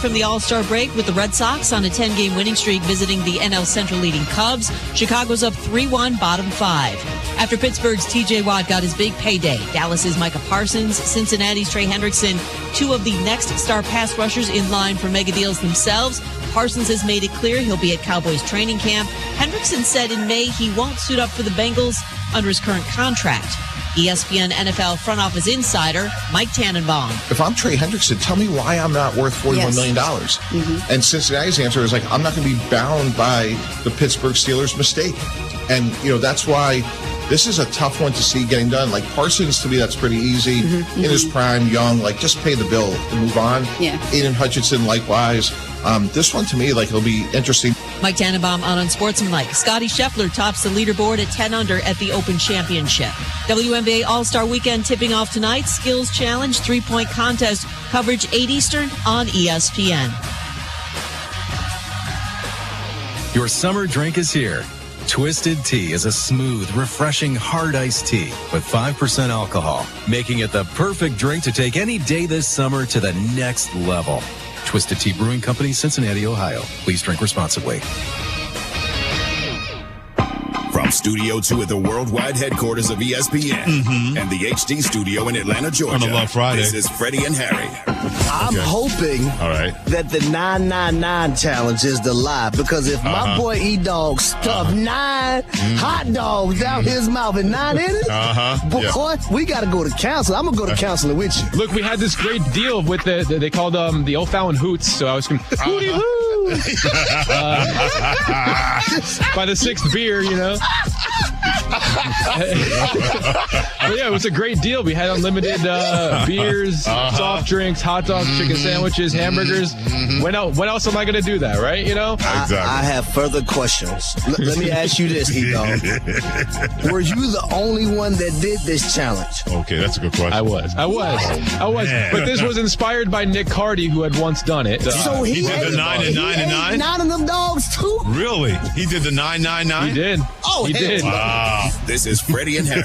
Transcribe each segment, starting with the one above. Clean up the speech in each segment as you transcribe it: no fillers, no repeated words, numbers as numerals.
from the All-Star break with the Red Sox on a 10-game winning streak visiting the NL Central leading Cubs. Chicago's up 3-1, bottom 5. After Pittsburgh's T.J. Watt got his big payday, Dallas's Micah Parsons, Cincinnati's Trey Hendrickson, two of the next star pass rushers in line for mega deals themselves. Parsons has made it clear he'll be at Cowboys training camp. Hendrickson said in May he won't suit up for the Bengals under his current contract. ESPN NFL front office insider Mike Tannenbaum. If I'm Trey Hendrickson, tell me why I'm not worth $41 million. Mm-hmm. And Cincinnati's answer is I'm not going to be bound by the Pittsburgh Steelers' mistake. And, that's why this is a tough one to see getting done. Like Parsons, to me, that's pretty easy. Mm-hmm. In his prime, young, just pay the bill and move on. Yeah. Aiden Hutchinson, likewise. This one, to me, it'll be interesting. Mike Tannenbaum on Unsportsmanlike. Scotty Scheffler tops the leaderboard at 10 under at the Open Championship. WNBA All-Star Weekend tipping off tonight. Skills Challenge, 3-point contest. Coverage 8 Eastern on ESPN. Your summer drink is here. Twisted Tea is a smooth, refreshing, hard iced tea with 5% alcohol, making it the perfect drink to take any day this summer to the next level. Twisted Tea Brewing Company, Cincinnati, Ohio. Please drink responsibly. From Studio 2 at the worldwide headquarters of ESPN and the HD studio in Atlanta, Georgia. On a Love Friday. This is Freddie and Harry. I'm hoping that the 999 challenge is the lie, because if my boy E-Dog stuffed 9 hot dogs down his mouth and 9 in it, boy, we got to go to counsel. I'm going to go to counseling with you. Look, we had this great deal with they called the O'Fallon Hoots, so I was hooty hoo. By the 6th beer, But yeah, it was a great deal. We had unlimited beers, soft drinks, hot dogs, chicken sandwiches, hamburgers. When else am I going to do that, right? Exactly. I have further questions. Let me ask you this, E-Dog. Were you the only one that did this challenge? Okay, that's a good question. I was. Man. But this was inspired by Nick Cardy, who had once done it. So he did the 9 and 9 and 9? 9 of them dogs, too? Really? He did the 999? He did. Oh, he did. Wow. This is Freddie and Harry.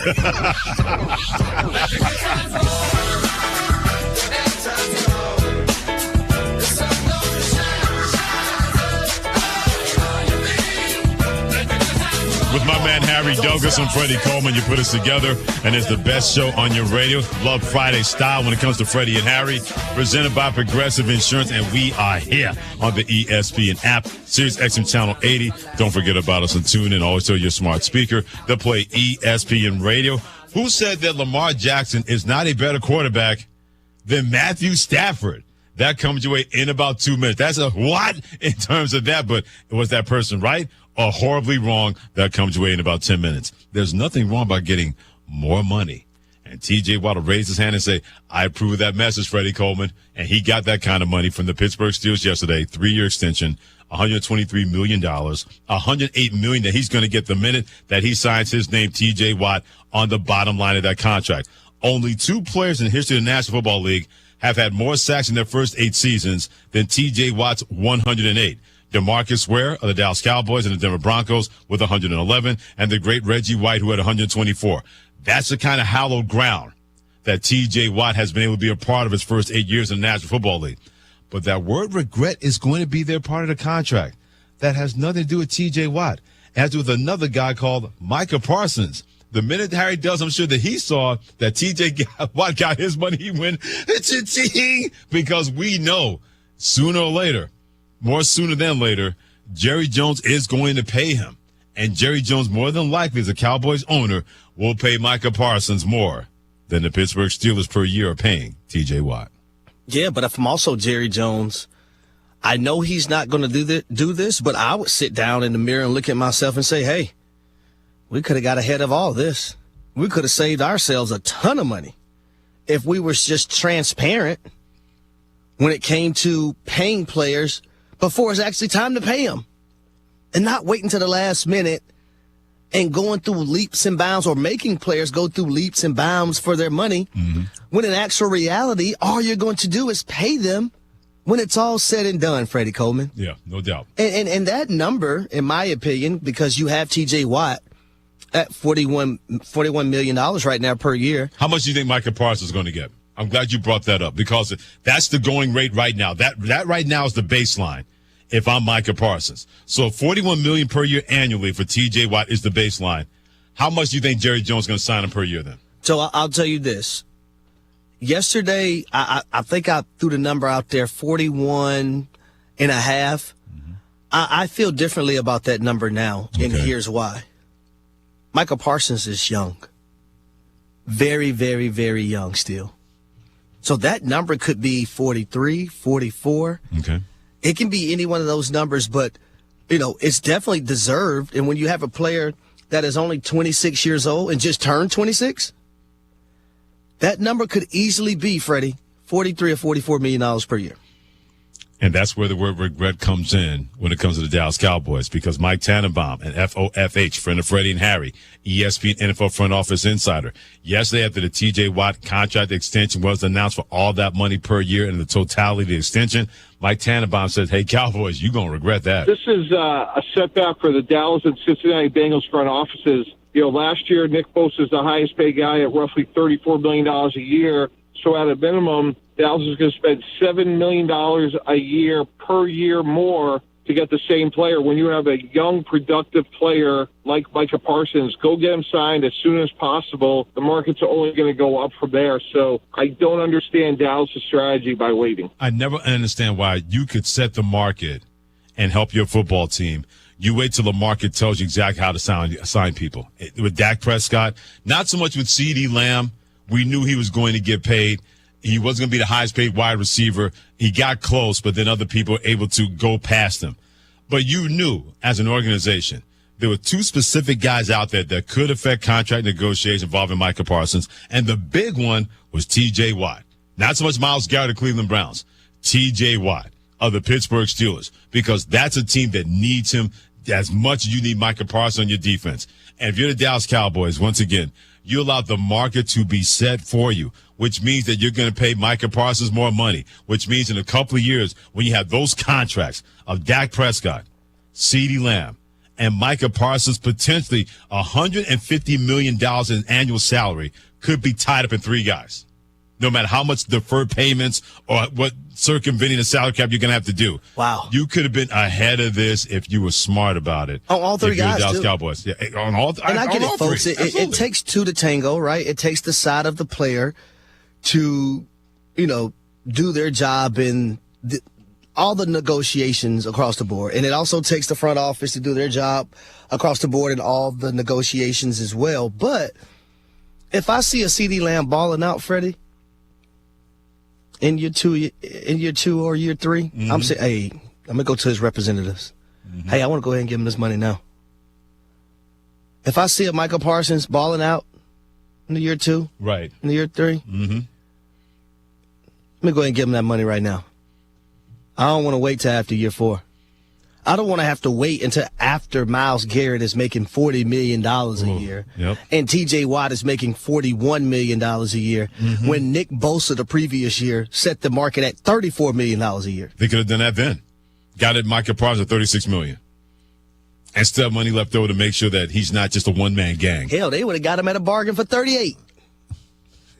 With my man Harry Douglas and Freddie Coleman, you put us together, and it's the best show on your radio. Love Friday style when it comes to Freddie and Harry. Presented by Progressive Insurance, and we are here on the ESPN app, Sirius XM Channel 80. Don't forget about us and tune in. Also, your smart speaker that play ESPN Radio. Who said that Lamar Jackson is not a better quarterback than Matthew Stafford? That comes your way in about 2 minutes. That's a what in terms of that, but was that person right or horribly wrong? That comes your way in about 10 minutes. There's nothing wrong about getting more money. And T.J. Watt will raise his hand and say, I approve of that message, Freddie Coleman. And he got that kind of money from the Pittsburgh Steelers yesterday, 3-year extension, $123 million, $108 million that he's going to get the minute that he signs his name, T.J. Watt, on the bottom line of that contract. Only 2 players in the history of the National Football League have had more sacks in their first 8 seasons than T.J. Watt's 108. DeMarcus Ware of the Dallas Cowboys and the Denver Broncos with 111, and the great Reggie White, who had 124. That's the kind of hallowed ground that T.J. Watt has been able to be a part of his first 8 years in the National Football League. But that word regret is going to be their part of the contract. That has nothing to do with T.J. Watt. It has to do with another guy called Micah Parsons. The minute Harry does, I'm sure that he saw that T.J. Watt got his money, he went, cha-ching, because we know sooner or later, more sooner than later, Jerry Jones is going to pay him. And Jerry Jones, more than likely, as a Cowboys owner, will pay Micah Parsons more than the Pittsburgh Steelers per year are paying T.J. Watt. Yeah, but if I'm also Jerry Jones, I know he's not going to do this, but I would sit down in the mirror and look at myself and say, hey, we could have got ahead of all this. We could have saved ourselves a ton of money if we were just transparent when it came to paying players before it's actually time to pay them, and not waiting to the last minute and going through leaps and bounds, or making players go through leaps and bounds for their money, when in actual reality, all you're going to do is pay them when it's all said and done, Freddie Coleman. Yeah, no doubt. And that number, in my opinion, because you have T.J. Watt at $41 million right now per year. How much do you think Micah Parsons is going to get? I'm glad you brought that up because that's the going rate right now. That right now is the baseline if I'm Micah Parsons. So $41 million per year annually for T.J. Watt is the baseline. How much do you think Jerry Jones is going to sign him per year then? So I'll tell you this. Yesterday, I think I threw the number out there, 41 and a half. I feel differently about that number now, and here's why. Micah Parsons is young. Very, very, very young still. So that number could be 43, 44. Okay. It can be any one of those numbers, but, it's definitely deserved. And when you have a player that is only 26 years old and just turned 26, that number could easily be, Freddie, $43 or $44 million per year. And that's where the word regret comes in when it comes to the Dallas Cowboys, because Mike Tannenbaum and FOFH, friend of Freddie and Harry, ESPN NFL front office insider, yesterday after the T.J. Watt contract extension was announced for all that money per year and the totality of the extension, Mike Tannenbaum says, hey, Cowboys, you're going to regret that. This is a setback for the Dallas and Cincinnati Bengals front offices. Last year, Nick Bosa is the highest paid guy at roughly $34 million a year. So at a minimum, Dallas is going to spend $7 million a year per year more to get the same player. When you have a young, productive player like Micah Parsons, go get him signed as soon as possible. The market's only going to go up from there. So I don't understand Dallas' strategy by waiting. I never understand why you could set the market and help your football team. You wait till the market tells you exactly how to sign people. With Dak Prescott, not so much with CeeDee Lamb. We knew he was going to get paid. He wasn't going to be the highest paid wide receiver. He got close, but then other people were able to go past him. But you knew, as an organization, there were two specific guys out there that could affect contract negotiations involving Micah Parsons, and the big one was T.J. Watt. Not so much Myles Garrett of Cleveland Browns. T.J. Watt of the Pittsburgh Steelers, because that's a team that needs him as much as you need Micah Parsons on your defense. And if you're the Dallas Cowboys, once again, you allow the market to be set for you, which means that you're going to pay Micah Parsons more money, which means in a couple of years, when you have those contracts of Dak Prescott, CeeDee Lamb, and Micah Parsons, potentially $150 million in annual salary could be tied up in three guys. No matter how much deferred payments or what circumventing the salary cap you're going to have to do. Wow. You could have been ahead of this if you were smart about it. On all three guys, Dallas too. Cowboys. Yeah, on all, and I get it, folks. It takes two to tango, right? It takes the side of the player to, do their job in all the negotiations across the board. And it also takes the front office to do their job across the board in all the negotiations as well. But if I see a CeeDee Lamb balling out, Freddie, in year two or year three, I'm saying, hey, I'm gonna go to his representatives. Hey, I want to go ahead and give him this money now. If I see a Micah Parsons balling out in the year two, right, in the year three, let me go ahead and give him that money right now. I don't want to wait till after year four. I don't want to have to wait until after Myles Garrett is making $40 million a year and T.J. Watt is making $41 million a year when Nick Bosa the previous year set the market at $34 million a year. They could have done that then. Got it, Micah Parsons at $36 million. And still have money left over to make sure that he's not just a one-man gang. Hell, they would have got him at a bargain for $38.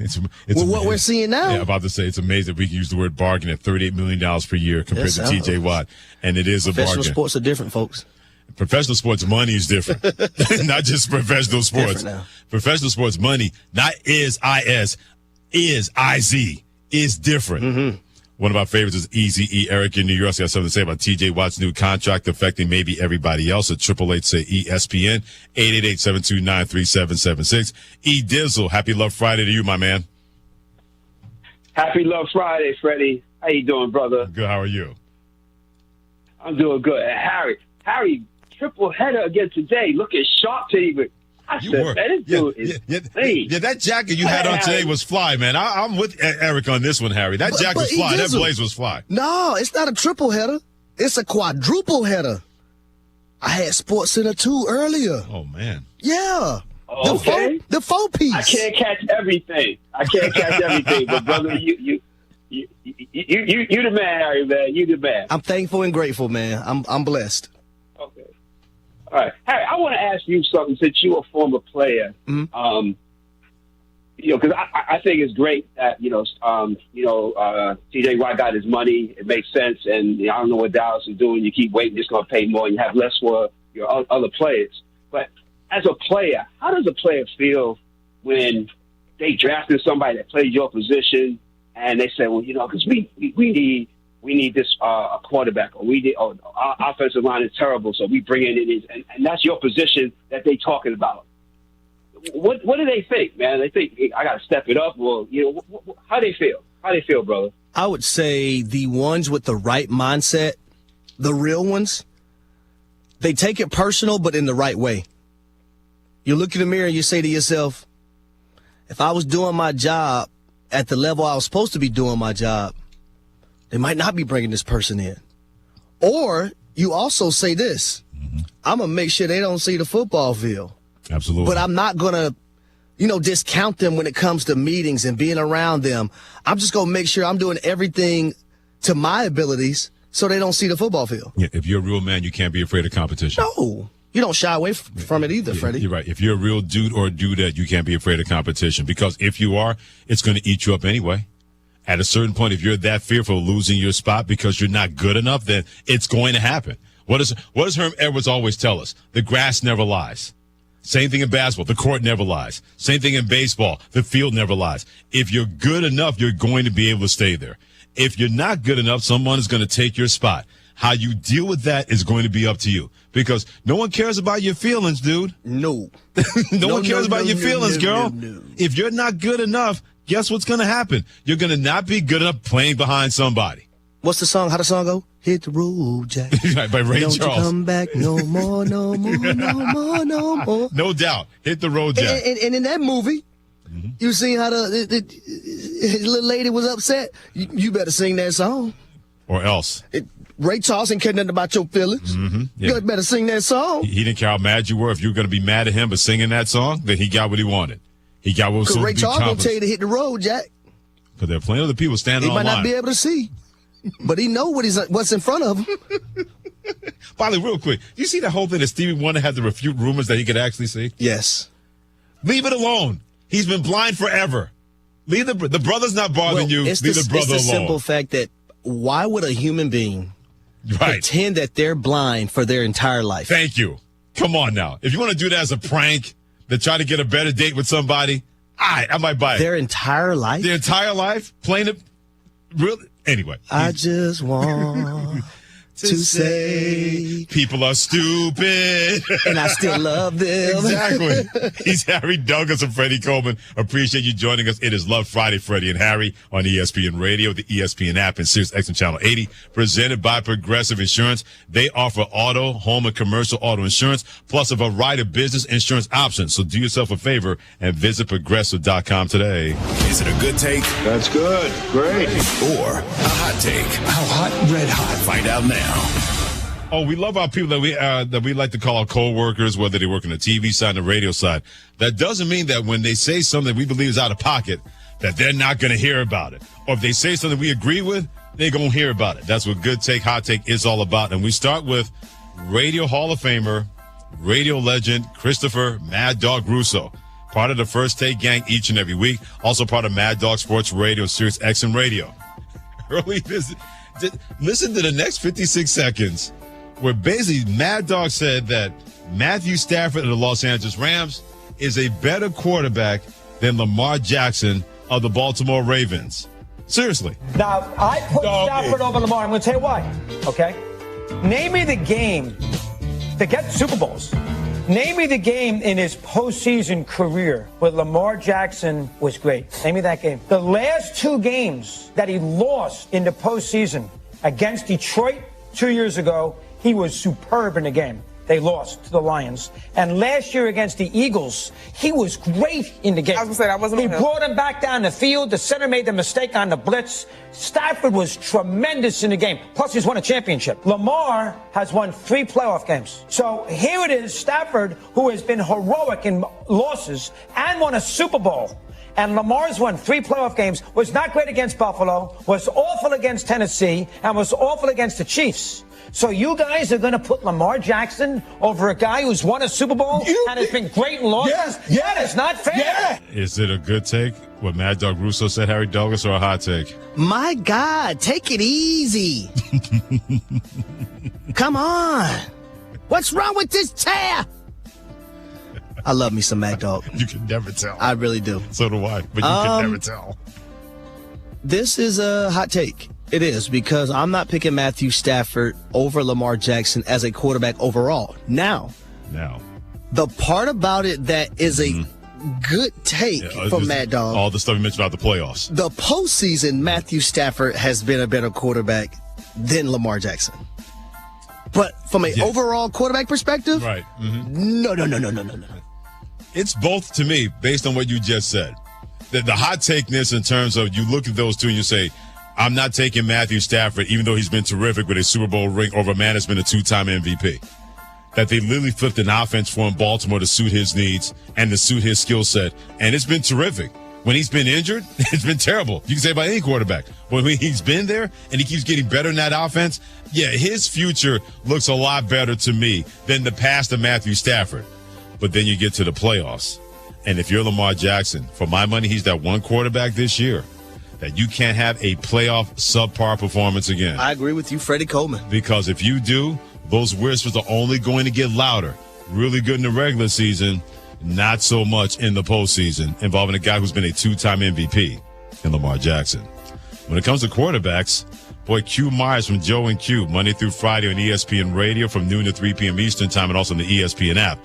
It's what we're seeing now. Yeah, I'm about to say it's amazing we can use the word bargain at $38 million per year compared to T.J. Watt, and it is a bargain. Professional sports are different, folks. Professional sports money is different, not just professional sports. Professional sports money, not is I-Z, is different. One of our favorites is Easy-E. Eric in New York got something to say about T.J. Watt's new contract affecting maybe everybody else. At 888-ESPN, 888-729-3776. E. Dizzle, happy Love Friday to you, my man. Happy Love Friday, Freddie. How you doing, brother? Good, how are you? I'm doing good. Harry, triple header again today. Looking sharp to even. I said, man, this dude is insane. Yeah, that jacket you had on today was fly, man. I'm with Eric on this one, Harry. That jacket was fly. That blaze was fly. No, it's not a triple header. It's a quadruple header. I had SportsCenter 2 earlier. Oh, man. Yeah. Okay. The four piece. I can't catch everything. But brother, you the man, Harry, man. You the man. I'm thankful and grateful, man. I'm blessed. Okay. All right. Harry, I want to ask you something since you're a former player. because I think it's great that T.J. Watt got his money. It makes sense, and I don't know what Dallas is doing. You keep waiting, just going to pay more, and you have less for your other players. But as a player, how does a player feel when they drafted somebody that played your position, and they say, well, because we need this quarterback, or our offensive line is terrible, so we bring in it, and that's your position that they talking about. What do they think, man? They think I got to step it up. Well, how they feel? How they feel, brother? I would say the ones with the right mindset, the real ones, they take it personal, but in the right way. You look in the mirror and you say to yourself, if I was doing my job at the level I was supposed to be doing my job, they might not be bringing this person in. Or you also say this, I'm going to make sure they don't see the football field. Absolutely. But I'm not going to, discount them when it comes to meetings and being around them. I'm just going to make sure I'm doing everything to my abilities so they don't see the football field. Yeah, if you're a real man, you can't be afraid of competition. No. You don't shy away from it either, Freddie. You're right. If you're a real dude or dudette, you can't be afraid of competition, because if you are, it's going to eat you up anyway. At a certain point, if you're that fearful of losing your spot because you're not good enough, then it's going to happen. What does Herm Edwards always tell us? The grass never lies. Same thing in basketball. The court never lies. Same thing in baseball. The field never lies. If you're good enough, you're going to be able to stay there. If you're not good enough, someone is going to take your spot. How you deal with that is going to be up to you, because no one cares about your feelings, dude. No. no one cares about your feelings, girl. If you're not good enough, guess what's going to happen? You're going to not be good enough playing behind somebody. What's the song? How the song go? Hit the road, Jack. Right, by Ray Don't Charles. You come back no more, no more, no more, no more. No doubt. Hit the road, Jack. And in that movie, you seen how the little lady was upset? You better sing that song. Or else. Ray Charles didn't care nothing about your feelings. Yeah. You better sing that song. He didn't care how mad you were. If you were going to be mad at him but singing that song, then he got what he wanted. He got what was supposed to be Ray Charles accomplished. gonna tell you to hit the road, Jack. Because there are plenty of other people standing He might online. not be able to see, but he know what's in front of him. By the way, real quick, you see that whole thing that Stevie Wonder had to refute rumors that he could actually see? Yes. Leave it alone. He's been blind forever. Leave the brother's not bothering you. Leave the brother alone. It's the simple fact that why would a human being pretend that they're blind for their entire life? Thank you. Come on now. If you want to do that as a prank, to try to get a better date with somebody, I might buy it. Their entire life? Their entire life? Playing it? Really? Anyway. I just want to say people are stupid. And I still love them. Exactly. He's Harry Douglas and Freddie Coleman. Appreciate you joining us. It is Love Friday, Freddie and Harry on ESPN Radio, the ESPN app, and SiriusXM Channel 80, presented by Progressive Insurance. They offer auto, home, and commercial auto insurance, plus a variety of business insurance options. So do yourself a favor and visit Progressive.com today. Is it a good take? That's good. Great. Or a hot take? How hot? Red hot. Find out now. Oh, we love our people that we like to call our co-workers, whether they work on the TV side or the radio side. That doesn't mean that when they say something we believe is out of pocket, that they're not going to hear about it. Or if they say something we agree with, they're going to hear about it. That's what Good Take, Hot Take is all about. And we start with Radio Hall of Famer, radio legend, Christopher Mad Dog Russo. Part of the First Take gang each and every week. Also part of Mad Dog Sports Radio, SiriusXM Radio. Listen to the next 56 seconds where basically Mad Dog said that Matthew Stafford of the Los Angeles Rams is a better quarterback than Lamar Jackson of the Baltimore Ravens. Seriously. Now, I put Stafford over Lamar. I'm going to tell you why, okay? Name me the game to get Super Bowls. Name me the game in his postseason career where Lamar Jackson was great. Name me that game. The last two games that he lost in the postseason against Detroit 2 years ago, he was superb in the game. They lost to the Lions. And last year against the Eagles, he was great in the game. I was going to say, that wasn't He brought him back down the field. The center made the mistake on the blitz. Stafford was tremendous in the game. Plus, he's won a championship. Lamar has won 3 playoff games. So here it is, Stafford, who has been heroic in losses and won a Super Bowl. And Lamar's won 3 playoff games, was not great against Buffalo, was awful against Tennessee, and was awful against the Chiefs. So you guys are going to put Lamar Jackson over a guy who's won a Super Bowl and has been great in losses? Yeah. That is not fair. Yeah. Is it a good take, what Mad Dog Russo said, Harry Douglas, or a hot take? My God, take it easy. Come on. What's wrong with this chair? I love me some Mad Dog. You can never tell. I really do. So do I, but you can never tell. This is a hot take. It is, because I'm not picking Matthew Stafford over Lamar Jackson as a quarterback overall. Now, the part about it that is a good take from Mad Dog. All the stuff you mentioned about the playoffs. The postseason, Matthew Stafford has been a better quarterback than Lamar Jackson. But from an overall quarterback perspective, right? No. It's both to me, based on what you just said. The hot takeness in terms of you look at those two and you say, I'm not taking Matthew Stafford, even though he's been terrific with a Super Bowl ring over a man that's been a 2-time MVP. That they literally flipped an offense for him, Baltimore, to suit his needs and to suit his skill set. And it's been terrific. When he's been injured, it's been terrible. You can say about any quarterback. But when he's been there and he keeps getting better in that offense, his future looks a lot better to me than the past of Matthew Stafford. But then you get to the playoffs. And if you're Lamar Jackson, for my money, he's that one quarterback this year that you can't have a playoff subpar performance again. I agree with you, Freddie Coleman. Because if you do, those whispers are only going to get louder. Really good in the regular season, not so much in the postseason, involving a guy who's been a 2-time MVP in Lamar Jackson. When it comes to quarterbacks, boy, Q Myers from Joe and Q, Monday through Friday on ESPN Radio from noon to 3 p.m. Eastern time and also on the ESPN app.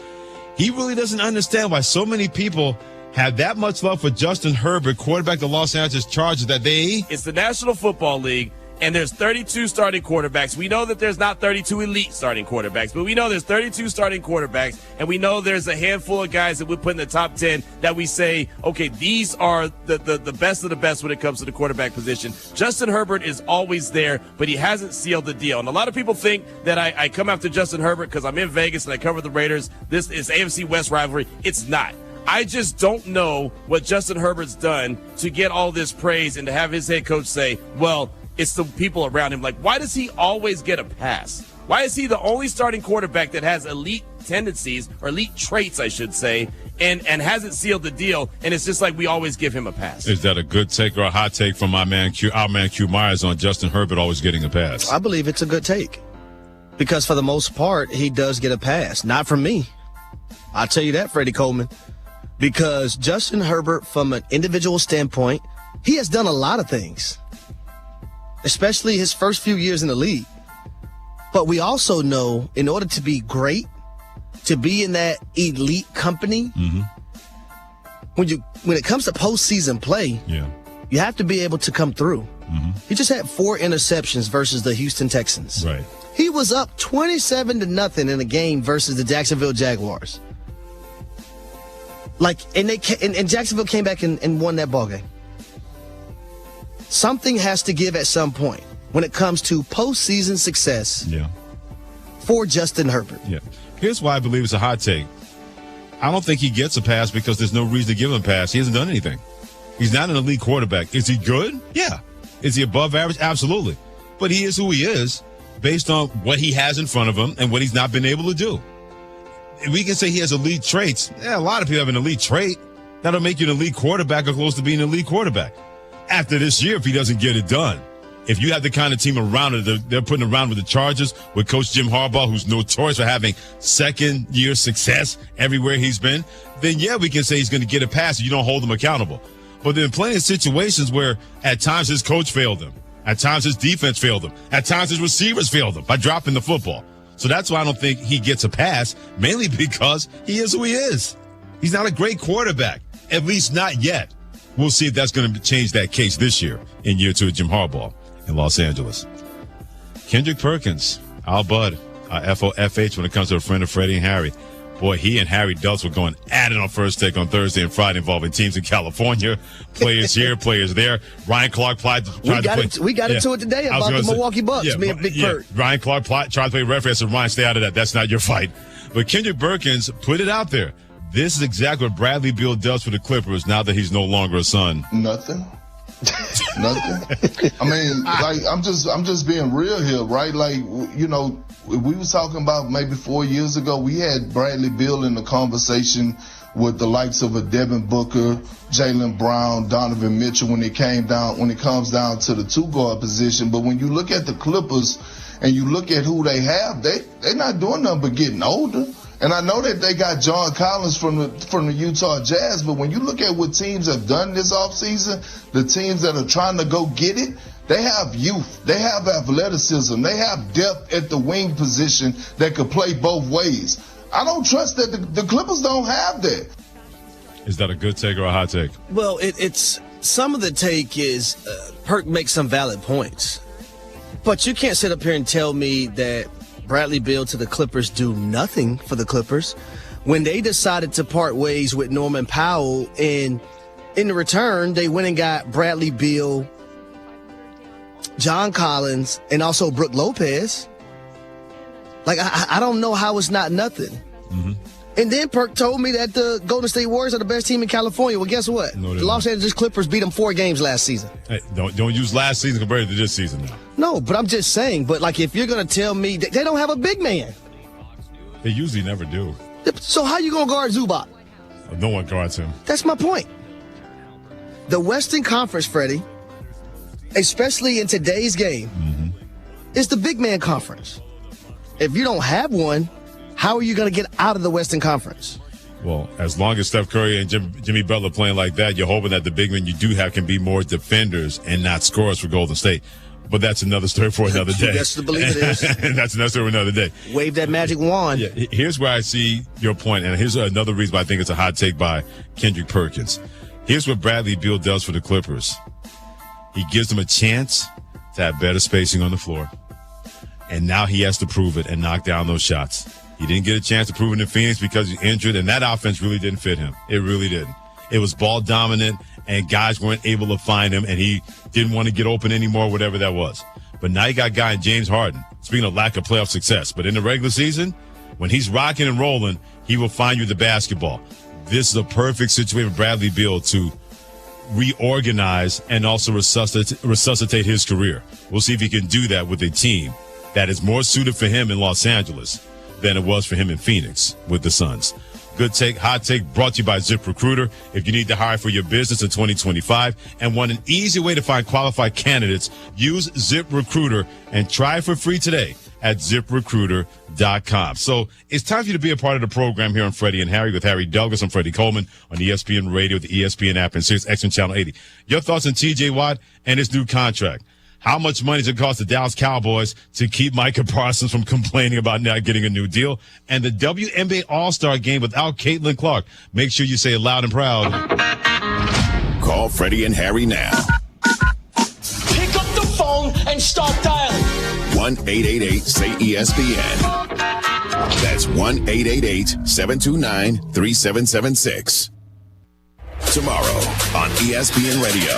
He really doesn't understand why so many people have that much love for Justin Herbert, quarterback of the Los Angeles Chargers, that it's the National Football League, and there's 32 starting quarterbacks. We know that there's not 32 elite starting quarterbacks, but we know there's 32 starting quarterbacks, and we know there's a handful of guys that we put in the top 10 that we say, okay, these are the best of the best when it comes to the quarterback position. Justin Herbert is always there, but he hasn't sealed the deal. And a lot of people think that I come after Justin Herbert because I'm in Vegas and I cover the Raiders. This is AFC West rivalry. It's not. I just don't know what Justin Herbert's done to get all this praise and to have his head coach say, well, it's the people around him. Like, why does he always get a pass? Why is he the only starting quarterback that has elite tendencies, or elite traits, I should say, and hasn't sealed the deal, and it's just like we always give him a pass? Is that a good take or a hot take from our man Q Myers on Justin Herbert always getting a pass? I believe it's a good take. Because for the most part, he does get a pass. Not from me. I'll tell you that, Freddie Coleman. Because Justin Herbert, from an individual standpoint, he has done a lot of things, especially his first few years in the league. But we also know, in order to be great, to be in that elite company, when it comes to postseason play, you have to be able to come through. He just had 4 interceptions versus the Houston Texans. Right. He was up 27-0 in a game versus the Jacksonville Jaguars. And Jacksonville came back and won that ballgame. Something has to give at some point when it comes to postseason success for Justin Herbert. Here's why I believe it's a hot take. I don't think he gets a pass because there's no reason to give him a pass. He hasn't done anything. He's not an elite quarterback. Is he good? Yeah. Is he above average? Absolutely. But he is who he is based on what he has in front of him and what he's not been able to do. We can say he has elite traits. A lot of people have an elite trait. That'll make you an elite quarterback or close to being an elite quarterback. After this year, if he doesn't get it done, if you have the kind of team around it, they're putting around with the Chargers, with Coach Jim Harbaugh, who's notorious for having second-year success everywhere he's been, then we can say he's going to get a pass if you don't hold him accountable. But there are plenty of situations where at times his coach failed him. At times his defense failed him. At times his receivers failed him by dropping the football. So that's why I don't think he gets a pass, mainly because he is who he is. He's not a great quarterback, at least not yet. We'll see if that's going to change that case this year in year 2 of Jim Harbaugh in Los Angeles. Kendrick Perkins, our bud, FOFH when it comes to a friend of Freddie and Harry. Boy, he and Harry Dutz were going at it on First Take on Thursday and Friday involving teams in California, players here, players there. Ryan Clark tried to play. We got into it today about the Milwaukee Bucks being Big Perk. Ryan Clark tried to play referee. I said, Ryan, stay out of that. That's not your fight. But Kendrick Perkins put it out there. This is exactly what Bradley Beal does for the Clippers now that he's no longer a Son. Nothing. Nothing. I mean, like, I'm just being real here, right? Like, you know, we was talking about maybe 4 years ago, we had Bradley Beal in the conversation with the likes of a Devin Booker, Jaylen Brown, Donovan Mitchell when it comes down to the 2-guard position. But when you look at the Clippers and you look at who they have, they're not doing nothing but getting older. And I know that they got John Collins from the Utah Jazz, but when you look at what teams have done this offseason, the teams that are trying to go get it, they have youth, they have athleticism, they have depth at the wing position that could play both ways. I don't trust that the Clippers don't have that. Is that a good take or a hot take? Well, it's some of the take is Perk makes some valid points, but you can't sit up here and tell me that Bradley Beal to the Clippers do nothing for the Clippers when they decided to part ways with Norman Powell, and in the return they went and got Bradley Beal, John Collins, and also Brook Lopez. Like, I don't know how it's not nothing. Mm-hmm. And then Perk told me that the Golden State Warriors are the best team in California. Well, guess what? No, the Los Angeles Clippers beat them 4 games last season. Hey, don't use last season compared to this season now. No, but I'm just saying. But, like, if you're going to tell me they don't have a big man. They usually never do. So how you going to guard Zubac? No one guards him. That's my point. The Western Conference, Freddie, especially in today's game, is the big man conference. If you don't have one, how are you going to get out of the Western Conference? Well, as long as Steph Curry and Jimmy Butler playing like that, you're hoping that the big men you do have can be more defenders and not scorers for Golden State. But that's another story for another day. That's to believe it is. And that's another story for another day. Wave that magic wand. Yeah, here's where I see your point, and here's another reason why I think it's a hot take by Kendrick Perkins. Here's what Bradley Beal does for the Clippers. He gives them a chance to have better spacing on the floor. And now he has to prove it and knock down those shots. He didn't get a chance to prove it in Phoenix because he's injured, and that offense really didn't fit him. It really didn't. It was ball dominant, and guys weren't able to find him, and he didn't want to get open anymore, whatever that was. But now you got a guy in James Harden, speaking of lack of playoff success. But in the regular season, when he's rocking and rolling, he will find you the basketball. This is a perfect situation for Bradley Beal to reorganize and also resuscitate his career. We'll see if he can do that with a team that is more suited for him in Los Angeles than it was for him in Phoenix with the Suns. Good take, hot take, brought to you by ZipRecruiter. If you need to hire for your business in 2025 and want an easy way to find qualified candidates, use ZipRecruiter and try it for free today at ZipRecruiter.com. So it's time for you to be a part of the program here on Freddie and Harry with Harry Douglas and Freddie Coleman on ESPN Radio, the ESPN app, and SiriusXM Channel 80. Your thoughts on T.J. Watt and his new contract. How much money does it cost the Dallas Cowboys to keep Micah Parsons from complaining about not getting a new deal? And the WNBA All-Star Game without Caitlin Clark. Make sure you say it loud and proud. Call Freddie and Harry now. Pick up the phone and start dialing. 1-888-SAY-ESPN. That's 1-888-729-3776. Tomorrow on ESPN Radio.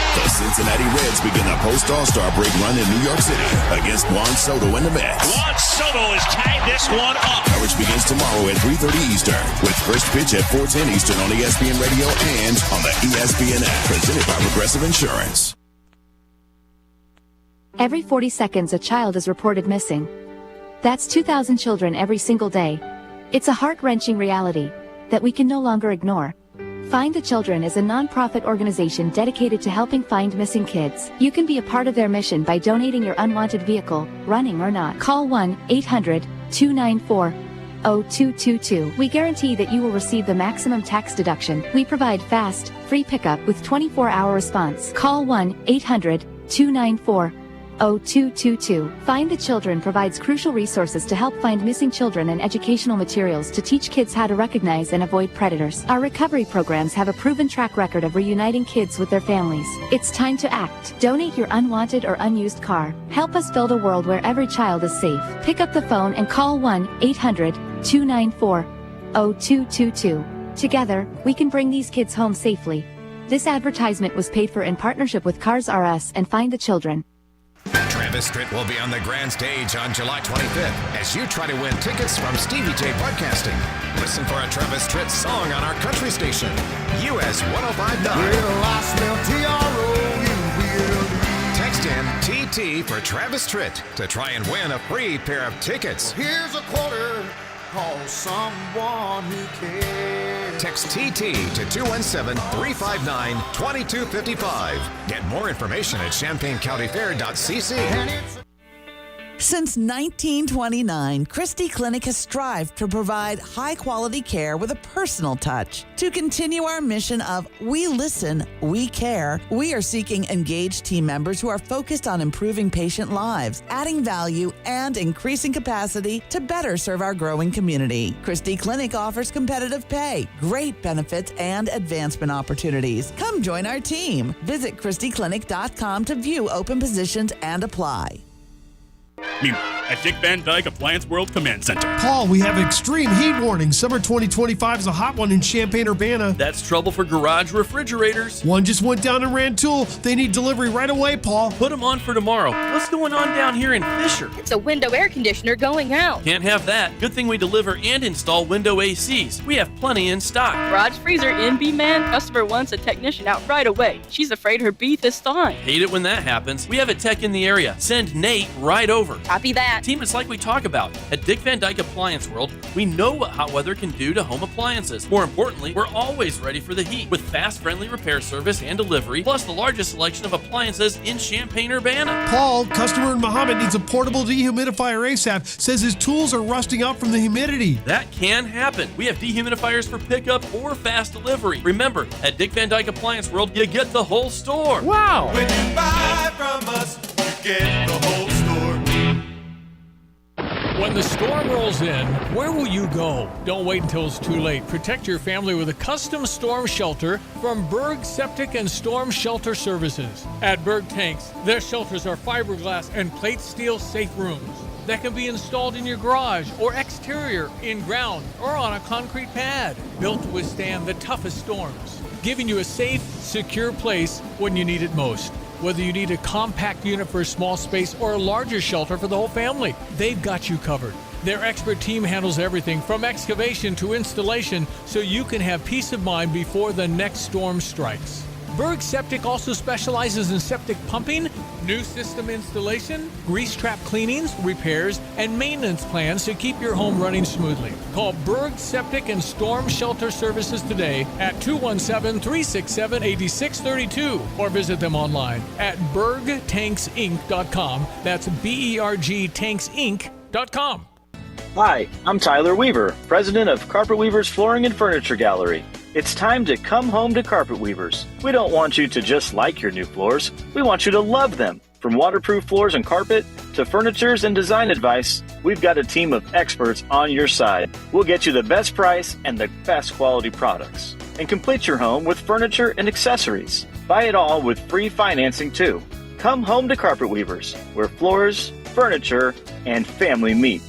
The Cincinnati Reds begin a post-All-Star break run in New York City against Juan Soto and the Mets. Juan Soto has tied this one up. Coverage begins tomorrow at 3:30 Eastern with first pitch at 4:10 Eastern on ESPN Radio and on the ESPN app. Presented by Progressive Insurance. Every 40 seconds, a child is reported missing. That's 2,000 children every single day. It's a heart-wrenching reality that we can no longer ignore. Find the Children is a non-profit organization dedicated to helping find missing kids. You can be a part of their mission by donating your unwanted vehicle, running or not. Call 1-800-294-0222. We guarantee that you will receive the maximum tax deduction. We provide fast, free pickup with 24-hour response. Call 1-800-294-0222. Find the Children provides crucial resources to help find missing children and educational materials to teach kids how to recognize and avoid predators. Our recovery programs have a proven track record of reuniting kids with their families. It's time to act. Donate your unwanted or unused car. Help us build a world where every child is safe. Pick up the phone and call 1-800-294-0222. Together, we can bring these kids home safely. This advertisement was paid for in partnership with Cars R Us and Find the Children. Travis Travis Tritt will be on the grand stage on July 25th as you try to win tickets from Stevie J Broadcasting. Listen for a Travis Tritt song on our country station, US 105.9. Text in TT for Travis Tritt to try and win a free pair of tickets. Here's a quarter. Call someone who cares. Text TT to 217-359-2255. Get more information at ChampaignCountyFair.cc. Since 1929, Christie Clinic has strived to provide high-quality care with a personal touch. To continue our mission of we listen, we care, we are seeking engaged team members who are focused on improving patient lives, adding value, and increasing capacity to better serve our growing community. Christie Clinic offers competitive pay, great benefits, and advancement opportunities. Come join our team. Visit ChristieClinic.com to view open positions and apply. Meanwhile, at Dick Van Dyke Appliance World Command Center. Paul, we have extreme heat warning. Summer 2025 is a hot one in Champaign-Urbana. That's trouble for garage refrigerators. One just went down in Rantoul. They need delivery right away, Paul. Put them on for tomorrow. What's going on down here in Fisher? It's a window air conditioner going out. Can't have that. Good thing we deliver and install window ACs. We have plenty in stock. Garage freezer NB man. Customer wants a technician out right away. She's afraid her beef is thawing. Hate it when that happens. We have a tech in the area. Send Nate right over. Copy that. Team, it's like we talk about. At Dick Van Dyke Appliance World, we know what hot weather can do to home appliances. More importantly, we're always ready for the heat with fast, friendly repair service and delivery, plus the largest selection of appliances in Champaign-Urbana. Paul, customer in Muhammad, needs a portable dehumidifier ASAP. Says his tools are rusting out from the humidity. That can happen. We have dehumidifiers for pickup or fast delivery. Remember, at Dick Van Dyke Appliance World, you get the whole store. Wow! When you buy from us, you get the whole store. When the storm rolls in, where will you go? Don't wait until it's too late. Protect your family with a custom storm shelter from Berg Septic and Storm Shelter Services. At Berg Tanks, their shelters are fiberglass and plate steel safe rooms that can be installed in your garage or exterior, in ground, or on a concrete pad. Built to withstand the toughest storms, giving you a safe, secure place when you need it most. Whether you need a compact unit for a small space or a larger shelter for the whole family, they've got you covered. Their expert team handles everything from excavation to installation so you can have peace of mind before the next storm strikes. Berg Septic also specializes in septic pumping, new system installation, grease trap cleanings, repairs, and maintenance plans to keep your home running smoothly. Call Berg Septic and Storm Shelter Services today at 217-367-8632 or visit them online at bergtanksinc.com. That's BERGtanksinc.com. Hi, I'm Tyler Weaver, president of Carpet Weavers Flooring and Furniture Gallery. It's time to come home to Carpet Weavers. We don't want you to just like your new floors. We want you to love them. From waterproof floors and carpet to furnitures and design advice, we've got a team of experts on your side. We'll get you the best price and the best quality products. And complete your home with furniture and accessories. Buy it all with free financing too. Come home to Carpet Weavers, where floors, furniture, and family meet.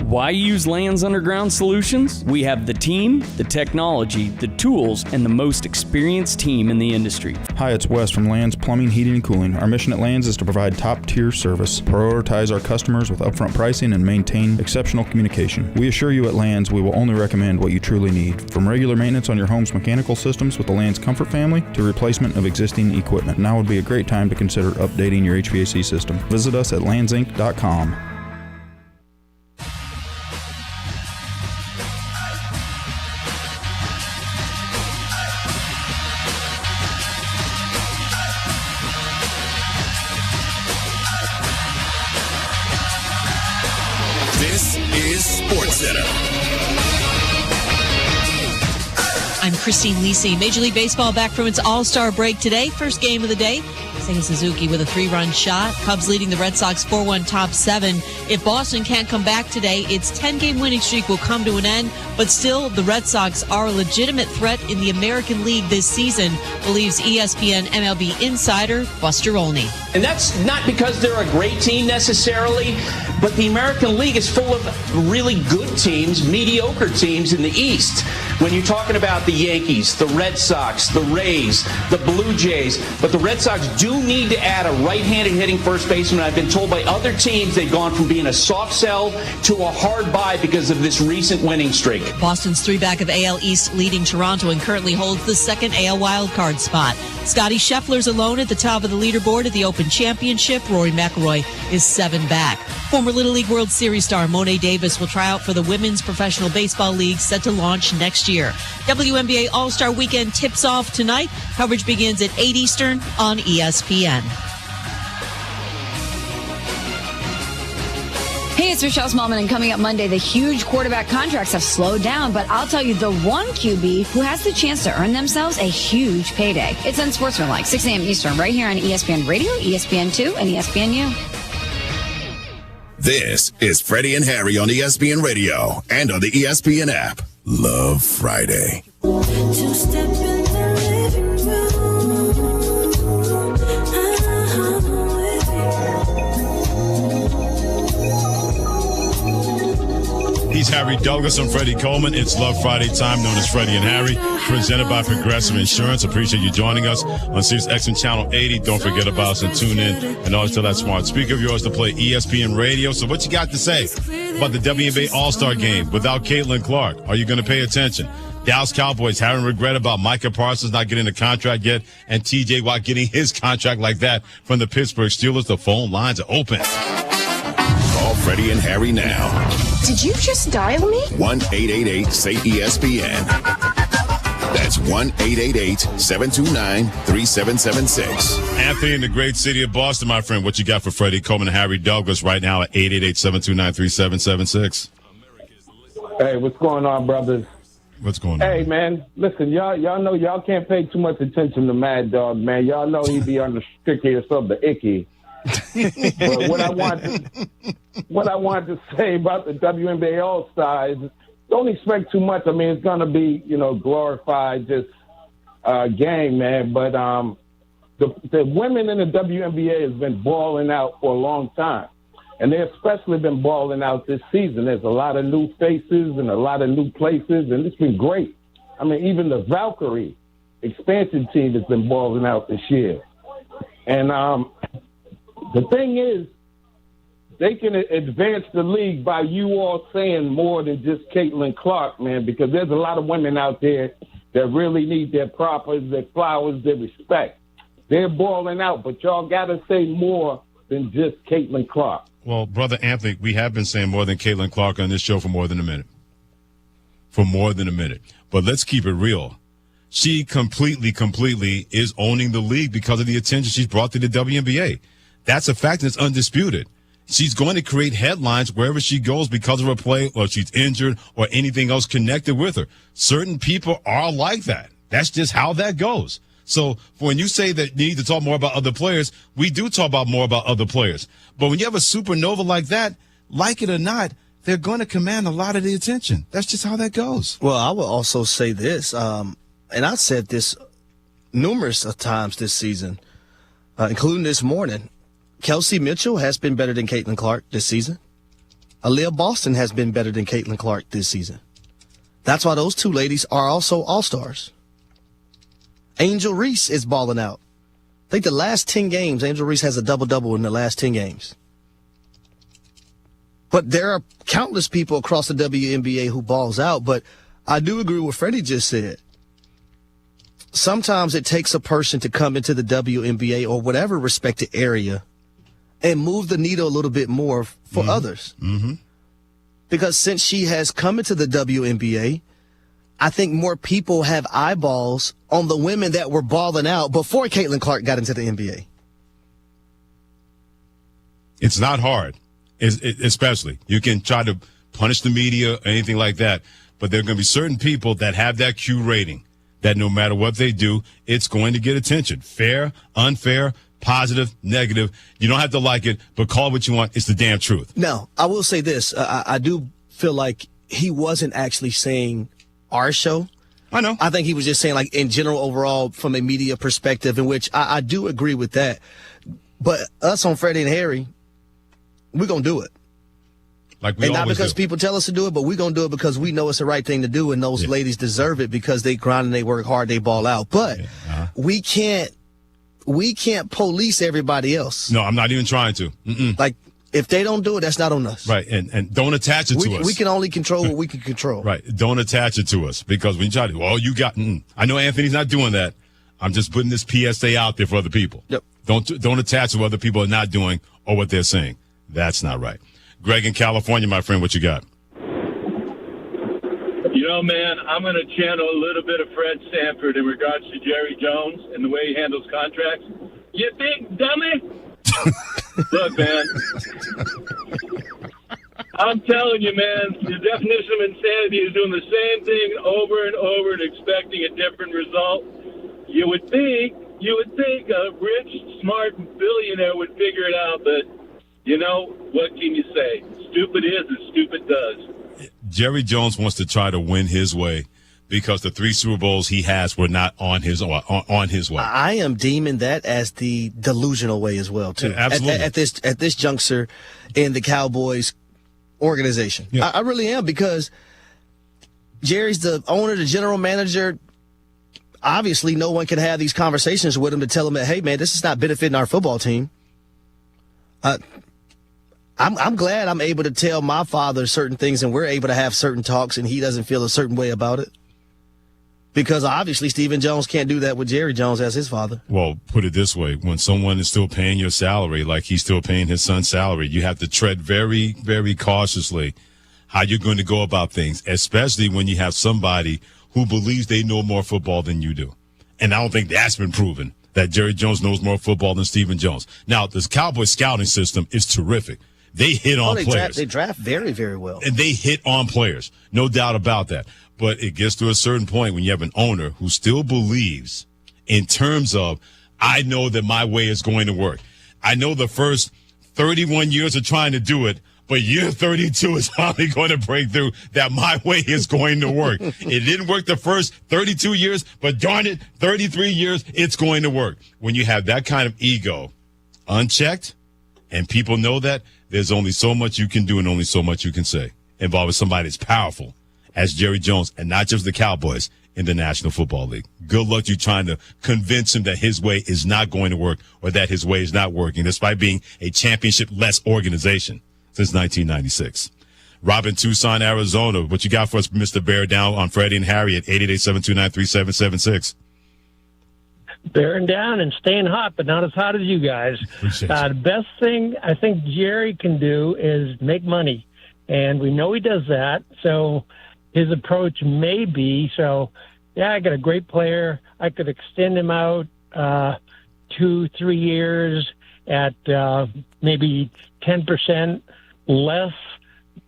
Why use Lands Underground Solutions? We have the team, the technology, the tools, and the most experienced team in the industry. Hi, it's Wes from Lands Plumbing, Heating, and Cooling. Our mission at Lands is to provide top-tier service, prioritize our customers with upfront pricing, and maintain exceptional communication. We assure you at Lands we will only recommend what you truly need. From regular maintenance on your home's mechanical systems with the Lands Comfort family to replacement of existing equipment. Now would be a great time to consider updating your HVAC system. Visit us at landsinc.com. This is SportsCenter. I'm Christine Lisi. Major League Baseball back from its All-Star break today. First game of the day. Seiya Suzuki with a 3-run shot. Cubs leading the Red Sox 4-1 top 7. If Boston can't come back today, its 10-game winning streak will come to an end. But still, the Red Sox are a legitimate threat in the American League this season, believes ESPN MLB insider Buster Olney. And that's not because they're a great team necessarily, but the American League is full of really good teams, mediocre teams in the East. When you're talking about the Yankees, the Red Sox, the Rays, the Blue Jays, but the Red Sox do do need to add a right-handed hitting first baseman. I've been told by other teams they've gone from being a soft sell to a hard buy because of this recent winning streak. Boston's three-back of AL East leading Toronto and currently holds the second AL wildcard spot. Scotty Scheffler's alone at the top of the leaderboard at the Open Championship. Rory McIlroy is 7 back. Former Little League World Series star Monet Davis will try out for the Women's Professional Baseball League set to launch next year. WNBA All-Star Weekend tips off tonight. Coverage begins at 8 Eastern on ESPN. Hey, it's Michelle Smallman, and coming up Monday, the huge quarterback contracts have slowed down, but I'll tell you the one QB who has the chance to earn themselves a huge payday. It's Unsportsmanlike, 6 a.m. Eastern, right here on ESPN Radio, ESPN2, and ESPNU. This is Freddie and Harry on ESPN Radio and on the ESPN app. Love Friday. He's Harry Douglas. I'm Freddie Coleman. It's Love Friday time, known as Freddie and Harry, presented by Progressive Insurance. Appreciate you joining us on Sirius XM Channel 80. Don't forget about us and tune in. And always tell that smart speaker of yours to play ESPN Radio. So what you got to say about the WNBA All-Star Game without Caitlin Clark? Are you going to pay attention? Dallas Cowboys having regret about Micah Parsons not getting the contract yet, and TJ Watt getting his contract like that from the Pittsburgh Steelers. The phone lines are open. Call Freddie and Harry now. Did you just dial me? 1-888-SAY-ESPN. That's 1-888-729-3776. Anthony in the great city of Boston, my friend. What you got for Freddie Coleman and Harry Douglas right now at 888-729-3776? Hey, what's going on, brothers? What's going on? Hey, man, listen, y'all know y'all can't pay too much attention to Mad Dog, man. Y'all know he be on the stickiest of the icky. But what I want to say about the WNBA All-Star is don't expect too much. I mean, it's going to be, glorified just game, man. But the women in the WNBA has been balling out for a long time. And they've especially been balling out this season. There's a lot of new faces and a lot of new places, and it's been great. I mean, even the Valkyrie expansion team has been balling out this year. And the thing is, they can advance the league by you all saying more than just Caitlin Clark, man, because there's a lot of women out there that really need their propers, their flowers, their respect. They're balling out, but y'all got to say more than just Caitlin Clark. Well, Brother Anthony, we have been saying more than Caitlin Clark on this show for more than a minute. But let's keep it real. She completely is owning the league because of the attention she's brought to the WNBA. That's a fact that's undisputed. She's going to create headlines wherever she goes because of her play, or she's injured, or anything else connected with her. Certain people are like that. That's just how that goes. So when you say that you need to talk more about other players, we do talk about more about other players. But when you have a supernova like that, like it or not, they're going to command a lot of the attention. That's just how that goes. Well, I will also say this, and I said this numerous times this season, including this morning. Kelsey Mitchell has been better than Caitlin Clark this season. Aaliyah Boston has been better than Caitlin Clark this season. That's why those two ladies are also all-stars. Angel Reese is balling out. I think the last 10 games, Angel Reese has a double-double in the last 10 games. But there are countless people across the WNBA who balls out, but I do agree with what Freddie just said. Sometimes it takes a person to come into the WNBA or whatever respected area and move the needle a little bit more for others. Mm-hmm. Because since she has come into the WNBA, I think more people have eyeballs on the women that were balling out before Caitlin Clark got into the NBA. It's not hard, especially. You can try to punish the media or anything like that, but there are going to be certain people that have that Q rating that no matter what they do, it's going to get attention. Fair, unfair, positive, negative. You don't have to like it, but call it what you want. It's the damn truth. Now, I will say this. I do feel like he wasn't actually saying our show. I know. I think he was just saying, like, in general, overall, from a media perspective, in which I do agree with that. But us on Freddie and Harry, we're going to do it. Like we and not because do. people tell us to do it, but we're going to do it because we know it's the right thing to do, and those ladies deserve it because they grind and they work hard, they ball out. But we can't we can't police everybody else. No, I'm not even trying to. Mm-mm. Like, if they don't do it, that's not on us. Right, and don't attach it to us. We can only control what we can control. Right, don't attach it to us, because when you try to, you got. I know Anthony's not doing that. I'm just putting this PSA out there for other people. Yep. Don't attach to what other people are not doing or what they're saying. That's not right. Greg in California, my friend, what you got? You know, man, I'm going to channel a little bit of Fred Sanford in regards to Jerry Jones and the way he handles contracts. You think, dummy? Look, man, I'm telling you, man, the definition of insanity is doing the same thing over and over and expecting a different result. You would think a rich, smart billionaire would figure it out, but, you know, what can you say? Stupid is as stupid does. Jerry Jones wants to try to win his way because the 3 Super Bowls he has were not on his way. I am deeming that as the delusional way as well, too. Yeah, absolutely. At this juncture in the Cowboys organization. Yeah. I really am, because Jerry's the owner, the general manager. Obviously, no one can have these conversations with him to tell him that, hey, man, this is not benefiting our football team. I'm glad I'm able to tell my father certain things and we're able to have certain talks and he doesn't feel a certain way about it. Because obviously Stephen Jones can't do that with Jerry Jones as his father. Well, put it this way. When someone is still paying your salary like he's still paying his son's salary, you have to tread very, very cautiously how you're going to go about things, especially when you have somebody who believes they know more football than you do. And I don't think that's been proven, that Jerry Jones knows more football than Stephen Jones. Now, this Cowboys scouting system is terrific. They hit on players. They draft very, very well. And they hit on players. No doubt about that. But it gets to a certain point when you have an owner who still believes in terms of, I know that my way is going to work. I know the first 31 years of trying to do it, but year 32 is finally going to break through that my way is going to work. It didn't work the first 32 years, but darn it, 33 years, it's going to work. When you have that kind of ego unchecked, and people know that, there's only so much you can do and only so much you can say involving somebody as powerful as Jerry Jones, and not just the Cowboys in the National Football League. Good luck you trying to convince him that his way is not going to work or that his way is not working, despite being a championship-less organization since 1996. Rob in Tucson, Arizona, what you got for us, Mr. Bear Down on Freddie and Harry at 888-729-3776? Bearing down and staying hot, but not as hot as you guys. The best thing I think Jerry can do is make money, and we know he does that. So his approach may be, I got a great player. I could extend him out 2-3 years at maybe 10% less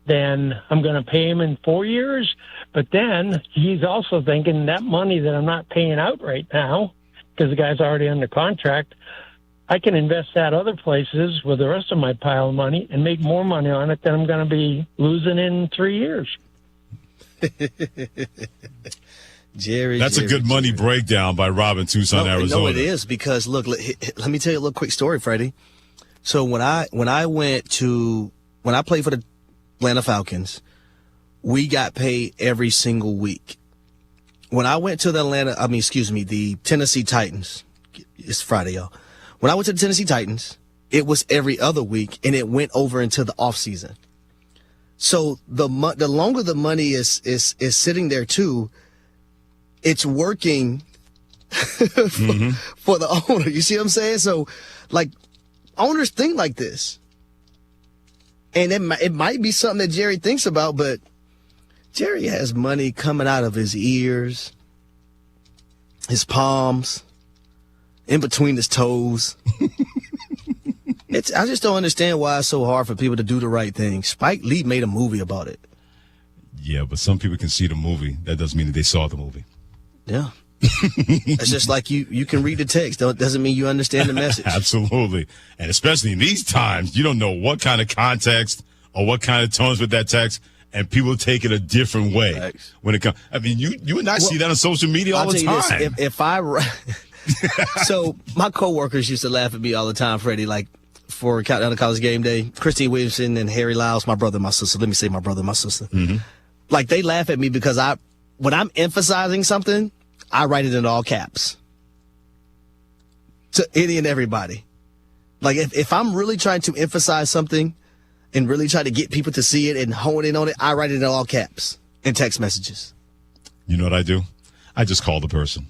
than I'm going to pay him in 4 years. But then he's also thinking that money that I'm not paying out right now, because the guy's already under contract, I can invest that other places with the rest of my pile of money and make more money on it than I'm going to be losing in 3 years. That's a good money breakdown by Rob in Tucson, Arizona. No, it is, because look, let me tell you a little quick story, Freddie. So when I played for the Atlanta Falcons, we got paid every single week. When I went to the Tennessee Titans, it's Friday, y'all. When I went to the Tennessee Titans, it was every other week, and it went over into the off season. So the longer the money is sitting there too, it's working for the owner. You see what I'm saying? So, like, owners think like this, and it might be something that Jerry thinks about, but Jerry has money coming out of his ears, his palms, in between his toes. I just don't understand why it's so hard for people to do the right thing. Spike Lee made a movie about it. Yeah, but some people can see the movie. That doesn't mean that they saw the movie. Yeah. It's just like you can read the text. Doesn't mean you understand the message. Absolutely. And especially in these times, you don't know what kind of context or what kind of tones with that text, and people take it a different way. Thanks. When it comes. I mean, you and I see that on social media all the time. So my coworkers used to laugh at me all the time, Freddie, like for Countdown to College Game Day, Christine Williamson and Harry Lyles, my brother and my sister. Let me say my brother and my sister. Mm-hmm. Like, they laugh at me because when I'm emphasizing something, I write it in all caps. to any and everybody. Like, if I'm really trying to emphasize something and really try to get people to see it and hone in on it, I write it in all caps in text messages. You know what I do? I just call the person.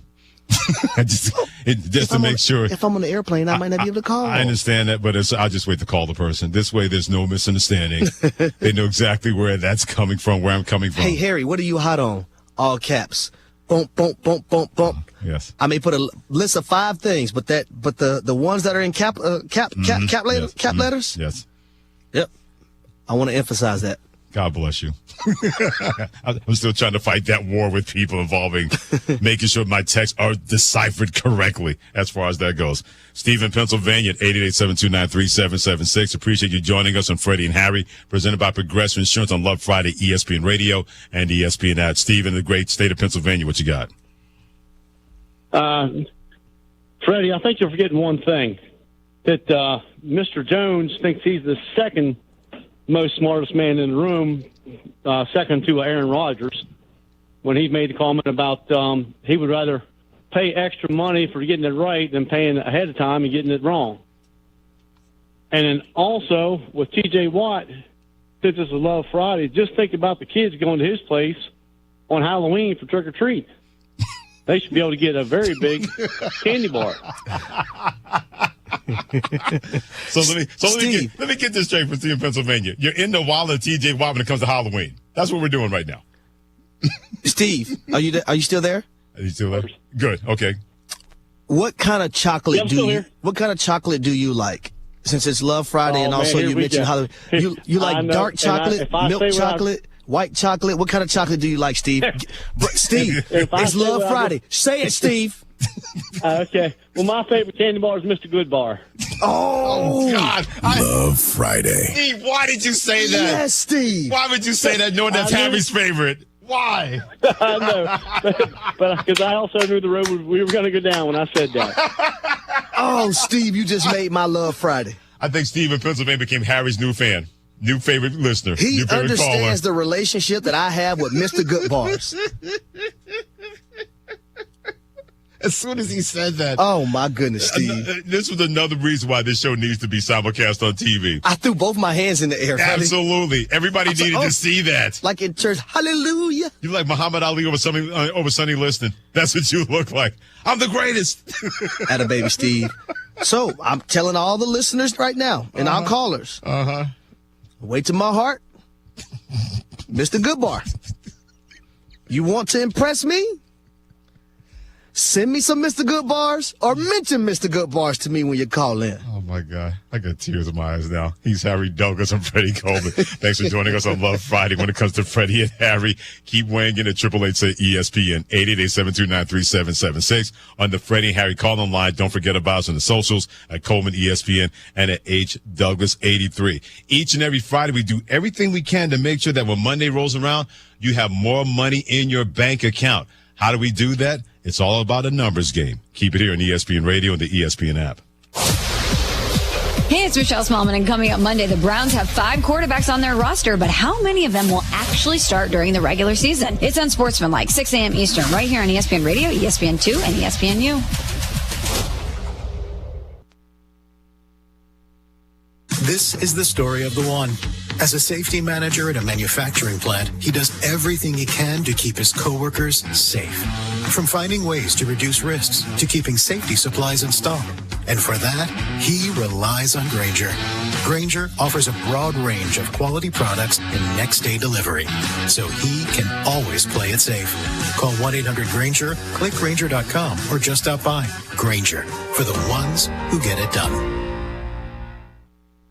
just to make sure. If I'm on the airplane, I might not be able to call. I understand that, but I'll just wait to call the person. This way, there's no misunderstanding. They know exactly where that's coming from, where I'm coming from. Hey, Harry, what are you hot on? All caps. Bump, bump, bump, bump, bump. Yes. I may put a list of 5 things, but the ones that are in cap letters. Yes. Yep. I want to emphasize that. God bless you. I'm still trying to fight that war with people involving making sure my texts are deciphered correctly as far as that goes. Steve in Pennsylvania at 888-729-3776. Appreciate you joining us on Freddie and Harry, presented by Progressive Insurance on Love Friday, ESPN Radio and ESPN Ad. Steve in the great state of Pennsylvania, what you got? Freddie, I think you're forgetting one thing, that Mr. Jones thinks he's the second most smartest man in the room, second to Aaron Rodgers, when he made the comment about he would rather pay extra money for getting it right than paying ahead of time and getting it wrong. And then also with T.J. Watt, since it's a Love Friday, just think about the kids going to his place on Halloween for trick-or-treat. They should be able to get a very big candy bar. So let me get this straight for Steve in Pennsylvania. You're in the wild of TJ Watt when it comes to Halloween. That's what we're doing right now. Steve, are you still there? Are you still there? Good. Okay. What kind of chocolate What kind of chocolate do you like? Since it's Love Friday, and also you mentioned Halloween. You like dark chocolate, milk chocolate, white chocolate. What kind of chocolate do you like, Steve? Steve, it's Love Friday. Say it, Steve. Okay. Well, my favorite candy bar is Mr. Goodbar. Oh, God. Love Friday. Steve, why did you say that? Yes, Steve. Why would you say that knowing that's Harry's favorite? Why? I know. But because I also knew the road we were going to go down when I said that. Oh, Steve, you just made my Love Friday. I think Steve in Pennsylvania became Harry's new fan. New favorite listener. He new favorite understands caller. the relationship that I have with Mr. Goodbars. As soon as he said that. Oh, my goodness, Steve. This was another reason why this show needs to be simulcast on TV. I threw both my hands in the air. Absolutely. Everybody needed to see that. Like in church, hallelujah. You like Muhammad Ali over Sonny Liston. That's what you look like. I'm the greatest. Atta baby, Steve. So I'm telling all the listeners right now and our callers. Wait to my heart. Mr. Goodbar. You want to impress me? Send me some Mr. Goodbars or mention Mr. Goodbars to me when you call in. Oh, my God. I got tears in my eyes now. He's Harry Douglas. I'm Freddie Coleman. Thanks for joining us on Love Friday. When it comes to Freddie and Harry, keep weighing in at 888-ESPN, 888-729-3776 on the Freddie and Harry call-in line. Don't forget about us on the socials at Coleman ESPN and at H Douglas 83. Each and every Friday, we do everything we can to make sure that when Monday rolls around, you have more money in your bank account. How do we do that? It's all about a numbers game. Keep it here on ESPN Radio and the ESPN app. Hey, it's Michelle Smallman, and coming up Monday, the Browns have 5 quarterbacks on their roster, but how many of them will actually start during the regular season? It's Unsportsmanlike, 6 a.m. Eastern, right here on ESPN Radio, ESPN2, and ESPNU. This is the story of the one. As a safety manager at a manufacturing plant, he does everything he can to keep his coworkers safe. From finding ways to reduce risks to keeping safety supplies in stock. And for that, he relies on Grainger. Grainger offers a broad range of quality products and next-day delivery, so he can always play it safe. Call 1-800-GRAINGER, click Grainger.com, or just stop by. Grainger, for the ones who get it done.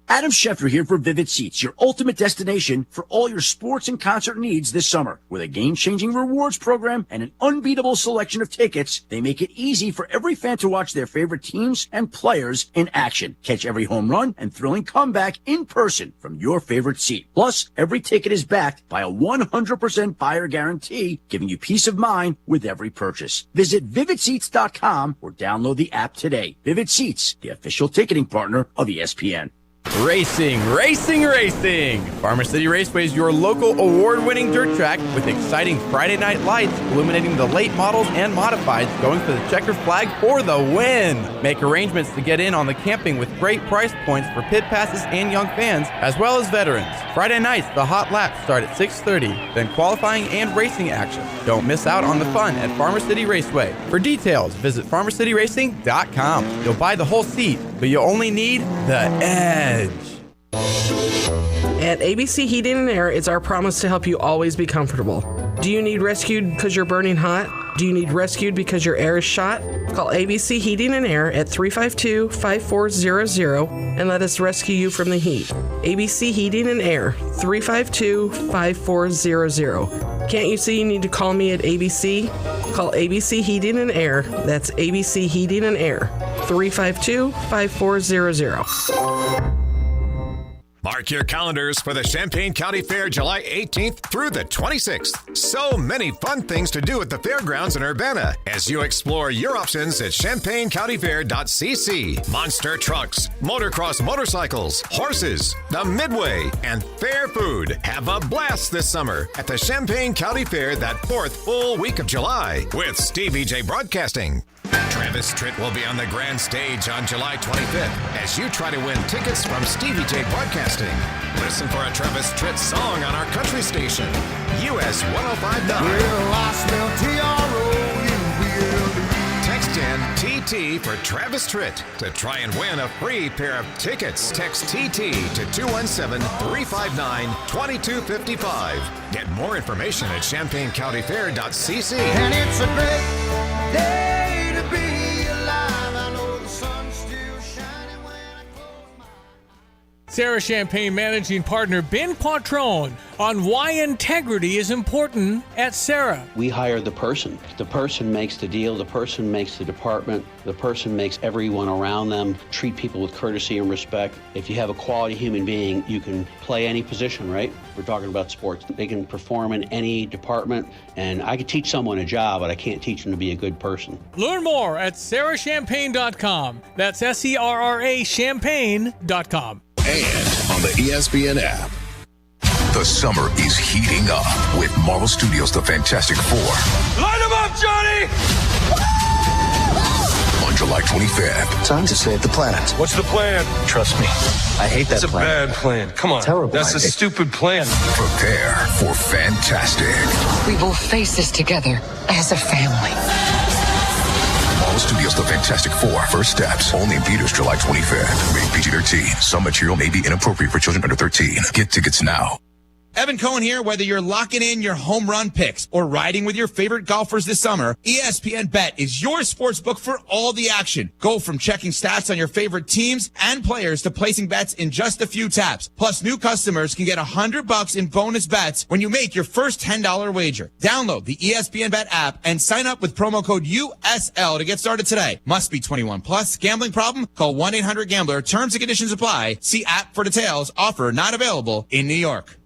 Adam Schefter here for Vivid Seats, your ultimate destination for all your sports and concert needs this summer. With a game-changing rewards program and an unbeatable selection of tickets, they make it easy for every fan to watch their favorite teams and players in action. Catch every home run and thrilling comeback in person from your favorite seat. Plus, every ticket is backed by a 100% buyer guarantee, giving you peace of mind with every purchase. Visit VividSeats.com or download the app today. Vivid Seats, the official ticketing partner of ESPN. Racing, racing, racing! Farmer City Raceway is your local award-winning dirt track with exciting Friday night lights illuminating the late models and modifieds going for the checkered flag for the win. Make arrangements to get in on the camping with great price points for pit passes and young fans, as well as veterans. Friday nights, the hot laps start at 6:30, then qualifying and racing action. Don't miss out on the fun at Farmer City Raceway. For details, visit farmercityracing.com. You'll buy the whole seat, but you only need the edge. At ABC Heating and Air, it's our promise to help you always be comfortable. Do you need rescued because you're burning hot? Do you need rescued because your air is shot? Call ABC Heating and Air at 352-5400 and let us rescue you from the heat. ABC Heating and Air, 352-5400. Can't you see you need to call me at ABC? Call ABC Heating and Air. That's ABC Heating and Air, 352-5400. Mark your calendars for the Champaign County Fair July 18th through the 26th. So many fun things to do at the fairgrounds in Urbana as you explore your options at champaigncountyfair.cc. Monster trucks, motocross motorcycles, horses, the Midway, and fair food. Have a blast this summer at the Champaign County Fair that fourth full week of July with Stevie J Broadcasting. Travis Tritt will be on the grand stage on July 25th as you try to win tickets from Stevie J Broadcasting. Listen for a Travis Tritt song on our country station, US 1059. Well, I smell T-R-O-U-B-L-E. Text in TT for Travis Tritt to try and win a free pair of tickets. Text TT to 217-359-2255. Get more information at champaigncountyfair.cc. And it's a great day to be alive. I know the sun's still shining when I close my eyes. Sarah Champagne managing partner Ben Quattrone on why integrity is important at Sarah. We hire the person. The person makes the deal. The person makes the department. The person makes everyone around them treat people with courtesy and respect. If you have a quality human being, you can play any position, right? We're talking about sports. They can perform in any department, and I could teach someone a job, but I can't teach them to be a good person. Learn more at sarahchampagne.com. That's SERRA champagne.com. And on the ESPN app. The summer is heating up with Marvel Studios' The Fantastic Four. Light him up, Johnny! On July 25th. Time to save the planet. What's the plan? Trust me, I hate that plan. That's a bad plan. Come on. Terrible That's a idea. stupid plan. Prepare for fantastic. We will face this together as a family. Marvel Studios' The Fantastic Four. First steps. Only in theaters July 25th. Rated PG-13. Some material may be inappropriate for children under 13. Get tickets now. Evan Cohen here. Whether you're locking in your home run picks or riding with your favorite golfers this summer, ESPN Bet is your sports book for all the action. Go from checking stats on your favorite teams and players to placing bets in just a few taps. Plus, new customers can get $100 in bonus bets when you make your first $10 wager. Download the ESPN Bet app and sign up with promo code USL to get started today. Must be 21 plus. Gambling problem? Call 1-800-GAMBLER. Terms and conditions apply. See app for details. Offer not available in New York.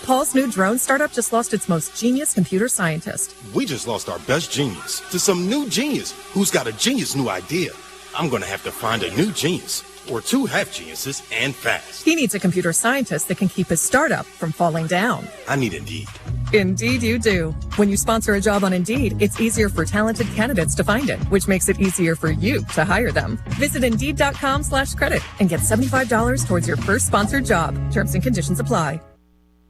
Paul's new drone startup just lost its most genius computer scientist. We just lost our best genius to some new genius who's got a genius new idea. I'm going to have to find a new genius, or two half geniuses, and fast. He needs a computer scientist that can keep his startup from falling down. I need Indeed. Indeed you do. When you sponsor a job on Indeed, it's easier for talented candidates to find it, which makes it easier for you to hire them. Visit Indeed.com/credit and get $75 towards your first sponsored job. Terms and conditions apply.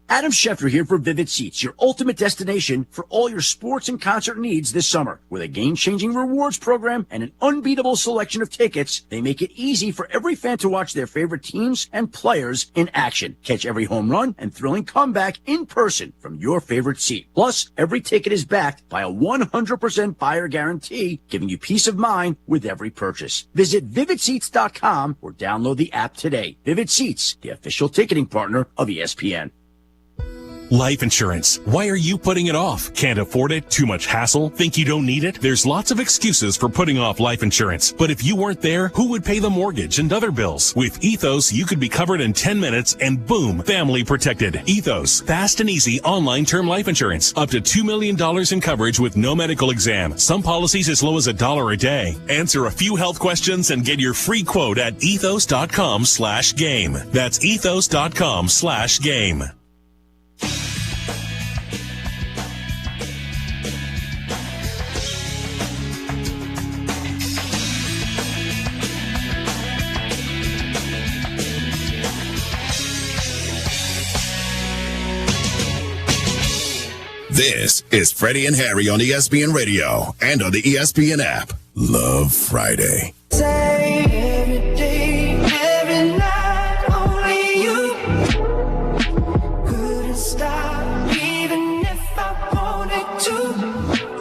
Adam Schefter here for Vivid Seats, your ultimate destination for all your sports and concert needs this summer. With a game-changing rewards program and an unbeatable selection of tickets, they make it easy for every fan to watch their favorite teams and players in action. Catch every home run and thrilling comeback in person from your favorite seat. Plus, every ticket is backed by a 100% buyer guarantee, giving you peace of mind with every purchase. Visit VividSeats.com or download the app today. Vivid Seats, the official ticketing partner of ESPN. Life insurance. Why are you putting it off? Can't afford it? Too much hassle? Think you don't need it? There's lots of excuses for putting off life insurance. But if you weren't there, who would pay the mortgage and other bills? With Ethos, you could be covered in 10 minutes and boom, family protected. Ethos. Fast and easy online term life insurance. Up to $2 million in coverage with no medical exam. Some policies as low as $1 a day. Answer a few health questions and get your free quote at ethos.com/game. That's ethos.com/game. This is Freddie and Harry on ESPN Radio and on the ESPN app. Love Friday. Every day, every night, only you couldn't stop, even if I wanted to.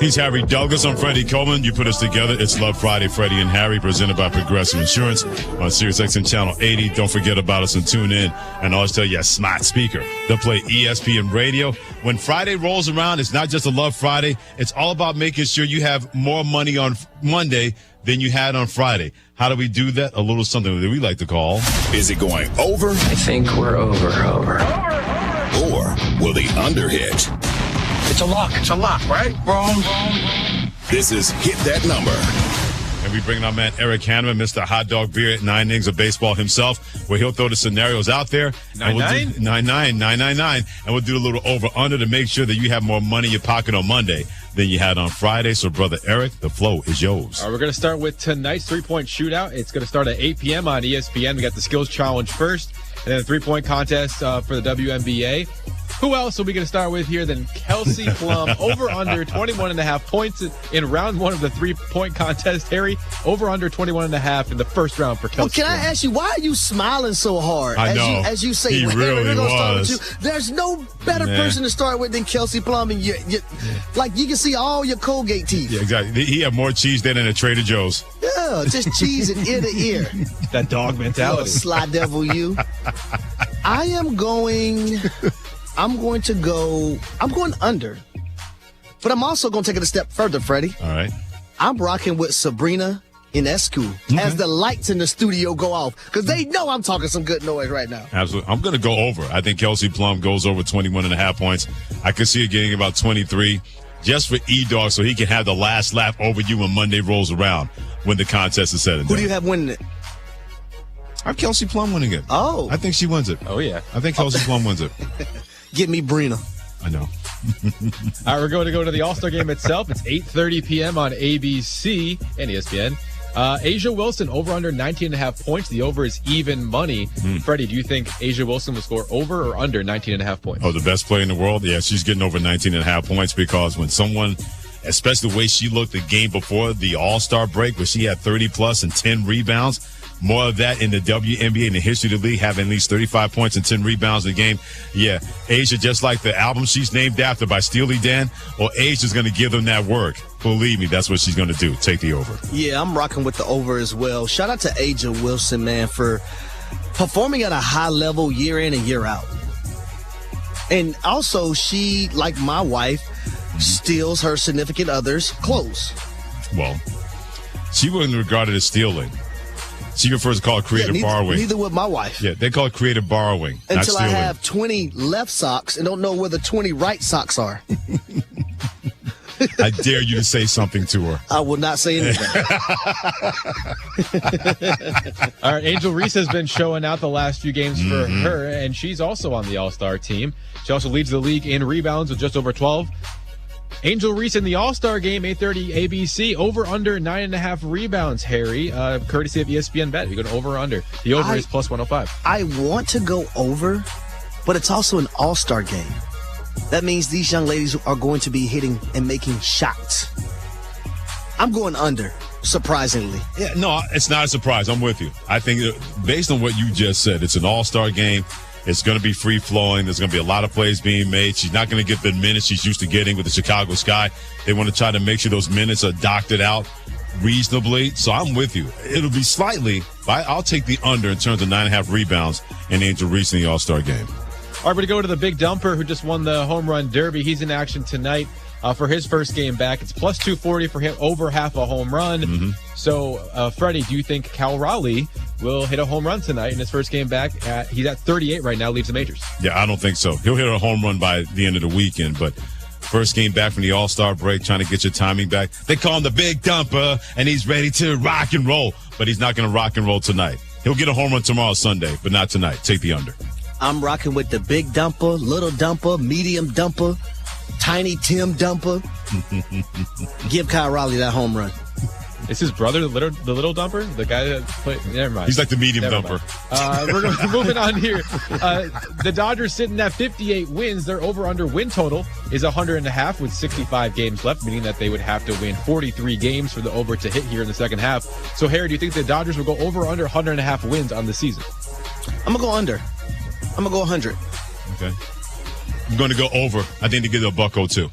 He's Harry Douglas. I'm Freddie Coleman. You put us together. It's Love Friday, Freddie and Harry, presented by Progressive Insurance on SiriusXM Channel 80. Don't forget about us and tune in. And always tell you a smart speaker. They'll play ESPN Radio. When Friday rolls around, it's not just a Love Friday. It's all about making sure you have more money on Monday than you had on Friday. How do we do that? A little something that we like to call. Is it going over? I think we're over. Or will the under hit? It's a lock. It's a lock, right? Wrong. This is Hit That Number. And we bring in our man Eric Hanneman, Mr. Hot Dog Beer at 9 innings of baseball himself, where he'll throw the scenarios out there. 999. And we'll do a little over-under to make sure that you have more money in your pocket on Monday than you had on Friday. So, Brother Eric, the flow is yours. All right, we're going to start with tonight's three-point shootout. It's going to start at 8 p.m. on ESPN. We got the skills challenge first, and then a three-point contest for the WNBA. Who else are we going to start with here than Kelsey Plum? Over under 21.5 points in round one of the three-point contest. Harry, over under 21.5 in the first round for Kelsey. Well, can I ask you, why are you smiling so hard? I know. As you say, he really was. There's no better person to start with than Kelsey Plum. And like you can see all your Colgate teeth. Yeah, exactly. He had more cheese than in a Trader Joe's. Yeah, just cheese and ear to ear. That dog mentality. You sly devil, you. I'm going under, but I'm also going to take it a step further, Freddie. All right. I'm rocking with Sabrina Ionescu as the lights in the studio go off, because they know I'm talking some good noise right now. Absolutely. I'm going to go over. I think Kelsey Plum goes over 21.5 points. I could see it getting about 23 just for E-Dog, so he can have the last laugh over you when Monday rolls around when the contest is set. Who do you have winning it? I have Kelsey Plum winning it. Oh. I think she wins it. Oh, yeah. I think Kelsey Plum wins it. Get me Brina. I know. All right, we're going to go to the All-Star game itself. It's 8:30 p.m. on ABC and ESPN. Asia Wilson, over under 19.5 points. The over is even money. Freddie, do you think Asia Wilson will score over or under 19.5 points? Oh, the best player in the world? Yeah, she's getting over 19.5 points, because when someone, especially the way she looked the game before the All-Star break, where she had 30-plus and 10 rebounds, more of that in the WNBA in the history of the league, having at least 35 points and 10 rebounds in the game. Yeah, Asia, just like the album she's named after by Steely Dan, or Asia's going to give them that work. Believe me, that's what she's going to do. Take the over. Yeah, I'm rocking with the over as well. Shout out to Asia Wilson, man, for performing at a high level year in and year out. And also, she, like my wife, steals her significant other's clothes. Well, she wasn't regarded as stealing. She prefers to call it creative borrowing. Neither would my wife. Yeah, they call it creative borrowing. Until I have 20 left socks and don't know where the 20 right socks are. I dare you to say something to her. I will not say anything. All right, Angel Reese has been showing out the last few games for her, and she's also on the All-Star team. She also leads the league in rebounds with just over 12. Angel Reese in the All-Star game, 8:30 ABC, over under 9.5 rebounds, Harry, courtesy of ESPN Bet. You're going over or under. The over is plus 105. I want to go over, but it's also an All-Star game. That means these young ladies are going to be hitting and making shots. I'm going under, surprisingly. Yeah, no, it's not a surprise. I'm with you. I think based on what you just said, it's an All-Star game. It's going to be free-flowing. There's going to be a lot of plays being made. She's not going to get the minutes she's used to getting with the Chicago Sky. They want to try to make sure those minutes are doctored out reasonably. So I'm with you. It'll be slightly, but I'll take the under in terms of 9.5 rebounds and Angel Reese in the All-Star game. All right, we're going to go to the Big Dumper who just won the Home Run Derby. He's in action tonight for his first game back. It's plus 240 for him, over half a home run. Mm-hmm. So, Freddie, do you think Cal Raleigh will hit a home run tonight in his first game back? He's at 38 right now, leads the majors. Yeah, I don't think so. He'll hit a home run by the end of the weekend, but first game back from the All-Star break, trying to get your timing back. They call him the Big Dumper, and he's ready to rock and roll, but he's not going to rock and roll tonight. He'll get a home run tomorrow, Sunday, but not tonight. Take the under. I'm rocking with the Big Dumper, Little Dumper, Medium Dumper, Tiny Tim Dumper. Give Kyle Raleigh that home run. Is his brother the little dumper? The guy that played? Never mind. He's like the medium dumper. We're moving on here. The Dodgers sitting at 58 wins. Their over-under win total is 100.5 with 65 games left, meaning that they would have to win 43 games for the over to hit here in the second half. So, Harry, do you think the Dodgers will go over or under 100.5 wins on the season? I'm going to go under. I'm going to go 100. Okay. I'm going to go over. I think they get a $102.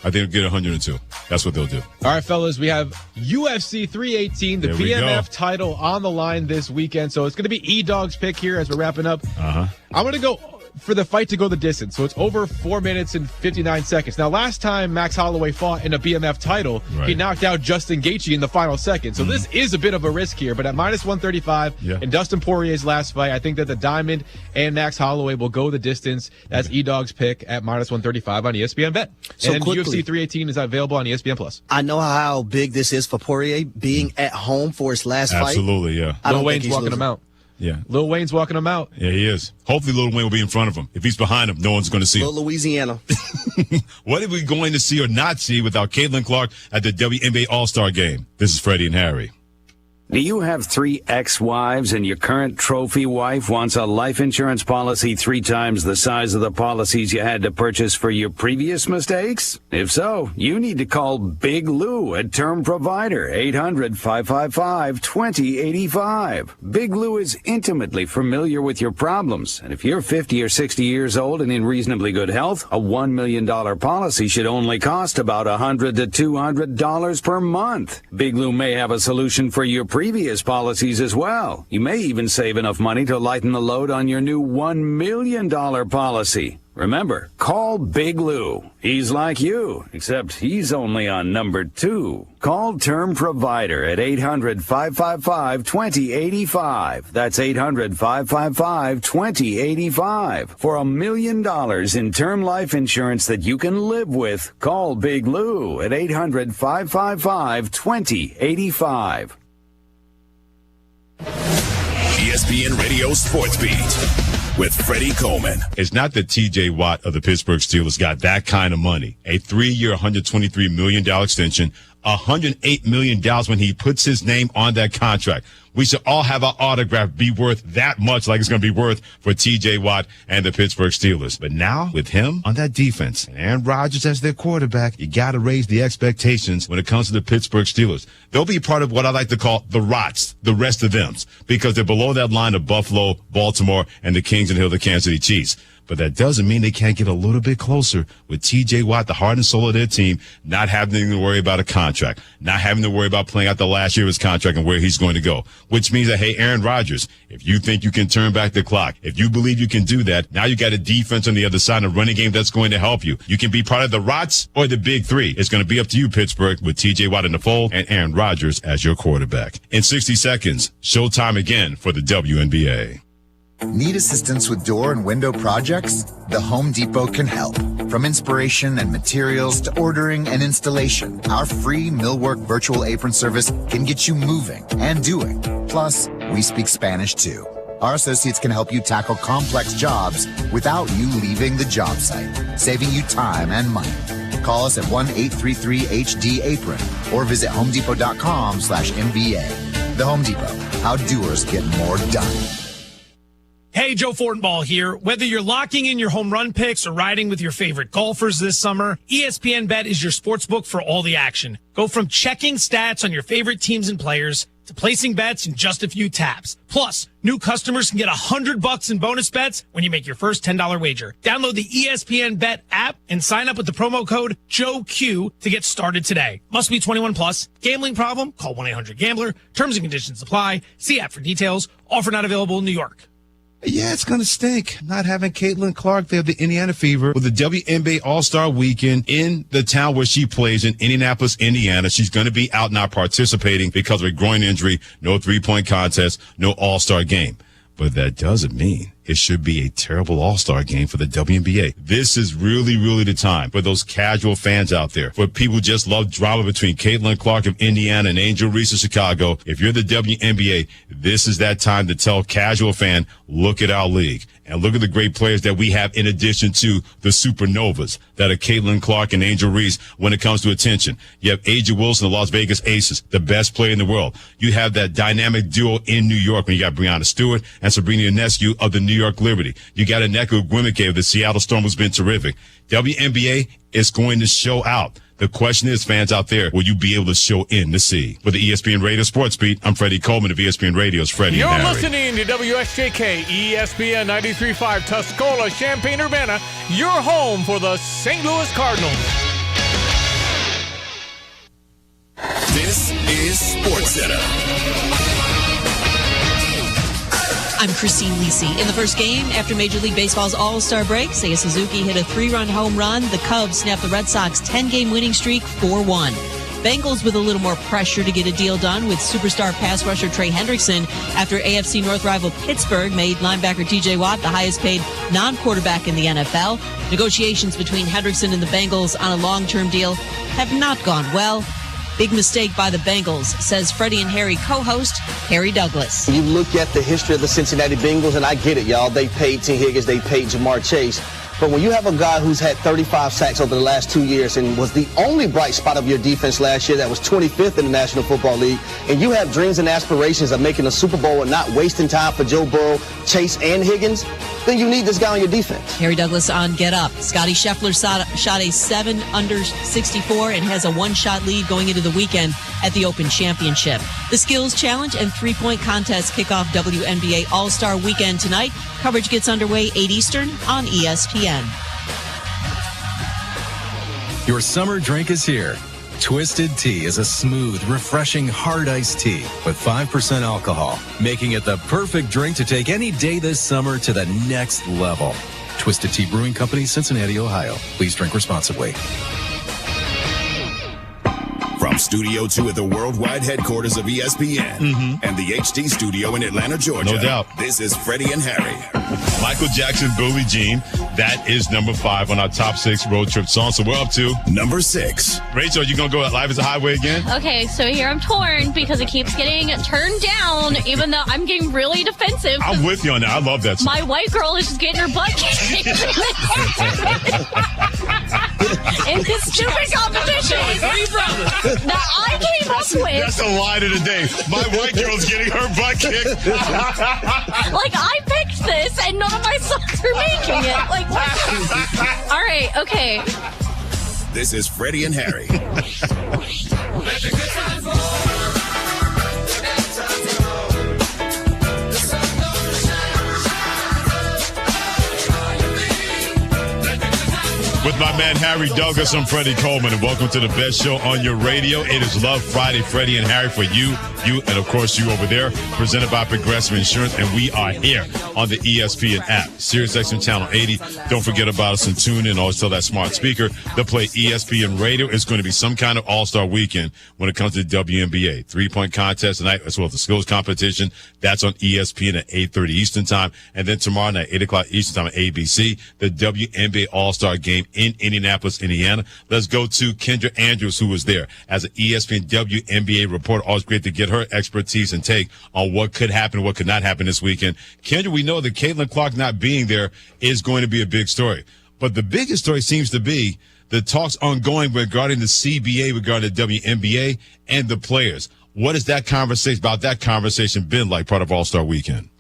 I think they'll get 102. That's what they'll do. All right, fellas, we have UFC 318, the BMF title on the line this weekend. So it's going to be E-Dog's pick here as we're wrapping up. Uh-huh. I'm going to go for the fight to go the distance. So it's over 4 minutes and 59 seconds. Now, last time Max Holloway fought in a BMF title, he knocked out Justin Gaethje in the final second. So this is a bit of a risk here. But at minus 135 in Dustin Poirier's last fight, I think that the Diamond and Max Holloway will go the distance. That's E-Dog's pick at minus 135 on ESPN Bet. So and quickly, UFC 318 is available on ESPN Plus. I know how big this is for Poirier being at home for his last fight. Absolutely, yeah. Lil Wayne's walking him out. Yeah. Lil Wayne's walking him out. Yeah, he is. Hopefully Lil Wayne will be in front of him. If he's behind him, no one's going to see him. Little Louisiana. What are we going to see or not see without Caitlin Clark at the WNBA All-Star Game? This is Freddie and Harry. Do you have 3 ex-wives and your current trophy wife wants a life insurance policy 3 times the size of the policies you had to purchase for your previous mistakes? If so, you need to call Big Lou at Term Provider, 800-555-2085. Big Lou is intimately familiar with your problems, and if you're 50 or 60 years old and in reasonably good health, a $1 million policy should only cost about $100 to $200 per month. Big Lou may have a solution for your previous policies as well. You may even save enough money to lighten the load on your new $1 million policy. Remember, call Big Lou. He's like you, except he's only on number 2. Call Term Provider at 800-555-2085. That's 800-555-2085. For $1 million in term life insurance that you can live with, call Big Lou at 800-555-2085. ESPN Radio Sports Beat with Freddie Coleman. It's not that TJ Watt of the Pittsburgh Steelers got that kind of money. A 3-year, $123 million extension, $108 million when he puts his name on that contract. We should all have our autograph be worth that much like it's going to be worth for TJ Watt and the Pittsburgh Steelers. But now, with him on that defense and Aaron Rodgers as their quarterback, you got to raise the expectations when it comes to the Pittsburgh Steelers. They'll be part of what I like to call the Rots, the rest of them, because they're below that line of Buffalo, Baltimore, and the Kings and the Kansas City Chiefs. But that doesn't mean they can't get a little bit closer with TJ Watt, the heart and soul of their team, not having to worry about a contract, not having to worry about playing out the last year of his contract and where he's going to go. Which means that, hey, Aaron Rodgers, if you think you can turn back the clock, if you believe you can do that, now you got a defense on the other side, a running game that's going to help you. You can be part of the Rots or the Big Three. It's going to be up to you, Pittsburgh, with TJ Watt in the fold and Aaron Rodgers as your quarterback. In 60 seconds, showtime again for the WNBA. Need assistance with door and window projects? The Home Depot can help. From inspiration and materials to ordering and installation, our free Millwork virtual apron service can get you moving and doing. Plus, we speak Spanish too. Our associates can help you tackle complex jobs without you leaving the job site, saving you time and money. Call us at 1-833-HD-APRON or visit homedepot.com/MBA. The Home Depot, how doers get more done. Hey, Joe Fortenbaugh here. Whether you're locking in your home run picks or riding with your favorite golfers this summer, ESPN Bet is your sportsbook for all the action. Go from checking stats on your favorite teams and players to placing bets in just a few taps. Plus, new customers can get $100 in bonus bets when you make your first $10 wager. Download the ESPN Bet app and sign up with the promo code JOEQ to get started today. Must be 21 plus. Gambling problem? Call 1-800-GAMBLER. Terms and conditions apply. See app for details. Offer not available in New York. Yeah, it's going to stink not having Caitlin Clark. They have the Indiana Fever with the WNBA All-Star Weekend in the town where she plays in Indianapolis, Indiana. She's going to be out not participating because of a groin injury, no three-point contest, no All-Star game. But that doesn't mean it should be a terrible All-Star game for the WNBA. This is really, really the time for those casual fans out there, for people who just love drama between Caitlin Clark of Indiana and Angel Reese of Chicago. If you're the WNBA, this is that time to tell casual fan, look at our league. And look at the great players that we have in addition to the supernovas that are Caitlin Clark and Angel Reese when it comes to attention. You have A'ja Wilson, the Las Vegas Aces, the best player in the world. You have that dynamic duo in New York when you got Breanna Stewart and Sabrina Ionescu of the New York Liberty. You got Nneka Ogwumike of the Seattle Storm, who's been terrific. WNBA is going to show out. The question is, fans out there, will you be able to show in to see? For the ESPN Radio Sports Beat, I'm Freddie Coleman of ESPN Radio's Freddie You're and Harry. listening to WSJK, ESPN 93.5, Tuscola, Champaign-Urbana, your home for the St. Louis Cardinals. This is SportsCenter. I'm Christine Lisi. In the first game, after Major League Baseball's All-Star break, Seiya Suzuki hit a 3-run home run. The Cubs snapped the Red Sox 10-game winning streak 4-1. Bengals with a little more pressure to get a deal done with superstar pass rusher Trey Hendrickson after AFC North rival Pittsburgh made linebacker TJ Watt the highest paid non-quarterback in the NFL. Negotiations between Hendrickson and the Bengals on a long-term deal have not gone well. Big mistake by the Bengals, says Freddie and Harry co-host Harry Douglas. You look at the history of the Cincinnati Bengals, and I get it, y'all. They paid T. Higgins, they paid Jamar Chase. But when you have a guy who's had 35 sacks over the last 2 years and was the only bright spot of your defense last year that was 25th in the National Football League, and you have dreams and aspirations of making a Super Bowl and not wasting time for Joe Burrow, Chase, and Higgins, then you need this guy on your defense. Harry Douglas on Get Up. Scotty Scheffler shot a 7 under 64 and has a one-shot lead going into the weekend at the Open Championship. The Skills Challenge and three-point contest kick off WNBA All-Star Weekend tonight. Coverage gets underway 8 Eastern on ESPN. Your summer drink is here. Twisted Tea is a smooth, refreshing, hard iced tea with 5% alcohol, making it the perfect drink to take any day this summer to the next level. Twisted Tea Brewing Company, Cincinnati, Ohio. Please drink responsibly. From Studio 2 at the worldwide headquarters of ESPN and the HD studio in Atlanta, Georgia. No doubt. This is Freddie and Harry. Michael Jackson, Billie Jean. That is number 5 on our top 6 road trip songs. So we're up to number 6. Rachel, you going to go at Live as a Highway again? Okay, so here I'm torn because it keeps getting turned down, even though I'm getting really defensive. I'm with you on that. I love that song. My white girl is just getting her butt kicked in this stupid competition that I came up with. That's the line of the day. My white girl's getting her butt kicked. Like, I picked this, and none of my songs are making it. Like, what? All right, okay. This is Freddie and Harry. With my man Harry Douglas, I'm Freddie Coleman, and welcome to the best show on your radio. It is Love Friday, Freddie and Harry, for you, and of course you over there, presented by Progressive Insurance, and we are here on the ESPN app, SiriusXM Channel 80. Don't forget about us and tune in. Always tell that smart speaker to play ESPN Radio. It's going to be some kind of all-star weekend when it comes to the WNBA. 3-point contest tonight, as well as the skills competition. That's on ESPN at 8:30 Eastern Time, and then tomorrow night, 8 o'clock Eastern Time at ABC, the WNBA All-Star Game in Indianapolis, Indiana. Let's go to Kendra Andrews, who was there as an ESPN WNBA reporter. Always great to get her expertise and take on what could happen, what could not happen this weekend. Kendra, we know that Caitlin Clark not being there is going to be a big story. But the biggest story seems to be the talks ongoing regarding the CBA, regarding the WNBA and the players. What has that conversation been like part of All-Star Weekend?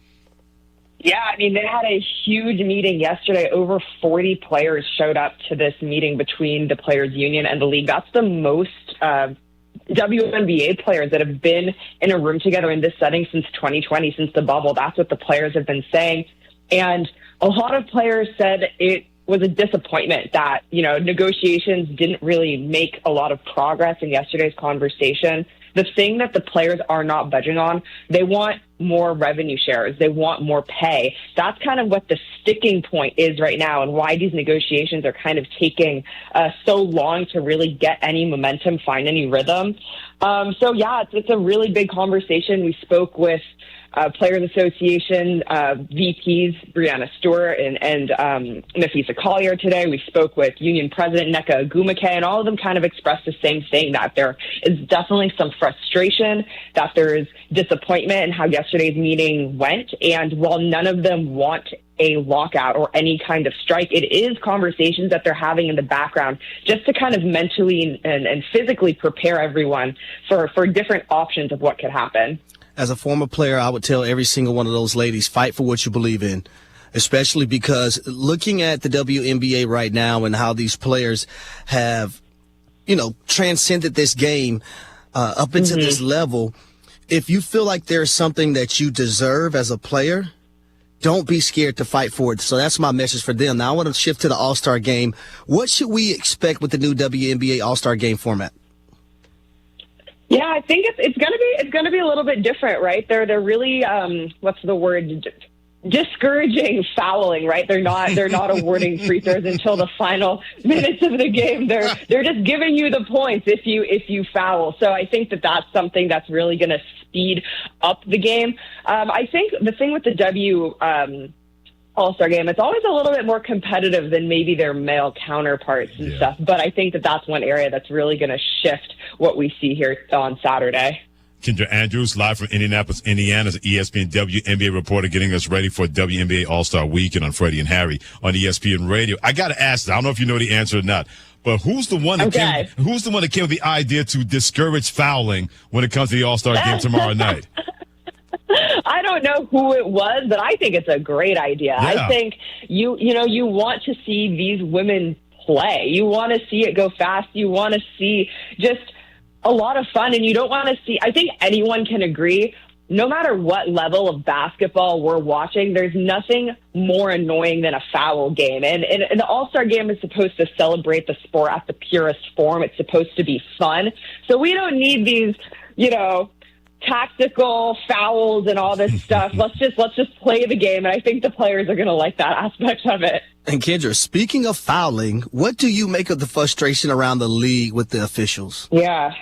Yeah, I mean, they had a huge meeting yesterday. Over 40 players showed up to this meeting between the Players Union and the league. That's the most WNBA players that have been in a room together in this setting since 2020, since the bubble. That's what the players have been saying. And a lot of players said it was a disappointment that, negotiations didn't really make a lot of progress in yesterday's conversation. The thing that the players are not budging on, they want more revenue shares. They want more pay. That's kind of what the sticking point is right now, and why these negotiations are kind of taking so long to really get any momentum, find any rhythm. So yeah, it's a really big conversation. We spoke with Players Association VPs Brianna Stewart and Nafisa Collier today. We spoke with Union President Nneka Agumake, and all of them kind of expressed the same thing, that there is definitely some frustration, that there is disappointment in how yesterday's meeting went. And while none of them want a lockout or any kind of strike, it is conversations that they're having in the background just to kind of mentally and physically prepare everyone for different options of what could happen. As a former player, I would tell every single one of those ladies, fight for what you believe in, especially because looking at the WNBA right now and how these players have, transcended this game up into this level, if you feel like there's something that you deserve as a player, don't be scared to fight for it. So that's my message for them. Now I want to shift to the All-Star game. What should we expect with the new WNBA All-Star game format? Yeah, I think it's gonna be a little bit different, right? They're really what's the word? Discouraging fouling, right? They're not awarding free throws until the final minutes of the game. They're just giving you the points if you foul. So I think that's something that's really going to speed up the game. I think the thing with the All-Star game, it's always a little bit more competitive than maybe their male counterparts and stuff. But I think that's one area that's really going to shift what we see here on Saturday. Kendra Andrews, live from Indianapolis, Indiana, as ESPN WNBA reporter, getting us ready for WNBA All-Star Weekend on Freddie and Harry on ESPN Radio. I got to ask, I don't know if you know the answer or not, but who's the one that came with the idea to discourage fouling when it comes to the All-Star game tomorrow night? I don't know who it was, but I think it's a great idea. Yeah. I think you want to see these women play. You want to see it go fast. You want to see just a lot of fun, and you don't want to see, I think anyone can agree, no matter what level of basketball we're watching, there's nothing more annoying than a foul game. And the All-Star game is supposed to celebrate the sport at the purest form. It's supposed to be fun. So we don't need these, tactical fouls and all this stuff. Let's just play the game, and I think the players are going to like that aspect of it. And Kendra, speaking of fouling, what do you make of the frustration around the league with the officials? Yeah.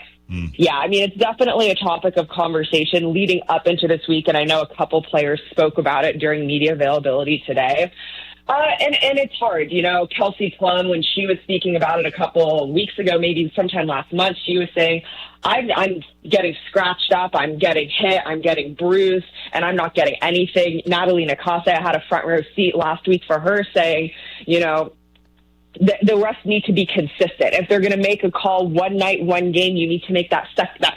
Yeah, I mean, it's definitely a topic of conversation leading up into this week, and I know a couple players spoke about it during media availability today. And it's hard, Kelsey Plum, when she was speaking about it a couple weeks ago, maybe sometime last month, she was saying, I'm getting scratched up, I'm getting hit, I'm getting bruised, and I'm not getting anything. Natalie Nakase, I had a front row seat last week for her saying, the refs need to be consistent. If they're going to make a call one night, one game, you need to make that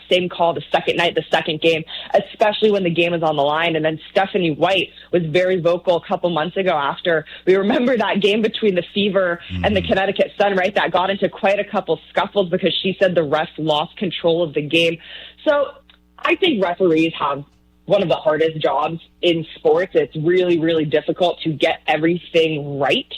same call the second night, the second game, especially when the game is on the line. And then Stephanie White was very vocal a couple months ago after we remember that game between the Fever and the Connecticut Sun, right? That got into quite a couple scuffles because she said the refs lost control of the game. So I think referees have one of the hardest jobs in sports. It's really, really difficult to get everything right.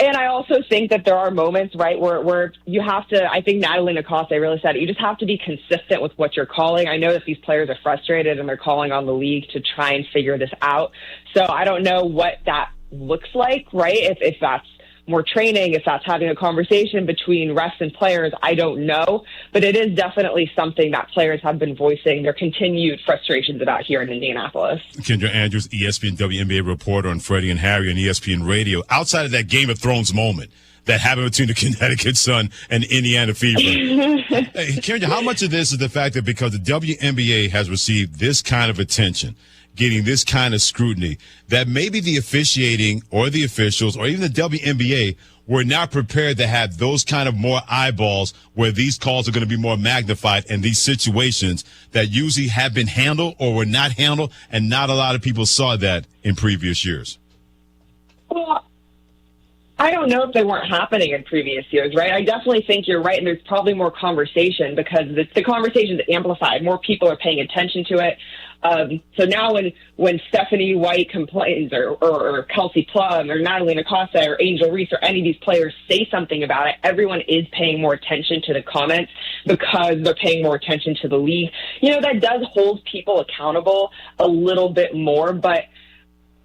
And I also think that there are moments, right, where you have to, I think Natalie Nakase really said it, you just have to be consistent with what you're calling. I know that these players are frustrated and they're calling on the league to try and figure this out. So I don't know what that looks like, right, if that's more training, if that's having a conversation between refs and players, I don't know. But it is definitely something that players have been voicing their continued frustrations about here in Indianapolis. Kendra Andrews, ESPN WNBA reporter on Freddie and Harry on ESPN Radio. Outside of that Game of Thrones moment that happened between the Connecticut Sun and the Indiana Fever, hey, Kendra, how much of this is the fact that because the WNBA has received this kind of attention, getting this kind of scrutiny, that maybe the officiating or the officials or even the WNBA were not prepared to have those kind of more eyeballs where these calls are going to be more magnified in these situations that usually have been handled or were not handled, and not a lot of people saw that in previous years? Well, I don't know if they weren't happening in previous years, right? I definitely think you're right, and there's probably more conversation because the conversation is amplified. More people are paying attention to it. So now when Stephanie White complains or Kelsey Plum or Natalie Nakasa or Angel Reese or any of these players say something about it, everyone is paying more attention to the comments because they're paying more attention to the league. That does hold people accountable a little bit more, but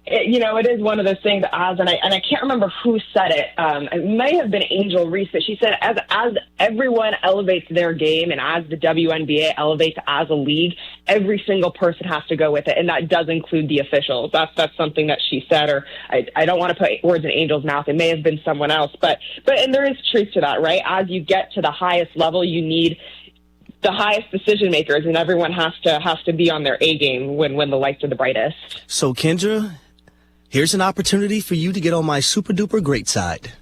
it is one of those things and I can't remember who said it. It may have been Angel Reese, but she said as everyone elevates their game and as the WNBA elevates as a league, every single person has to go with it, and that does include the officials. That's something that she said, or I don't want to put words in Angel's mouth. It may have been someone else, but there is truth to that, right? As you get to the highest level, you need the highest decision makers, and everyone has to be on their A game when the lights are the brightest. So, Kendra, here's an opportunity for you to get on my super duper great side.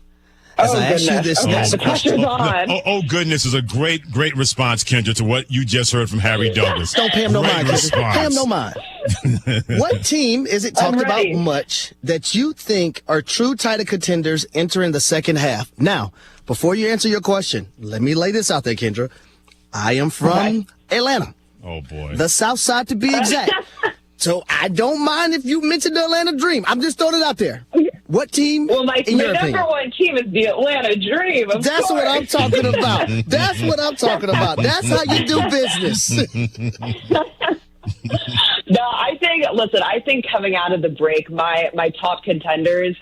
As I ask you this next question. Oh, goodness is a great response, Kendra, to what you just heard from Harry Douglas. Don't pay him no mind, Kendra. Pay him no mind. What team is it talked about much that you think are true title contenders entering the second half? Now, before you answer your question, let me lay this out there, Kendra. I am from Atlanta. Oh, boy. The South Side, to be exact. So I don't mind if you mention the Atlanta Dream. I'm just throwing it out there. What team? Well, my number one team is the Atlanta Dream. That's what I'm talking about. That's what I'm talking about. That's how you do business. No, I think coming out of the break, my top contenders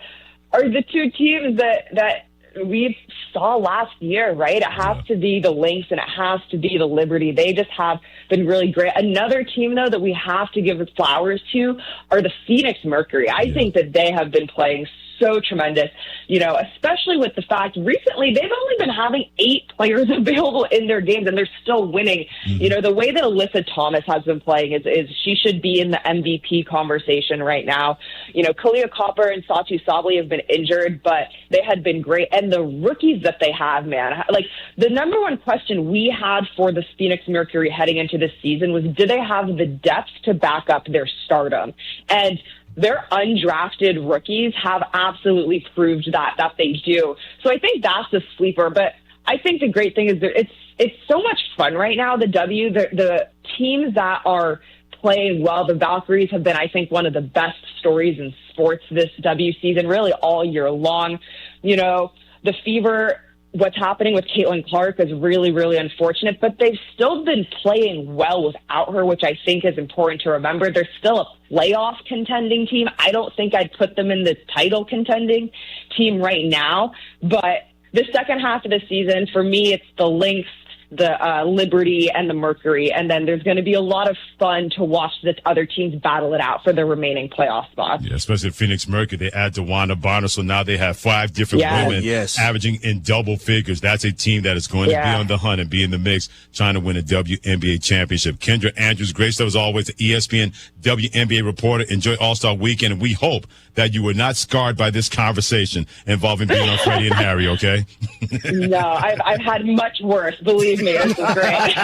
are the two teams that we saw last year, right? It has to be the Lynx and it has to be the Liberty. They just have been really great. Another team, though, that we have to give flowers to are the Phoenix Mercury. I think that they have been playing so tremendous, especially with the fact recently they've only been having 8 players available in their games and they're still winning. The way that Alyssa Thomas has been playing is she should be in the MVP conversation right now. Kalia Copper and Satu Sabli have been injured, but they had been great. And the rookies that they have, man, like the number one question we had for the Phoenix Mercury heading into this season was, do they have the depth to back up their stardom? And their undrafted rookies have absolutely proved that they do. So I think that's a sleeper. But I think the great thing is that it's so much fun right now. The teams that are playing well, the Valkyries have been, I think, one of the best stories in sports this W season, really all year long. The Fever, what's happening with Caitlin Clark is really, really unfortunate, but they've still been playing well without her, which I think is important to remember. They're still a playoff contending team. I don't think I'd put them in the title contending team right now, but the second half of the season, for me, it's the Lynx, the Liberty, and the Mercury, and then there's going to be a lot of fun to watch the other teams battle it out for the remaining playoff spots. Yeah, especially Phoenix Mercury. They add DeWanda Bonner, so now they have 5 different women averaging in double figures. That's a team that is going to be on the hunt and be in the mix, trying to win a WNBA championship. Kendra Andrews, great stuff as always, the ESPN WNBA reporter. Enjoy All-Star Weekend, and we hope that you were not scarred by this conversation involving being on Freddie and Harry, okay? No, I've had much worse, believe me. This is great.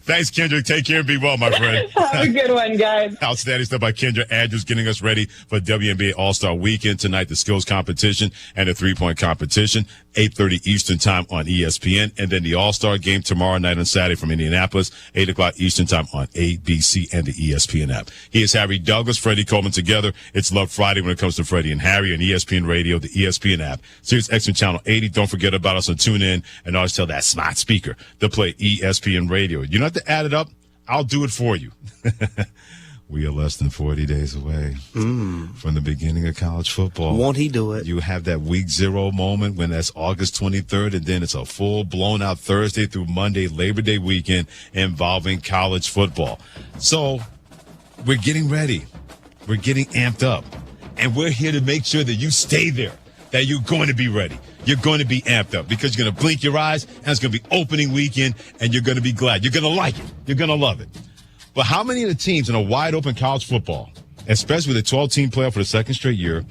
Thanks, Kendra. Take care and be well, my friend. Have a good one, guys. Outstanding stuff by Kendra Andrews, getting us ready for WNBA All-Star Weekend tonight, the skills competition and the three-point competition, 8:30 Eastern time on ESPN, and then the All-Star game tomorrow night on Saturday from Indianapolis, 8 o'clock Eastern time on ABC and the ESPN app. He is Harry Douglas, Freddie Coleman together. It's Love Friday when it comes to Freddie and Harry on ESPN Radio, the ESPN app, Sirius XM Channel 80. Don't forget about us on TuneIn, and always tell that smart speaker to play ESPN Radio. You don't have to add it up. I'll do it for you. We are less than 40 days away from the beginning of college football. Won't he do it? You have that week 0 moment when that's August 23rd, and then it's a full blown out Thursday through Monday, Labor Day weekend involving college football. So we're getting ready. We're getting amped up. And we're here to make sure that you stay there, that you're going to be ready. You're going to be amped up because you're going to blink your eyes, and it's going to be opening weekend, and you're going to be glad. You're going to like it. You're going to love it. But how many of the teams in a wide open college football, especially with a 12-team playoff for the second straight year,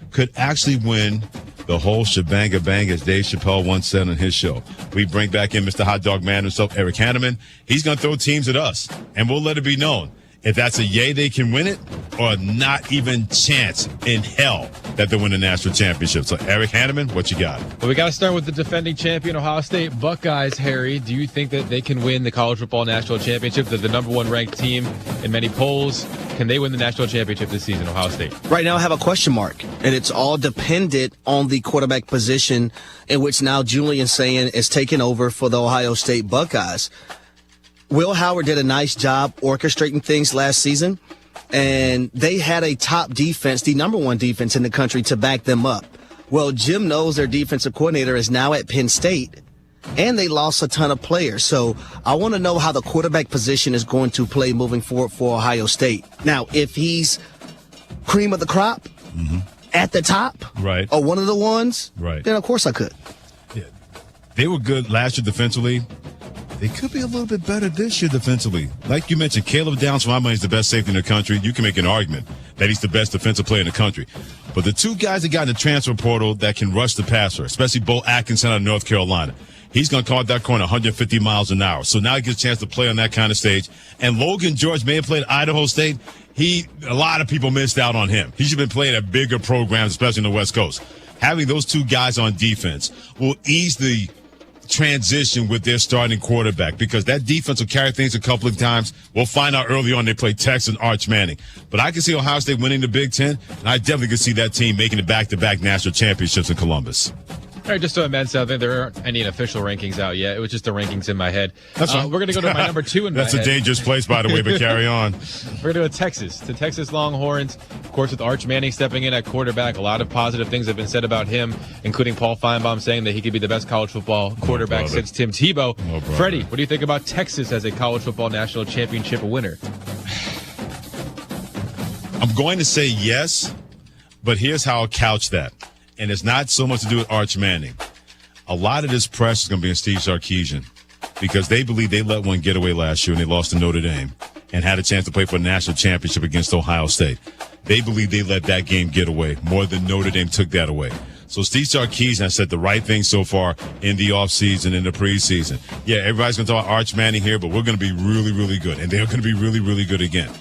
could actually win the whole shebang bang, as Dave Chappelle once said on his show? We bring back in Mr. Hot Dog Man himself, Eric Hanneman. He's going to throw teams at us, and we'll let it be known. if that's a yay, they can win it, or not even chance in hell that they'll win the national championship. So, Eric Hanneman, what you got? Well, we got to start with the defending champion, Ohio State Buckeyes. Harry, do you think that they can win the college football national championship? They're the number one ranked team in many polls. Can they win the national championship this season, Ohio State? Right now I have a question mark, and it's all dependent on the quarterback position in which now Julian Sayin is taking over for the Ohio State Buckeyes. Will Howard did a nice job orchestrating things last season, and they had a top defense, the number one defense in the country, to back them up. Well, Jim Knowles, their defensive coordinator, is now at Penn State, and they lost a ton of players. So I want to know how the quarterback position is going to play moving forward for Ohio State. Now, if he's cream of the crop, at the top, right, or one of the ones, right, then of course I could. Yeah. They were good last year defensively. They could be a little bit better this year defensively. Like you mentioned, Caleb Downs, for my money, is the best safety in the country. You can make an argument that he's the best defensive player in the country. But the two guys that got in the transfer portal that can rush the passer, especially Bo Atkinson out of North Carolina, he's going to call that corner 150 miles an hour. So now he gets a chance to play on that kind of stage. And Logan George may have played at Idaho State. A lot of people missed out on him. He should have been playing at bigger programs, especially in the West Coast. Having those two guys on defense will ease the transition with their starting quarterback, because that defense will carry things a couple of times. We'll find out early on they play Texas, Arch Manning. But I can see Ohio State winning the Big Ten, and I definitely can see that team making it back-to-back national championships in Columbus. All right, just to amend something, there aren't any official rankings out yet. It was just the rankings in my head. That's fine. We're going to go to my number two in my head. That's a dangerous place, by the way, but carry on. We're going to go to Texas, Texas Longhorns. Of course, with Arch Manning stepping in at quarterback, a lot of positive things have been said about him, including Paul Feinbaum saying that he could be the best college football quarterback since Tim Tebow. Freddie, what do you think about Texas as a college football national championship winner? I'm going to say yes, but here's how I'll couch that. And it's not so much to do with Arch Manning. A lot of this press is going to be on Steve Sarkisian, because they believe they let one get away last year and they lost to Notre Dame and had a chance to play for a national championship against Ohio State. They believe they let that game get away more than Notre Dame took that away. So Steve Sarkisian has said the right thing so far in the offseason, in the preseason. Yeah, everybody's going to talk Arch Manning here, but we're going to be really, really good. And they're going to be really, really good again.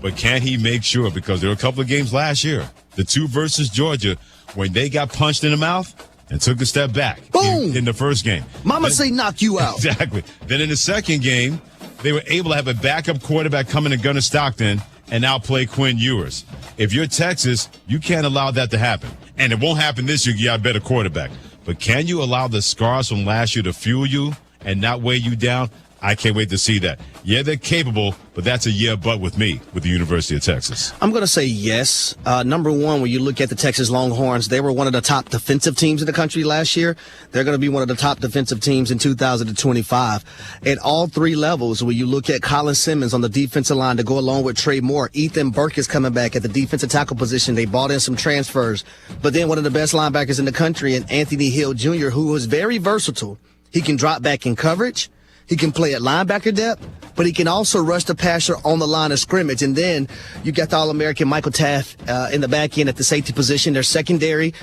But can he make sure, because there were a couple of games last year, the two versus Georgia, when they got punched in the mouth and took a step back in the first game. Mama say knock you out. Exactly. Then in the second game, they were able to have a backup quarterback come in and Gunnar Stockton and outplay Quinn Ewers. If you're Texas, you can't allow that to happen. And it won't happen this year. You got a better quarterback. But can you allow the scars from last year to fuel you and not weigh you down? I can't wait to see that. Yeah, they're capable, but that's a yeah but with me, with the University of Texas. I'm going to say yes. Number one, when you look at the Texas Longhorns, they were one of the top defensive teams in the country last year. They're going to be one of the top defensive teams in 2025. At all three levels, when you look at Colin Simmons on the defensive line to go along with Trey Moore, Ethan Burke is coming back at the defensive tackle position. They brought in some transfers. But then one of the best linebackers in the country, and Anthony Hill Jr., who is very versatile. He can drop back in coverage. He can play at linebacker depth, but he can also rush the passer on the line of scrimmage. And then you got the All-American Michael Taft in the back end at the safety position. They're secondary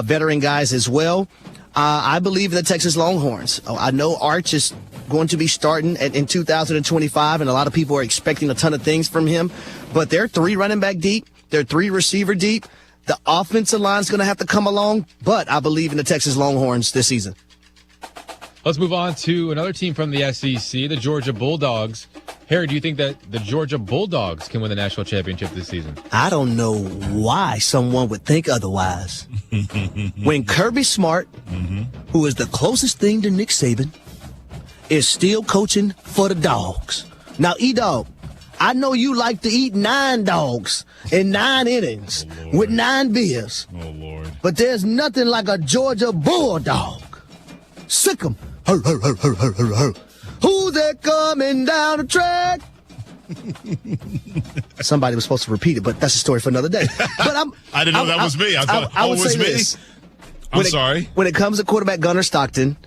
veteran guys as well. I believe in the Texas Longhorns. I know Arch is going to be starting in 2025, and a lot of people are expecting a ton of things from him. But they're 3 running back deep. They're 3 receiver deep. The offensive line is going to have to come along, but I believe in the Texas Longhorns this season. Let's move on to another team from the SEC, the Georgia Bulldogs. Harry, do you think that the Georgia Bulldogs can win the national championship this season? I don't know why someone would think otherwise. When Kirby Smart, who is the closest thing to Nick Saban, is still coaching for the Dogs. Now, E-Dog, I know you like to eat 9 dogs in 9 innings with 9 beers. Oh, Lord. But there's nothing like a Georgia Bulldog. Sick 'em. Hur, hur, hur, hur, hur, hur, hur. Who's that coming down the track? Somebody was supposed to repeat it, but that's a story for another day. But I didn't know that was me. I thought it was me. This. I'm sorry. When it comes to quarterback Gunnar Stockton,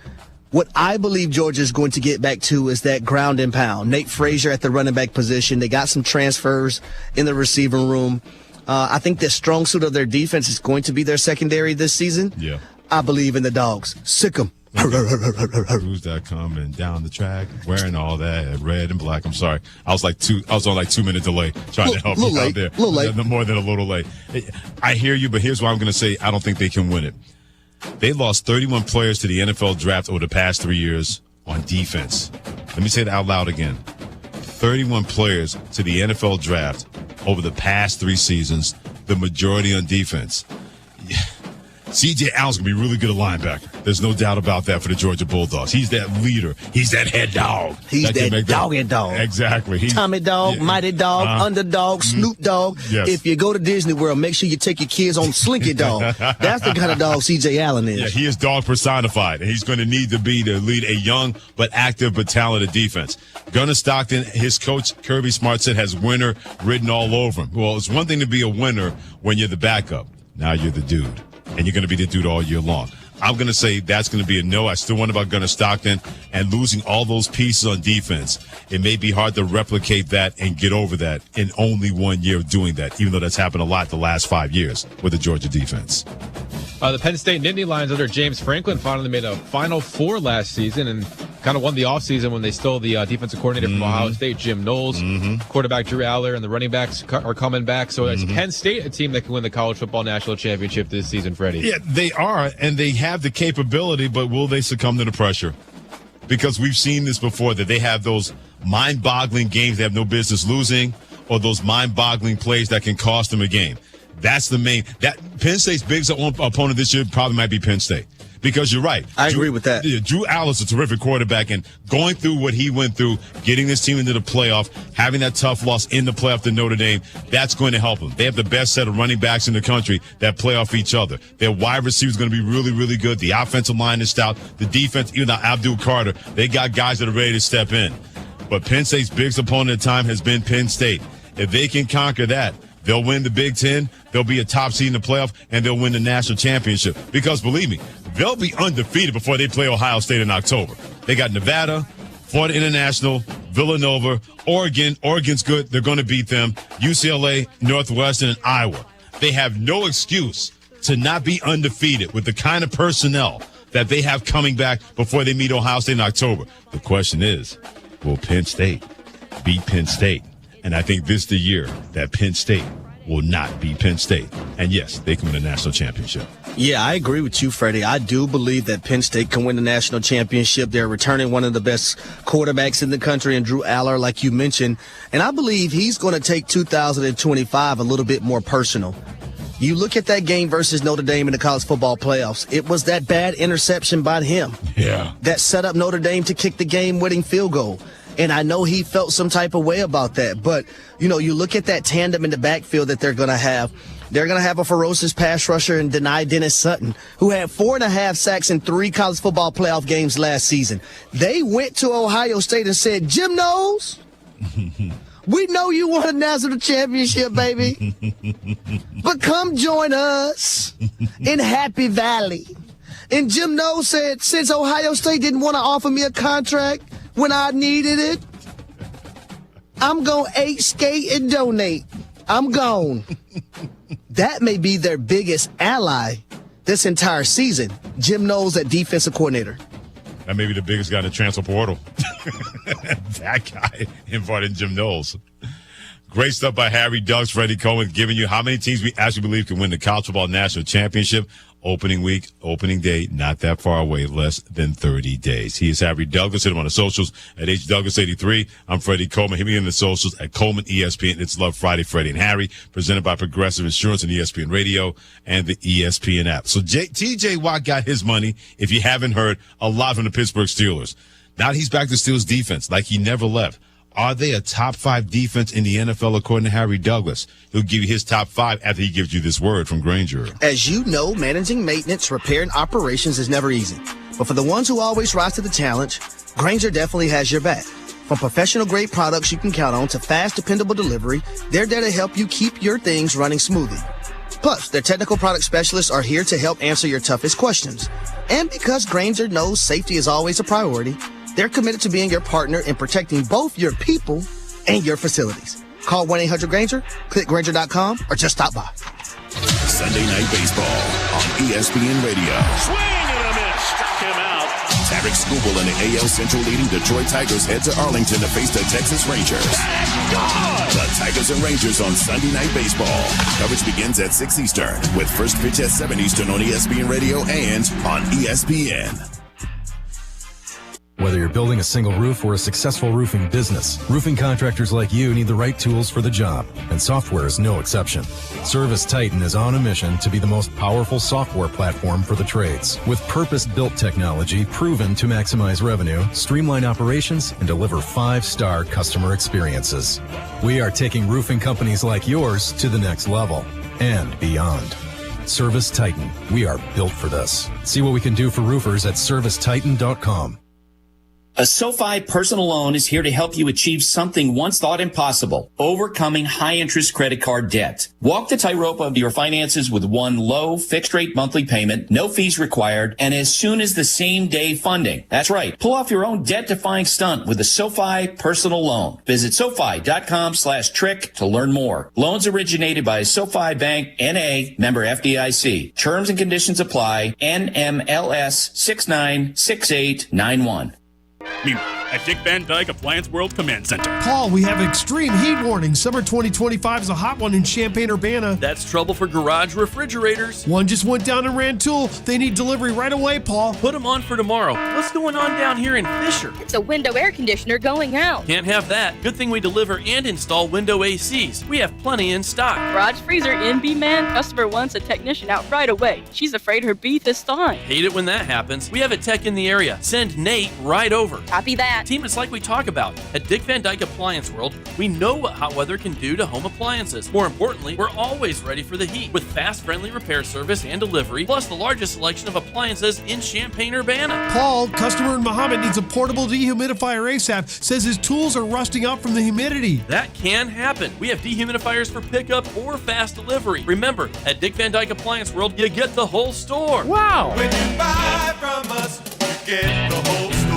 what I believe Georgia is going to get back to is that ground and pound. Nate Frazier at the running back position. They got some transfers in the receiving room. I think the strong suit of their defense is going to be their secondary this season. Yeah. I believe in the Dogs. Sick 'em. Cruise.com and down the track, wearing all that red and black. I'm sorry. I was on like 2 minute delay trying to help you out there. Little late. More than a little late. I hear you, but here's what I'm going to say. I don't think they can win it. They lost 31 players to the NFL draft over the past 3 years on defense. Let me say that out loud again. 31 players to the NFL draft over the past 3 seasons, the majority on defense. C.J. Allen's going to be really good at linebacker. There's no doubt about that for the Georgia Bulldogs. He's that leader. He's that head dog. He's that doggy dog. Exactly. Tommy Dog, Mighty Dog, Underdog, Snoop Dogg. Yes. If you go to Disney World, make sure you take your kids on Slinky Dog. That's the kind of dog C.J. Allen is. Yeah, he is dog personified, and he's going to need to be to lead a young but active but talented defense. Gunnar Stockton, his coach, Kirby Smart, said has winner written all over him. Well, it's one thing to be a winner when you're the backup. Now you're the dude, and you're going to be the dude all year long. I'm going to say that's going to be a no. I still wonder about Gunnar Stockton and losing all those pieces on defense. It may be hard to replicate that and get over that in only 1 year of doing that, even though that's happened a lot the last 5 years with the Georgia defense. The Penn State Nittany Lions under James Franklin finally made a Final Four last season and kind of won the offseason when they stole the defensive coordinator from Ohio State, Jim Knowles. Quarterback Drew Aller and the running backs are coming back. So it's Penn State, a team that can win the college football national championship this season, Freddie. Yeah, they are, and they have the capability, but will they succumb to the pressure? Because we've seen this before, that they have those mind-boggling games they have no business losing, or those mind-boggling plays that can cost them a game. That's the main. That Penn State's biggest opponent this year probably might be Penn State. Because you're right. I agree with that. Drew Allen's a terrific quarterback, and going through what he went through, getting this team into the playoff, having that tough loss in the playoff to Notre Dame, that's going to help them. They have the best set of running backs in the country that play off each other. Their wide receivers going to be really, really good. The offensive line is stout. The defense, even though Abdul Carter, they got guys that are ready to step in. But Penn State's biggest opponent at the time has been Penn State. If they can conquer that, they'll win the Big Ten, they'll be a top seed in the playoff, and they'll win the national championship. Because believe me, they'll be undefeated before they play Ohio State in October. They got Nevada, Florida International, Villanova, Oregon. Oregon's good. They're going to beat them. UCLA, Northwestern, and Iowa. They have no excuse to not be undefeated with the kind of personnel that they have coming back before they meet Ohio State in October. The question is, will Penn State beat Penn State? And I think this is the year that Penn State will not be Penn State. And yes, they can win a national championship. Yeah, I agree with you, Freddie. I do believe that Penn State can win the national championship. They're returning one of the best quarterbacks in the country, and Drew Aller, like you mentioned. And I believe he's going to take 2025 a little bit more personal. You look at that game versus Notre Dame in the college football playoffs. It was that bad interception by him. Yeah. That set up Notre Dame to kick the game-winning field goal. And I know he felt some type of way about that. But, you know, you look at that tandem in the backfield that they're going to have. They're going to have a ferocious pass rusher in Denai Dennis Sutton, who had 4.5 sacks in 3 college football playoff games last season. They went to Ohio State and said, Jim Knowles, we know you won a national championship, baby. But come join us in Happy Valley. And Jim Knowles said, since Ohio State didn't want to offer me a contract when I needed it, I'm going to skate and donate. I'm gone. That may be their biggest ally this entire season. Jim Knowles, that defensive coordinator. That may be the biggest guy in the transfer portal. That guy invited Jim Knowles. Great stuff by Harry Douglas, Freddie Coleman, giving you how many teams we actually believe can win the college football national championship. Opening week, opening day, not that far away, less than 30 days. He is Harry Douglas. Hit him on the socials at HDouglas83. I'm Freddie Coleman. Hit me in the socials at Coleman ESPN. It's Love Friday, Freddie and Harry, presented by Progressive Insurance and ESPN Radio and the ESPN app. So TJ Watt got his money, if you haven't heard, a lot from the Pittsburgh Steelers. Now he's back to Steelers defense like he never left. Are they a top 5 defense in the NFL according to Harry Douglas? He'll give you his top 5 after he gives you this word from Granger. As you know, managing maintenance, repair, and operations is never easy. But for the ones who always rise to the challenge, Granger definitely has your back. From professional-grade products you can count on to fast, dependable delivery, they're there to help you keep your things running smoothly. Plus, their technical product specialists are here to help answer your toughest questions. And because Granger knows safety is always a priority, they're committed to being your partner in protecting both your people and your facilities. Call 1-800-GRANGER, click Granger.com, or just stop by. Sunday Night Baseball on ESPN Radio. Swing and a miss. him out. Tarek Skubal and the AL Central leading Detroit Tigers head to Arlington to face the Texas Rangers. The Tigers and Rangers on Sunday Night Baseball. Coverage begins at 6 Eastern with first pitch at 7 Eastern on ESPN Radio and on ESPN. Whether you're building a single roof or a successful roofing business, roofing contractors like you need the right tools for the job, and software is no exception. Service Titan is on a mission to be the most powerful software platform for the trades, with purpose-built technology proven to maximize revenue, streamline operations, and deliver 5-star customer experiences. We are taking roofing companies like yours to the next level and beyond. Service Titan. We are built for this. See what we can do for roofers at servicetitan.com. A SoFi personal loan is here to help you achieve something once thought impossible, overcoming high-interest credit card debt. Walk the tightrope of your finances with one low, fixed-rate monthly payment, no fees required, and as soon as the same-day funding. That's right. Pull off your own debt-defying stunt with a SoFi personal loan. Visit SoFi.com/trick to learn more. Loans originated by SoFi Bank, N.A., member FDIC. Terms and conditions apply. NMLS 696891. At Dick Van Dyke Appliance World Command Center. Paul, we have extreme heat warning. Summer 2025 is a hot one in Champaign-Urbana. That's trouble for garage refrigerators. One just went down in Rantoul. They need delivery right away, Paul. Put them on for tomorrow. What's going on down here in Fisher? It's a window air conditioner going out. Can't have that. Good thing we deliver and install window ACs. We have plenty in stock. Garage freezer NB man. Customer wants a technician out right away. She's afraid her beef is thawing. Hate it when that happens. We have a tech in the area. Send Nate right over. Copy that. Team, it's like we talk about. At Dick Van Dyke Appliance World, we know what hot weather can do to home appliances. More importantly, we're always ready for the heat with fast, friendly repair service and delivery, plus the largest selection of appliances in Champaign-Urbana. Paul, customer in Muhammad, needs a portable dehumidifier ASAP. Says his tools are rusting out from the humidity. That can happen. We have dehumidifiers for pickup or fast delivery. Remember, at Dick Van Dyke Appliance World, you get the whole store. Wow! When you buy from us, you get the whole store.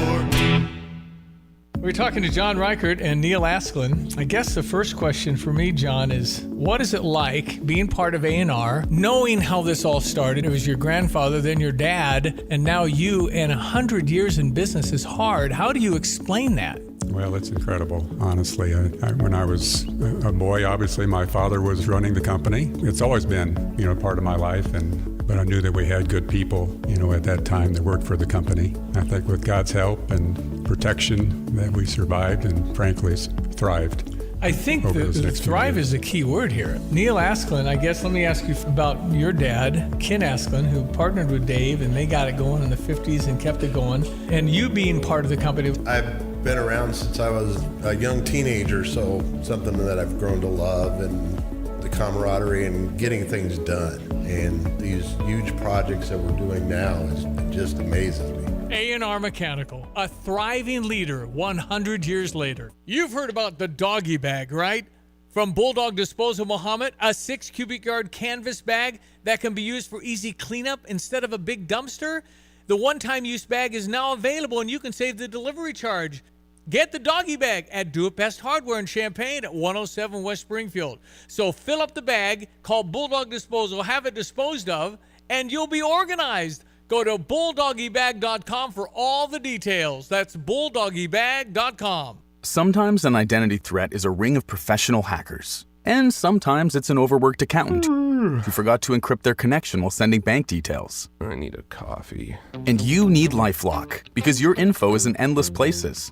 We're talking to John Reichert and Neil Asklin. I guess the first question for me, John, is what is it like being part of A&R, knowing how this all started? It was your grandfather, then your dad, and now you, and 100 years in business is hard. How do you explain that? Well, it's incredible, honestly. When I was a boy, obviously my father was running the company. It's always been, part of my life, but I knew that we had good people, at that time that worked for the company. I think with God's help and protection that we survived and frankly thrived. I think the thrive is the key word here. Neil Asklin, I guess let me ask you about your dad, Ken Asklin, who partnered with Dave and they got it going in the 50s and kept it going. And you being part of the company. I've been around since I was a young teenager, so something that I've grown to love, and the camaraderie and getting things done. And these huge projects that we're doing now just amazes me. A&R Mechanical, a thriving leader 100 years later. You've heard about the doggy bag, right? From Bulldog Disposal Muhammad, a 6 cubic yard canvas bag that can be used for easy cleanup instead of a big dumpster. The one-time use bag is now available and you can save the delivery charge. Get the doggy bag at Do It Best Hardware in Champaign at 107 West Springfield. So fill up the bag, call Bulldog Disposal, have it disposed of, and you'll be organized. Go to bulldoggybag.com for all the details. That's bulldoggybag.com. Sometimes an identity threat is a ring of professional hackers. And sometimes it's an overworked accountant who forgot to encrypt their connection while sending bank details. I need a coffee. And you need LifeLock because your info is in endless places.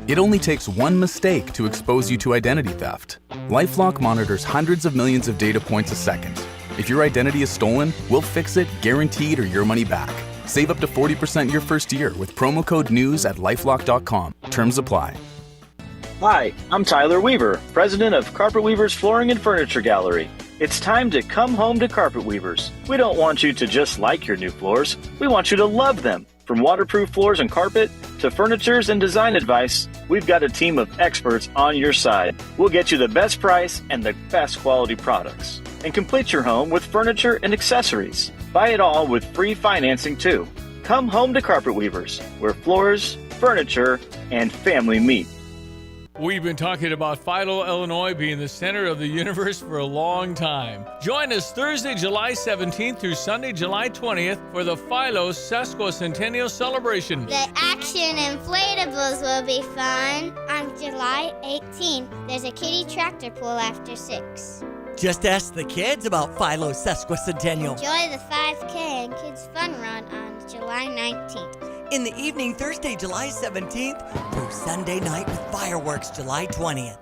It only takes one mistake to expose you to identity theft. LifeLock monitors hundreds of millions of data points a second. If your identity is stolen, we'll fix it, guaranteed, or your money back. Save up to 40% your first year with promo code NEWS at LifeLock.com. Terms apply. Hi, I'm Tyler Weaver, president of Carpet Weavers Flooring and Furniture Gallery. It's time to come home to Carpet Weavers. We don't want you to just like your new floors. We want you to love them. From waterproof floors and carpet to furnitures and design advice, we've got a team of experts on your side. We'll get you the best price and the best quality products. And complete your home with furniture and accessories. Buy it all with free financing too. Come home to Carpet Weavers, where floors, furniture, and family meet. We've been talking about Philo, Illinois being the center of the universe for a long time. Join us Thursday, July 17th through Sunday, July 20th for the Philo Sesquicentennial Celebration. The action inflatables will be fun. On July 18th, there's a kiddie tractor pull after 6. Just ask the kids about Philo Sesquicentennial. Enjoy the 5K and Kids Fun Run on July 19th. In the evening, Thursday, July 17th through Sunday night with fireworks, July 20th.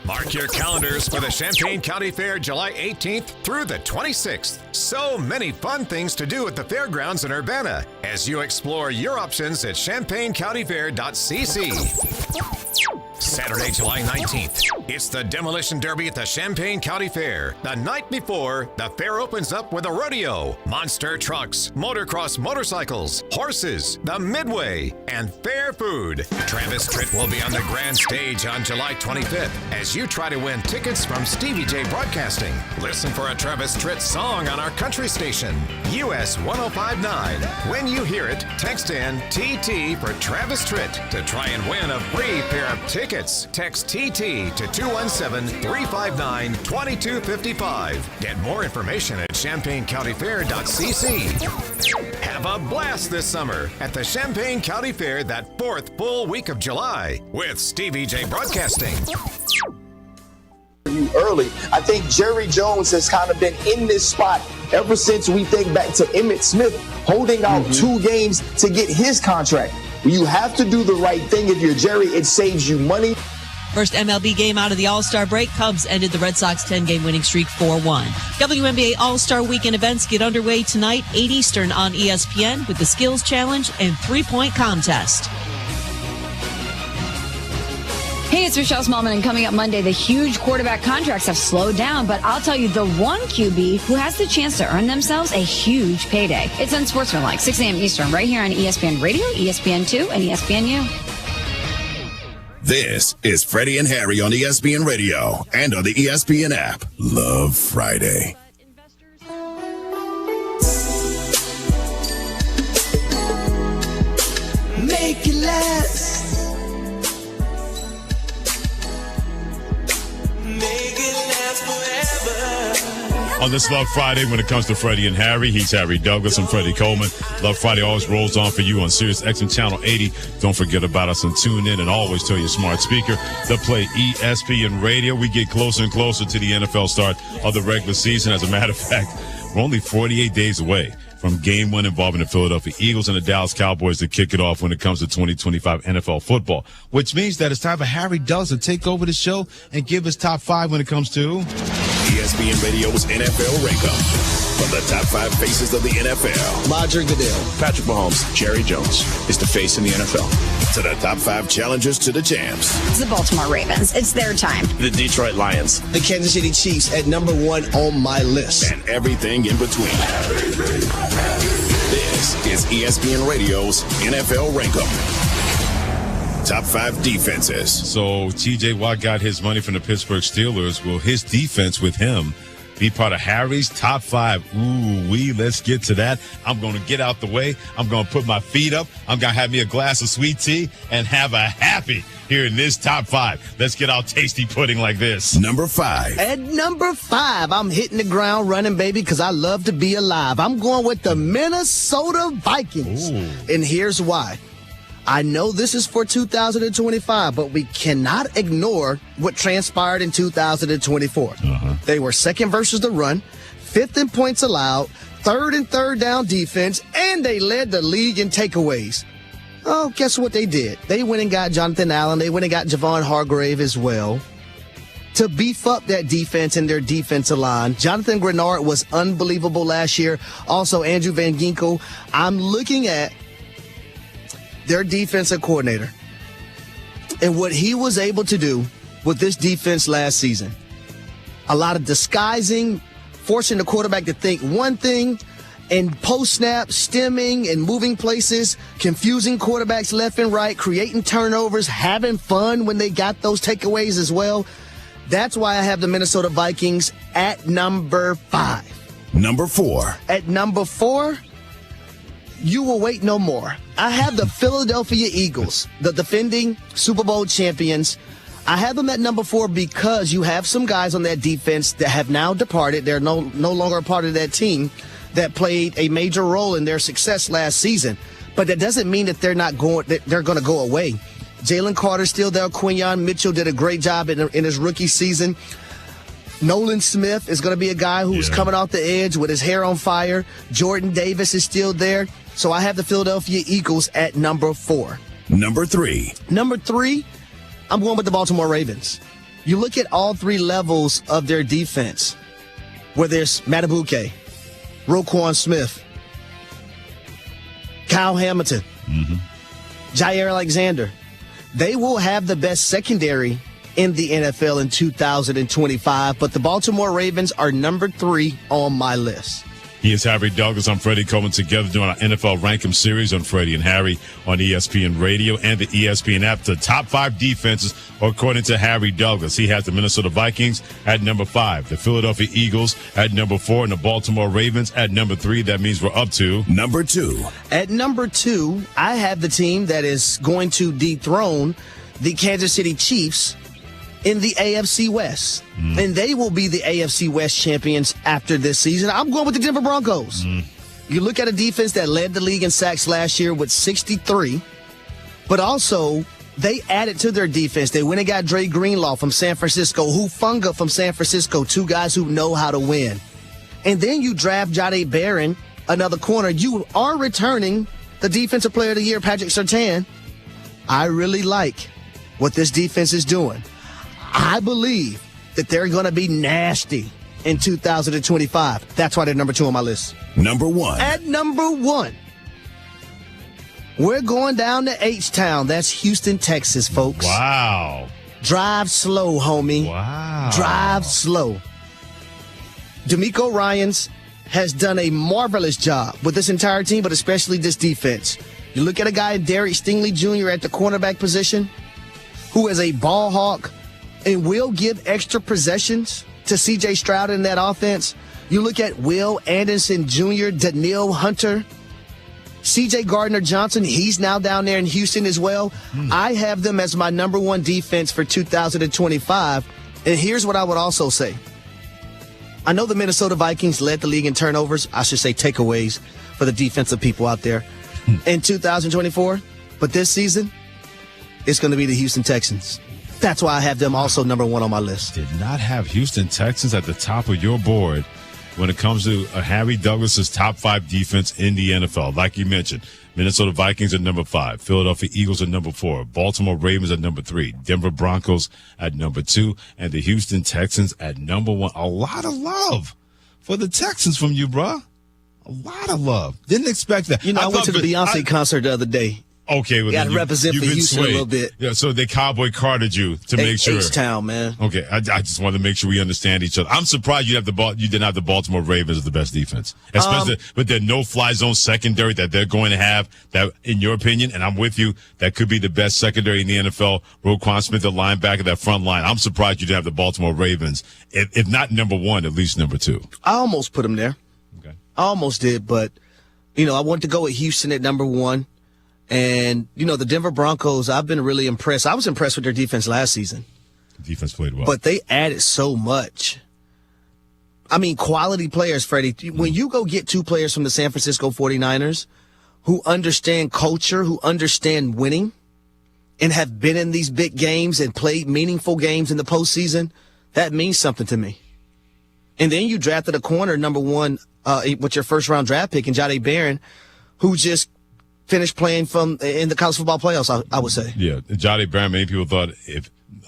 Mark your calendars for the Champaign County Fair, July 18th through the 26th. So many fun things to do at the fairgrounds in Urbana as you explore your options at champaigncountyfair.cc. Saturday, July 19th, it's the Demolition Derby at the Champaign County Fair. The night before, the fair opens up with a rodeo, monster trucks, motocross motorcycles, horses, the Midway, and fair food. Travis Tritt will be on the grand stage on July 25th as you try to win tickets from Stevie J Broadcasting. Listen for a Travis Tritt song on our country station, US 1059. When you hear it, text in TT for Travis Tritt to try and win a free pair of tickets. Text TT to 217-359-2255. Get more information at champaigncountyfair.cc. Have a blast this summer at the Champaign County Fair that 4th full week of July with Stevie J Broadcasting. Early. I think Jerry Jones has kind of been in this spot ever since we think back to Emmitt Smith holding out 2 games to get his contract. You have to do the right thing. If you're Jerry, it saves you money. First MLB game out of the All-Star break, Cubs ended the Red Sox 10-game winning streak 4-1. WNBA All-Star Weekend events get underway tonight, 8 Eastern on ESPN with the Skills Challenge and 3-point contest. Hey, it's Rochelle Smallman, and coming up Monday, the huge quarterback contracts have slowed down, but I'll tell you the one QB who has the chance to earn themselves a huge payday. It's Unsportsmanlike, 6 a.m. Eastern, right here on ESPN Radio, ESPN2, and ESPNU. This is Freddie and Harry on ESPN Radio and on the ESPN app. Love Friday. Make it last. On this Love Friday, when it comes to Freddie and Harry, he's Harry Douglas and Freddie Coleman. Love Friday always rolls on for you on Sirius XM Channel 80. Don't forget about us and tune in, and always tell your smart speaker to play ESPN Radio. We get closer and closer to the NFL start of the regular season. As a matter of fact, we're only 48 days away from Game 1 involving the Philadelphia Eagles and the Dallas Cowboys to kick it off when it comes to 2025 NFL football, which means that it's time for Harry Douglas to take over the show and give his top 5 when it comes to ESPN Radio's NFL Rankup. From the top 5 faces of the NFL. Roger Goodell. Patrick Mahomes. Jerry Jones is the face in the NFL. To the top 5 challengers to the champs. It's the Baltimore Ravens. It's their time. The Detroit Lions. The Kansas City Chiefs at number 1 on my list. And everything in between. This is ESPN Radio's NFL Rankup. Top 5 defenses. So TJ Watt got his money from the Pittsburgh Steelers. Will his defense with him be part of Harry's top 5? Let's get to that. I'm going to get out the way. I'm going to put my feet up. I'm going to have me a glass of sweet tea and have a happy here in this top 5. Let's get our tasty pudding like this. Number 5. At number 5, I'm hitting the ground running, baby, because I love to be alive. I'm going with the Minnesota Vikings. Ooh. And here's why. I know this is for 2025, but we cannot ignore what transpired in 2024. They were second versus the run, 5th in points allowed, 3rd and 3rd down defense, and they led the league in takeaways. Oh, guess what they did? They went and got Jonathan Allen. They went and got Javon Hargrave as well to beef up that defense and their defensive line. Jonathan Grenard was unbelievable last year. Also, Andrew Van Ginkel. I'm looking at their defensive coordinator and what he was able to do with this defense last season. A lot of disguising, forcing the quarterback to think one thing, and post-snap, stemming and moving places, confusing quarterbacks left and right, creating turnovers, having fun when they got those takeaways as well. That's why I have the Minnesota Vikings at number 5. Number 4. At number 4, you will wait no more. I have the Philadelphia Eagles, the defending Super Bowl champions. I have them at number 4 because you have some guys on that defense that have now departed. They're no longer a part of that team that played a major role in their success last season. But that doesn't mean that they're going to go away. Jalen Carter's still there. Quinyon Mitchell did a great job in his rookie season. Nolan Smith is going to be a guy who's coming off the edge with his hair on fire. Jordan Davis is still there. So I have the Philadelphia Eagles at number 4. Number 3. Number 3, I'm going with the Baltimore Ravens. You look at all 3 levels of their defense, where there's Matabuke, Roquan Smith, Kyle Hamilton, Jair Alexander. They will have the best secondary in the NFL in 2025, but the Baltimore Ravens are number 3 on my list. He is Harry Douglas. I'm Freddie Coleman, together doing our NFL Rankem series on Freddie and Harry on ESPN Radio and the ESPN app. The top 5 defenses, according to Harry Douglas. He has the Minnesota Vikings at number 5, the Philadelphia Eagles at number 4, and the Baltimore Ravens at number 3. That means we're up to number 2. At number 2, I have the team that is going to dethrone the Kansas City Chiefs in the AFC West. And they will be the AFC West champions after this season. I'm going with the Denver Broncos. You look at a defense that led the league in sacks last year with 63, but also they added to their defense. They went and got Dre Greenlaw from San Francisco, Hufanga from San Francisco, 2 guys who know how to win. And then you draft Jahdae Barron, another corner. You are returning the Defensive Player of the Year, Patrick Surtain. I really like what this defense is doing. I believe that they're going to be nasty in 2025. That's why they're number 2 on my list. Number 1. At number 1, we're going down to H-Town. That's Houston, Texas, folks. Wow. Drive slow, homie. Wow. Drive slow. DeMeco Ryans has done a marvelous job with this entire team, but especially this defense. You look at a guy, Derek Stingley Jr. at the cornerback position, who is a ball hawk and will give extra possessions to C.J. Stroud in that offense. You look at Will Anderson Jr., Danielle Hunter, C.J. Gardner-Johnson. He's now down there in Houston as well. I have them as my number 1 defense for 2025. And here's what I would also say. I know the Minnesota Vikings led the league in turnovers. I should say takeaways for the defensive people out there in 2024. But this season, it's going to be the Houston Texans. That's why I have them also number 1 on my list. Did not have Houston Texans at the top of your board when it comes to Harry Douglas's top 5 defense in the NFL. Like you mentioned, Minnesota Vikings at number 5, Philadelphia Eagles at number 4, Baltimore Ravens at number 3, Denver Broncos at number 2, and the Houston Texans at number 1. A lot of love for the Texans from you, bruh. A lot of love. Didn't expect that. You know, I went to the Beyonce concert the other day. Okay, well, got to represent for Houston a little bit. Yeah, so they cowboy carded you to make sure. H-Town, man. Okay, I just wanted to make sure we understand each other. I'm surprised you didn't have the Baltimore Ravens as the best defense, especially with their no-fly zone secondary that they're going to have. That, in your opinion, and I'm with you, that could be the best secondary in the NFL. Roquan Smith, the linebacker, that front line. I'm surprised you didn't have the Baltimore Ravens, if not number 1, at least number 2. I almost put them there. Okay, I almost did, but I wanted to go with Houston at number 1. And, the Denver Broncos, I've been really impressed. I was impressed with their defense last season. The defense played well. But they added so much. I mean, quality players, Freddie. When you go get 2 players from the San Francisco 49ers who understand culture, who understand winning, and have been in these big games and played meaningful games in the postseason, that means something to me. And then you drafted a corner, number 1, with your first-round draft pick, in Jahdae Barron, who just finished playing in the college football playoffs, I would say. Yeah, Jahdae Barron, many people thought,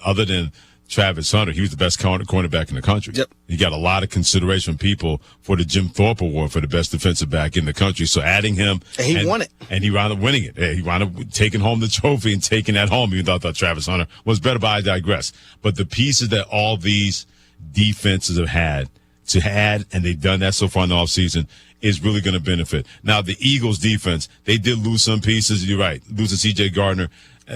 other than Travis Hunter, he was the best cornerback in the country. Yep. He got a lot of consideration from people for the Jim Thorpe Award for the best defensive back in the country. So adding him. And he won it. And he wound up winning it. He wound up taking home the trophy and taking that home, even though I thought Travis Hunter was better, but I digress. But the pieces that all these defenses have had to add, and they've done that so far in the offseason, is really going to benefit. Now, the Eagles defense, they did lose some pieces. You're right. Losing C.J. Gardner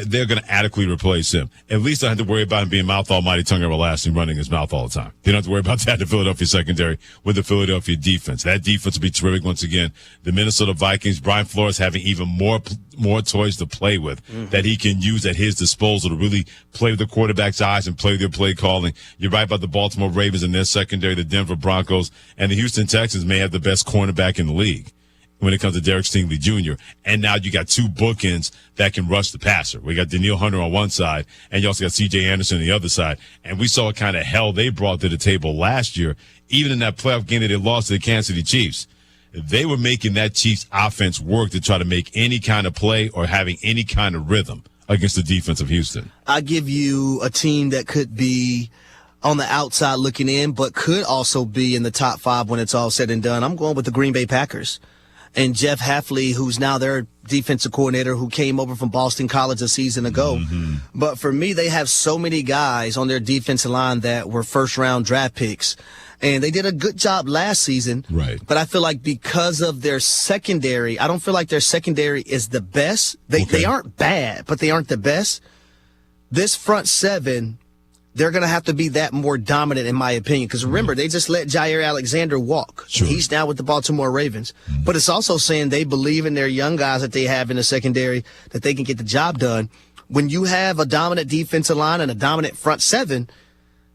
they're going to adequately replace him. At least I don't have to worry about him being mouth almighty, tongue everlasting, running his mouth all the time. You don't have to worry about that in the Philadelphia secondary with the Philadelphia defense. That defense will be terrific once again. The Minnesota Vikings, Brian Flores having even more toys to play with that he can use at his disposal to really play with the quarterback's eyes and play their play calling. You're right about the Baltimore Ravens and their secondary, the Denver Broncos, and the Houston Texans may have the best cornerback in the league when it comes to Derek Stingley Jr. And now you got two bookends that can rush the passer. We got Danielle Hunter on one side, and you also got C.J. Anderson on the other side. And we saw what kind of hell they brought to the table last year, even in that playoff game that they lost to the Kansas City Chiefs. They were making that Chiefs offense work to try to make any kind of play or having any kind of rhythm against the defense of Houston. I give you a team that could be on the outside looking in, but could also be in the top 5 when it's all said and done. I'm going with the Green Bay Packers. And Jeff Hafley, who's now their defensive coordinator, who came over from Boston College a season ago. But for me, they have so many guys on their defensive line that were first-round draft picks. And they did a good job last season. Right. But I feel like because of their secondary, I don't feel like their secondary is the best. They aren't bad, but they aren't the best. This front seven, they're going to have to be that more dominant, in my opinion. Because remember, they just let Jair Alexander walk. Sure. He's now with the Baltimore Ravens. But it's also saying they believe in their young guys that they have in the secondary, that they can get the job done. When you have a dominant defensive line and a dominant front seven,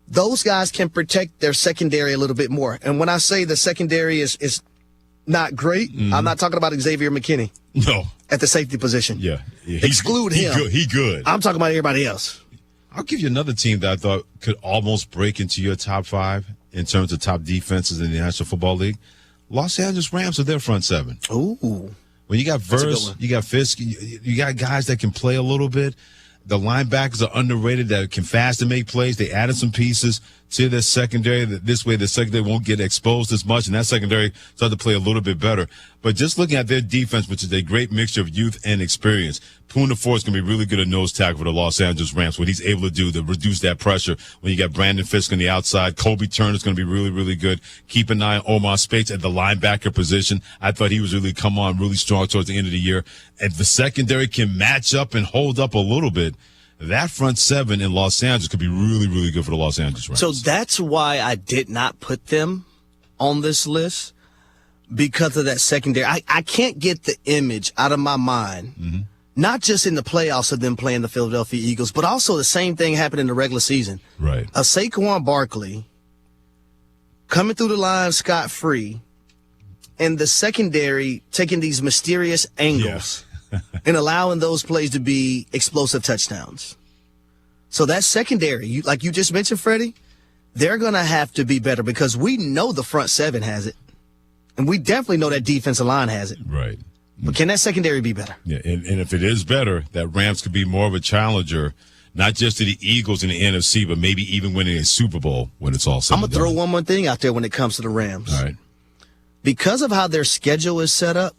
those guys can protect their secondary a little bit more. And when I say the secondary is not great, I'm not talking about Xavier McKinney. No. At the safety position. Yeah. Exclude him. He good. I'm talking about everybody else. I'll give you another team that I thought could almost break into your top 5 in terms of top defenses in the National Football League. Los Angeles Rams with their front seven. Ooh. When you got Verse, you got Fisk, you got guys that can play a little bit. The linebackers are underrated that can fast and make plays. They added some pieces to their secondary. This way, the secondary won't get exposed as much, and that secondary started to play a little bit better. But just looking at their defense, which is a great mixture of youth and experience, Poona Ford is going to be really good at nose tackle for the Los Angeles Rams. What he's able to do to reduce that pressure when you got Brandon Fisk on the outside. Kobe Turner is going to be really, really good. Keep an eye on Omar Speights at the linebacker position. I thought he was really come on really strong towards the end of the year. If the secondary can match up and hold up a little bit, that front seven in Los Angeles could be really, really good for the Los Angeles Rams. So that's why I did not put them on this list, because of that secondary. I can't get the image out of my mind, not just in the playoffs of them playing the Philadelphia Eagles, but also the same thing happened in the regular season. Right. A Saquon Barkley coming through the line scot-free, and the secondary taking these mysterious angles. And allowing those plays to be explosive touchdowns. So that secondary, like you just mentioned, Freddie, they're going to have to be better, because we know the front seven has it. And we definitely know that defensive line has it. Right. But can that secondary be better? Yeah, and if it is better, that Rams could be more of a challenger, not just to the Eagles in the NFC, but maybe even winning a Super Bowl when it's all said I'm and going to done. throw one more thing out there when it comes to the Rams. All right. Because of how their schedule is set up,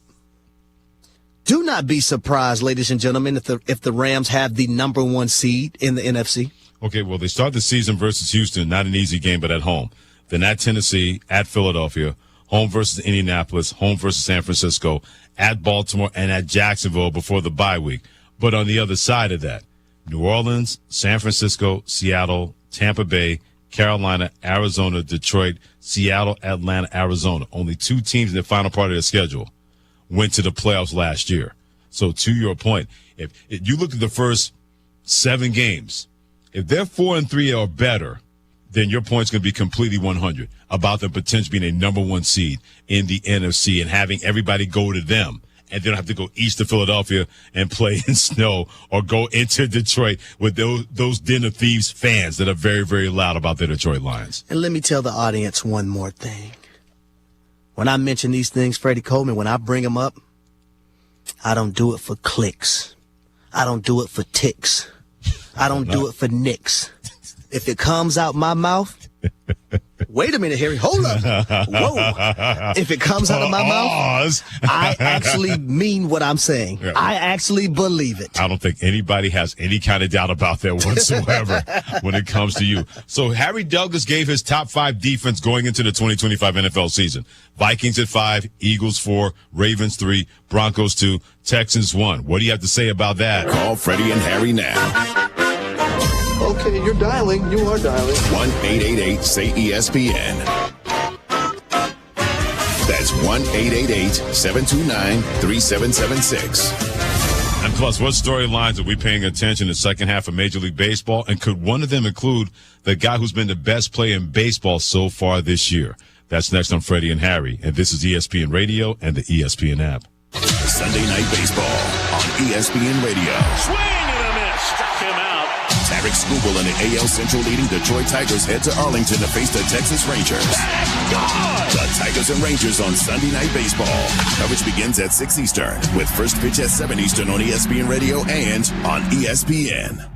do not be surprised, ladies and gentlemen, if the Rams have the number 1 seed in the NFC. Okay, well, they start the season versus Houston, not an easy game, but at home. Then at Tennessee, at Philadelphia, home versus Indianapolis, home versus San Francisco, at Baltimore, and at Jacksonville before the bye week. But on the other side of that, New Orleans, San Francisco, Seattle, Tampa Bay, Carolina, Arizona, Detroit, Seattle, Atlanta, Arizona. Only 2 teams in the final part of their schedule went to the playoffs last year. So to your point, if you look at the first 7 games, if they're 4-3 or better, then your point's going to be completely 100 about them potentially being a number 1 seed in the NFC and having everybody go to them. And they don't have to go east to Philadelphia and play in snow, or go into Detroit with those Den of Thieves fans that are very, very loud about the Detroit Lions. And let me tell the audience one more thing. When I mention these things, Freddie Coleman, when I bring them up, I don't do it for clicks. I don't do it for ticks. I don't do it for nicks. If it comes out my mouth, Wait a minute, Harry. Hold up. Whoa. If it comes out of my mouth, I actually mean what I'm saying. Yeah. I actually believe it. I don't think anybody has any kind of doubt about that whatsoever when it comes to you. So Harry Douglas gave his top 5 defense going into the 2025 NFL season. Vikings at 5, Eagles 4, Ravens 3, Broncos 2, Texans 1. What do you have to say about that? Call Freddie and Harry now. Okay, you're dialing. You are dialing. 1-888-SAY-ESPN. That's 1-888-729-3776. And plus, what storylines are we paying attention in the second half of Major League Baseball? And could one of them include the guy who's been the best player in baseball so far this year? That's next on Freddie and Harry. And this is ESPN Radio and the ESPN app. Sunday Night Baseball on ESPN Radio. Swing and a miss. Struck him out. Tarek Skubal and the AL Central leading Detroit Tigers head to Arlington to face the Texas Rangers. The Tigers and Rangers on Sunday Night Baseball. Coverage begins at 6 Eastern with first pitch at 7 Eastern on ESPN Radio and on ESPN.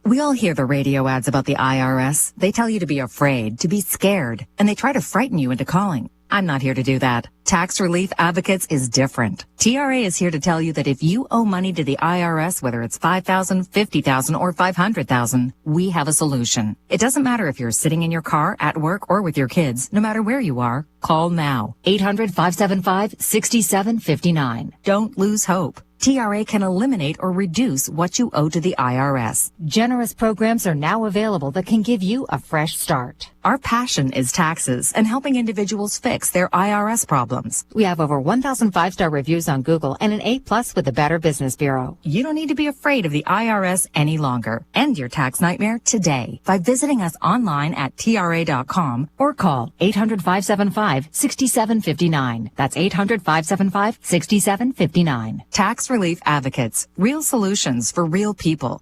We all hear the radio ads about the IRS. They tell you to be afraid, to be scared, and they try to frighten you into calling. I'm not here to do that. Tax Relief Advocates is different. TRA is here to tell you that if you owe money to the IRS, whether it's $5,000, $50,000, or $500,000, we have a solution. It doesn't matter if you're sitting in your car, at work, or with your kids. No matter where you are, call now. 800-575-6759. Don't lose hope. TRA can eliminate or reduce what you owe to the IRS. Generous programs are now available that can give you a fresh start. Our passion is taxes and helping individuals fix their IRS problems. We have over 1,000 5-star reviews on Google and an A+ with the Better Business Bureau. You don't need to be afraid of the IRS any longer. End your tax nightmare today by visiting us online at TRA.com or call 800-575-6759. That's 800-575-6759. Tax Relief Advocates. Real solutions for real people.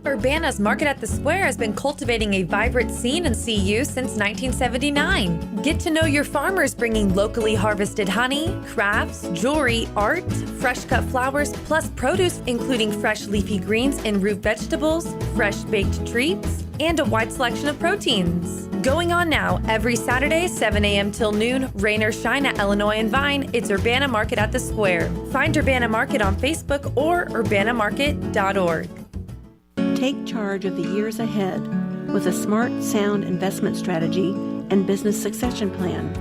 Urbana's Market at the Square has been cultivating a vibrant scene in CU since 1979. Get to know your farmers bringing locally harvested honey, crafts, jewelry, art, fresh cut flowers, plus produce including fresh leafy greens and root vegetables, fresh baked treats, and a wide selection of proteins. Going on now, every Saturday, 7 a.m. till noon, rain or shine at Illinois and Vine, it's Urbana Market at the Square. Find Urbana Market on Facebook or urbanamarket.org. Take charge of the years ahead with a smart, sound investment strategy and business succession plan.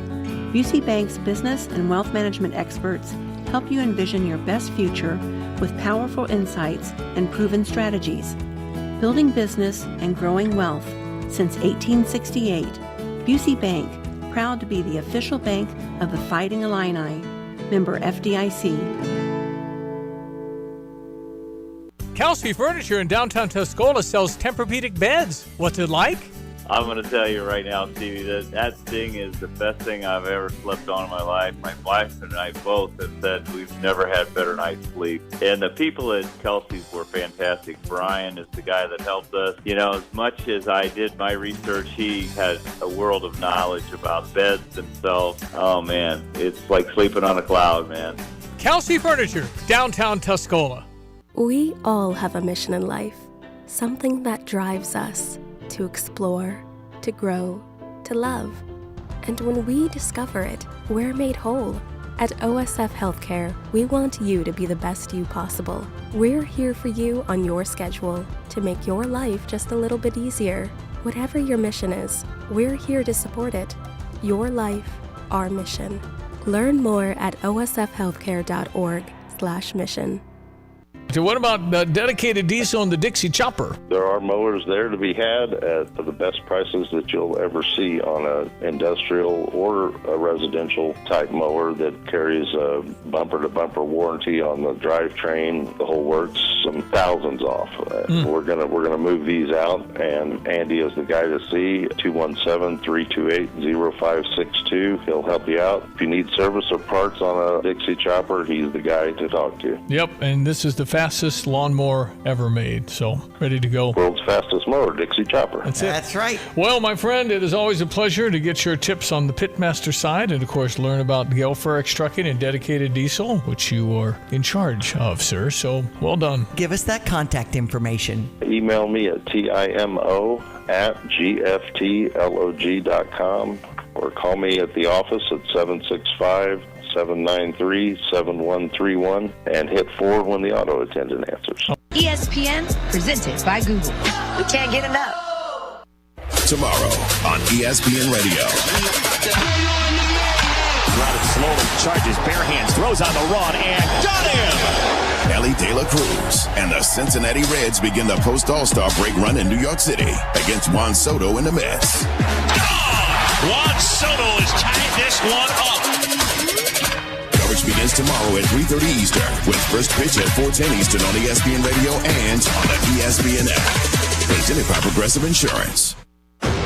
Busey Bank's business and wealth management experts help you envision your best future with powerful insights and proven strategies. Building business and growing wealth since 1868. Busey Bank, proud to be the official bank of the Fighting Illini. Member FDIC. Kelsey Furniture in downtown Tuscola sells Tempur-Pedic beds. What's it like? I'm going to tell you right now, Stevie, that thing is the best thing I've ever slept on in my life. My wife and I both have said we've never had better night's sleep. And the people at Kelsey's were fantastic. Brian is the guy that helped us. You know, as much as I did my research, he had a world of knowledge about beds themselves. Oh, man, it's like sleeping on a cloud, man. Kelsey Furniture, downtown Tuscola. We all have a mission in life, something that drives us to explore, to grow, to love. And when we discover it, we're made whole. At OSF Healthcare, we want you to be the best you possible. We're here for you on your schedule to make your life just a little bit easier. Whatever your mission is, we're here to support it. Your life, our mission. Learn more at osfhealthcare.org/mission. So what about dedicated diesel and the Dixie Chopper? There are mowers there to be had at the best prices that you'll ever see on an industrial or a residential type mower that carries a bumper-to-bumper warranty on the drivetrain, the whole works, some thousands off. We're gonna move these out, and Andy is the guy to see. 217-328-0562. He'll help you out. If you need service or parts on a Dixie Chopper, he's the guy to talk to. Yep, and this is the fastest lawnmower ever made. So ready to go. World's fastest mower, Dixie Chopper. That's it. That's right. Well, my friend, it is always a pleasure to get your tips on the Pitmaster side and, of course, learn about Gelferix Trucking and Dedicated Diesel, which you are in charge of, sir. So well done. Give us that contact information. Email me at timo@gftlog.com or call me at the office at 765-793-7131 and hit 4 when the auto attendant answers. ESPN, presented by Google. We can't get enough. Tomorrow on ESPN Radio. Routed slowly, charges, bare hands, throws on the run, and got him! Ellie De La Cruz and the Cincinnati Reds begin the post-All-Star break run in New York City against Juan Soto and the Mets. Juan Soto has tied this one up. Coverage begins tomorrow at 3:30 Eastern with first pitch at 4:10 Eastern on ESPN Radio and on the ESPN app. Presented by Progressive Insurance.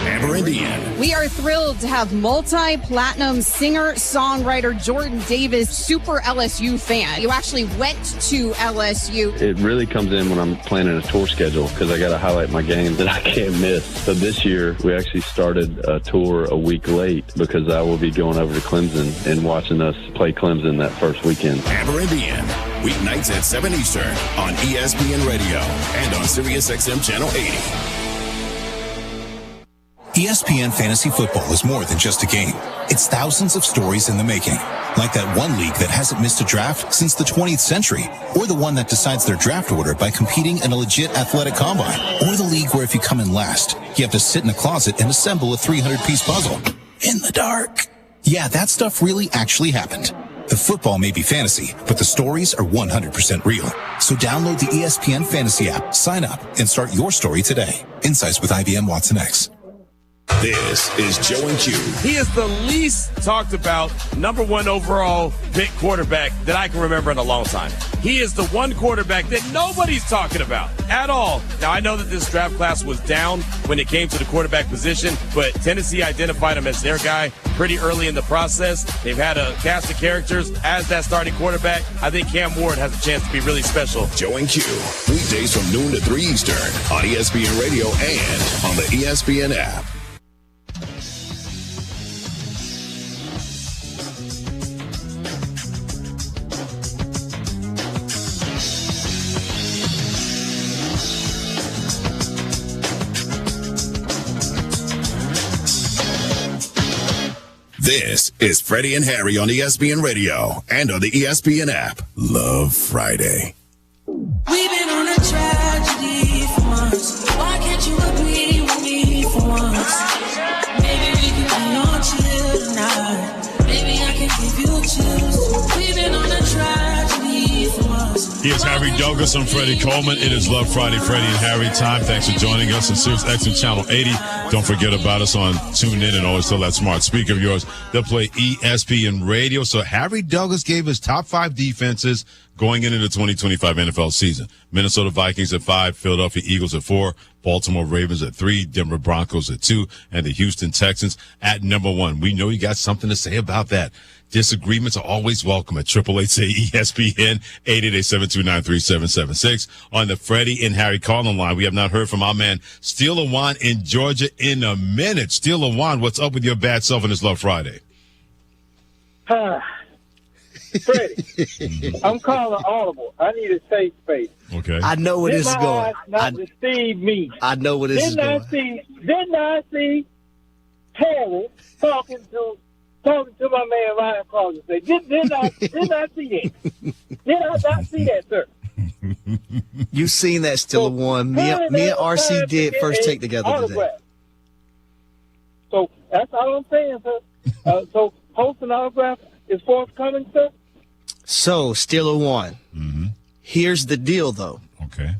Amber Indian. We are thrilled to have multi-platinum singer-songwriter Jordan Davis, super LSU fan. You actually went to LSU. It really comes in when I'm planning a tour schedule because I got to highlight my game that I can't miss. So this year, we actually started a tour a week late because I will be going over to Clemson and watching us play Clemson that first weekend. Amber Indian. Weeknights at 7 Eastern on ESPN Radio and on SiriusXM Channel 80. ESPN Fantasy Football is more than just a game. It's thousands of stories in the making. Like that one league that hasn't missed a draft since the 20th century. Or the one that decides their draft order by competing in a legit athletic combine. Or the league where if you come in last, you have to sit in a closet and assemble a 300-piece puzzle. In the dark. Yeah, that stuff really actually happened. The football may be fantasy, but the stories are 100% real. So download the ESPN Fantasy app, sign up, and start your story today. Insights with IBM Watson X. This is Joe and Q. He is the least talked about #1 overall pick quarterback that I can remember in a long time. He is the one quarterback that nobody's talking about at all. Now, I know that this draft class was down when it came to the quarterback position, but Tennessee identified him as their guy pretty early in the process. They've had a cast of characters as that starting quarterback. I think Cam Ward has a chance to be really special. Joe and Q, weekdays from noon to 3 Eastern on ESPN Radio and on the ESPN app. This is Freddie and Harry on ESPN Radio and on the ESPN app. Love Friday. We've been on a tragedy for months. Why can't you agree with me for once? Maybe we can be on chill tonight. Maybe I can give you chills. We've been on a tragedy for months. Here's Harry Douglas. I'm Freddie Coleman. It is Love Friday, Freddie and Harry time. Thanks for joining us on SiriusXM Channel 80. Don't forget about us on TuneIn and always tell that smart speaker of yours. They'll play ESPN Radio. So Harry Douglas gave his top 5 defenses going into the 2025 NFL season. Minnesota Vikings at 5, Philadelphia Eagles at 4, Baltimore Ravens at 3, Denver Broncos at 2, and the Houston Texans at #1. We know you got something to say about that. Disagreements are always welcome at 888-ESPN, 888-729-3776. On the Freddie and Harry calling line, we have not heard from our man Steele Awan in Georgia in a minute. Steele Awan, what's up with your bad self on this Love Friday? Freddie, I'm calling audible. I need a safe space. Okay. I know where this is going. Not deceive me. I know where this is going. Didn't I see Terry talking to my man Ryan Claus and say, didn't I see that? Did I not see that, sir? You've seen that Steele Awan. Me and RC did first take together today. So that's all I'm saying, sir. So post an autograph is forthcoming, sir? So, Steele Awan. Here's the deal, though. Okay.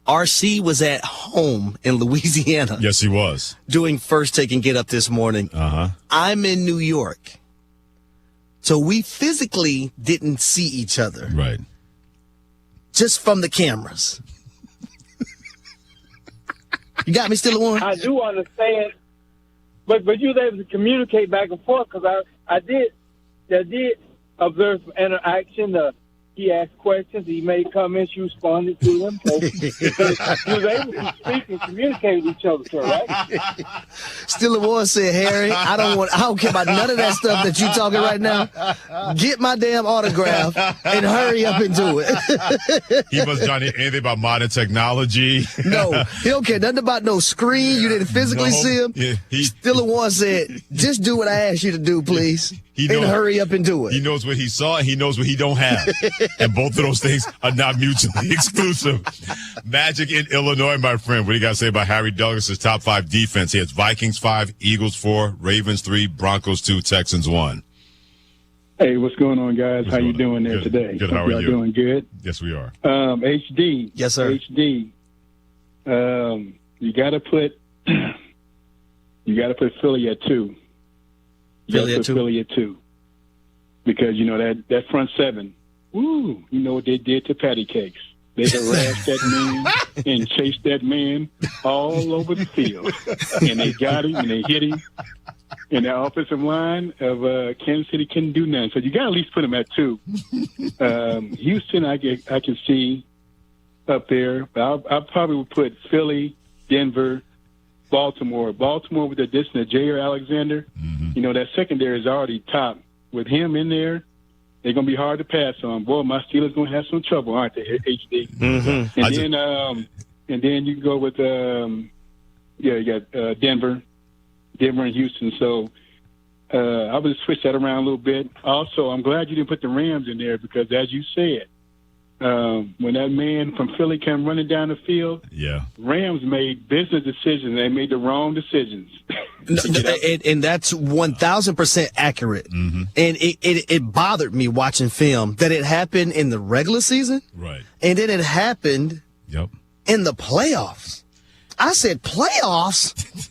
RC was at home in Louisiana. Yes, he was. Doing First Take and Get Up this morning. Uh-huh. I'm in New York. So we physically didn't see each other. Right. Just from the cameras. You got me, Steele Awan? I do understand. But you were able to communicate back and forth because I did observe some interaction. He asked questions. He made comments. You responded to them. So he was able to speak and communicate with each other, sir, right? Still one said, Harry, I don't care about none of that stuff that you talking right now. Get my damn autograph and hurry up and do it. He must not know anything about modern technology. No, he don't care nothing about no screen. You didn't physically see him. Yeah, Still one said, just do what I asked you to do, please. And hurry up and do it. He knows what he saw, and he knows what he don't have. And both of those things are not mutually exclusive. Magic in Illinois, my friend. What do you got to say about Harry Douglas' top 5 defense? He has Vikings 5, Eagles 4, Ravens 3, Broncos 2, Texans 1. Hey, what's going on, guys? How you doing there Good. today? Good. How are you? Doing good? Yes, we are. HD. Yes, sir. HD. You got to put Philly at 2. Philly at 2. Because, that front seven, you know what they did to patty cakes. They harassed that man and chased that man all over the field. And they got him and they hit him. And the offensive line of Kansas City couldn't do nothing. So you got to at least put him at 2. Houston, I can see up there. But I probably would put Philly, Denver, Baltimore with the addition of Jair Alexander. Mm-hmm. That secondary is already top. With him in there, they're going to be hard to pass on. Boy, my Steelers going to have some trouble, aren't they, HD? Mm-hmm. And then you go with, you got Denver and Houston. So I would switch that around a little bit. Also, I'm glad you didn't put the Rams in there because, as you said, when that man from Philly came running down the field, Rams made business decisions. They made the wrong decisions. And that's 1,000% accurate. Mm-hmm. And it bothered me watching film that it happened in the regular season. Right. And then it happened in the playoffs. I said, playoffs?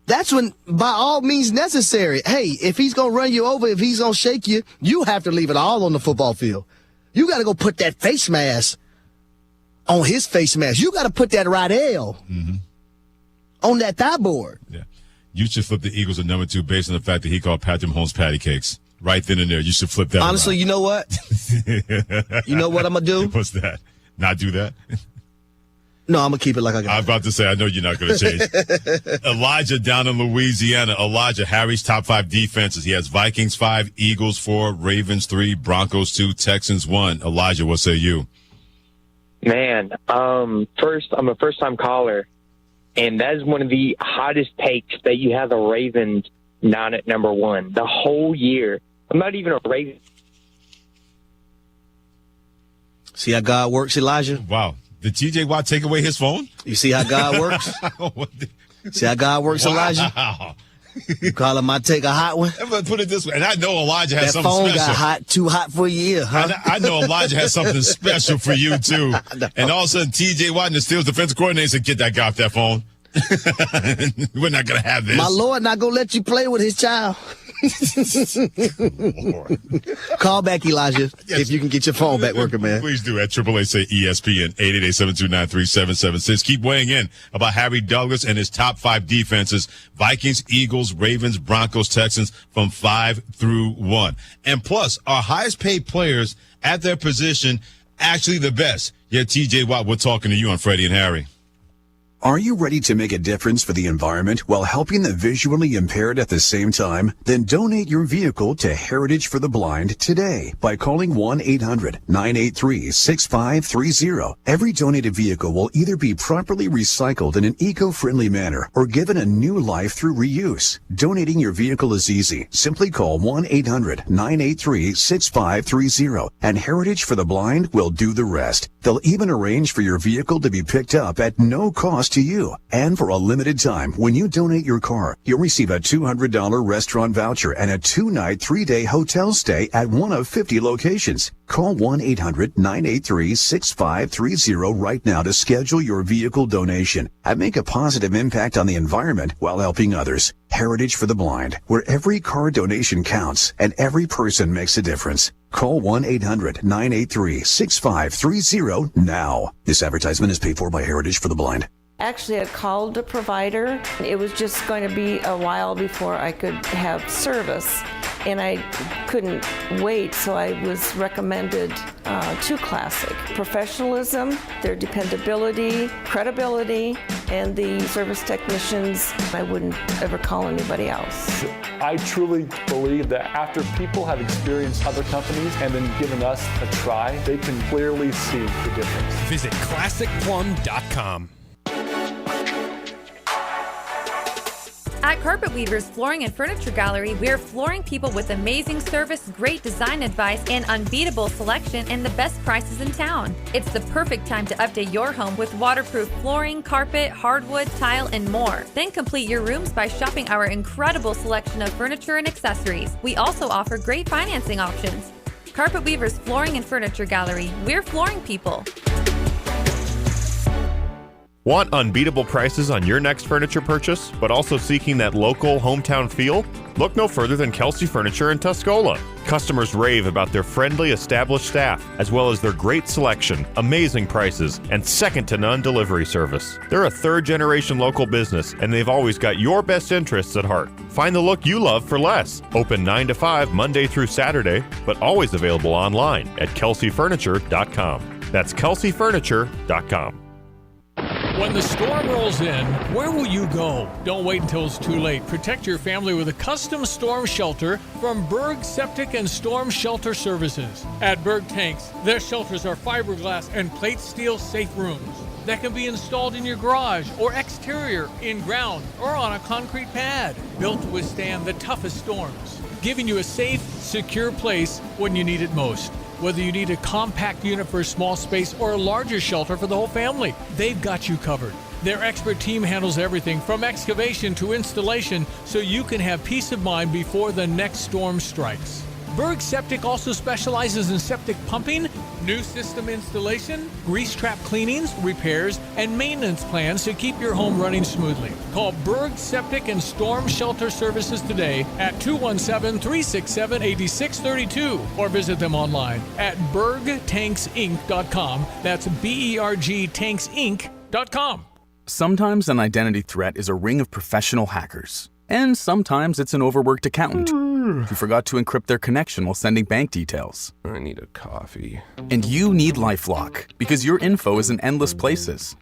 That's when, by all means necessary. Hey, if he's going to run you over, if he's going to shake you, you have to leave it all on the football field. You got to go put that face mask on his face mask. You got to put that right L on that thigh board. Yeah. You should flip the Eagles at number 2 based on the fact that he called Patrick Mahomes patty cakes. Right then and there. You should flip that. Honestly, around. You know what? You know what I'm going to do? What's that? Not do that? No, I'm going to keep it like I got it. I'm about to say, I know you're not going to change. Elijah down in Louisiana. Elijah, Harry's top 5 defenses. He has Vikings 5, Eagles 4, Ravens 3, Broncos 2, Texans 1. Elijah, what say you? Man, first, I'm a first-time caller, and that is one of the hottest takes that you have the Ravens not at number 1 the whole year. I'm not even a Raven. See how God works, Elijah? Wow. Did TJ Watt take away his phone? You see how God works? See how God works, Elijah? You call him, I take a hot one? I'm going to put it this way. And I know Elijah has that something phone special. Got hot, too hot for you, huh? I know Elijah has something special for you, too. And all of a sudden, TJ Watt and the Steelers defensive coordinator said, get that guy off that phone. We're not going to have this. My Lord not going to let you play with his child. Call back, Elijah, if you can get your phone back working, man. Please do at 888 say ESPN 888-729-3776. Keep weighing in about Harry Douglas and his top 5 defenses: Vikings, Eagles, Ravens, Broncos, Texans from 5 through 1. And plus, our highest paid players at their position actually the best. Yeah, TJ Watt, we're talking to you on Freddie and Harry. Are you ready to make a difference for the environment while helping the visually impaired at the same time? Then donate your vehicle to Heritage for the Blind today by calling 1-800-983-6530. Every donated vehicle will either be properly recycled in an eco-friendly manner or given a new life through reuse. Donating your vehicle is easy. Simply call 1-800-983-6530 and Heritage for the Blind will do the rest. They'll even arrange for your vehicle to be picked up at no cost to you. And for a limited time, when you donate your car, you'll receive a $200 restaurant voucher and a 2-night, 3-day hotel stay at one of 50 locations. Call 1-800-983-6530 right now to schedule your vehicle donation and make a positive impact on the environment while helping others. Heritage for the Blind, where every car donation counts and every person makes a difference. Call 1-800-983-6530 now. This advertisement is paid for by Heritage for the Blind. Actually, I called the provider. It was just going to be a while before I could have service. and I couldn't wait, so I was recommended to Classic. Professionalism, their dependability, credibility, and the service technicians, I wouldn't ever call anybody else. I truly believe that after people have experienced other companies and then given us a try, they can clearly see the difference. Visit ClassicPlum.com. At Carpet Weavers Flooring and Furniture Gallery, we're flooring people with amazing service, great design advice, and unbeatable selection and the best prices in town. It's the perfect time to update your home with waterproof flooring, carpet, hardwood, tile, and more. Then complete your rooms by shopping our incredible selection of furniture and accessories. We also offer great financing options. Carpet Weavers Flooring and Furniture Gallery, we're flooring people. Want unbeatable prices on your next furniture purchase, but also seeking that local hometown feel? Look no further than Kelsey Furniture in Tuscola. Customers rave about their friendly, established staff, as well as their great selection, amazing prices, and second-to-none delivery service. They're a third-generation local business, and they've always got your best interests at heart. Find the look you love for less. Open 9 to 5 Monday through Saturday, but always available online at kelseyfurniture.com. That's kelseyfurniture.com. When the storm rolls in, where will you go? Don't wait until it's too late. Protect your family with a custom storm shelter from Berg Septic and Storm Shelter Services. At Berg Tanks, their shelters are fiberglass and plate steel safe rooms that can be installed in your garage or exterior, in ground, or on a concrete pad. Built to withstand the toughest storms, giving you a safe, secure place when you need it most. Whether you need a compact unit for a small space or a larger shelter for the whole family, they've got you covered. Their expert team handles everything from excavation to installation so you can have peace of mind before the next storm strikes. Berg Septic also specializes in septic pumping, new system installation, grease trap cleanings, repairs, and maintenance plans to keep your home running smoothly. Call Berg Septic and Storm Shelter Services today at 217-367-8632 or visit them online at bergtanksinc.com. That's bergtanksinc.com. Sometimes an identity threat is a ring of professional hackers. And sometimes it's an overworked accountant who forgot to encrypt their connection while sending bank details. I need a coffee. And you need LifeLock because your info is in endless places.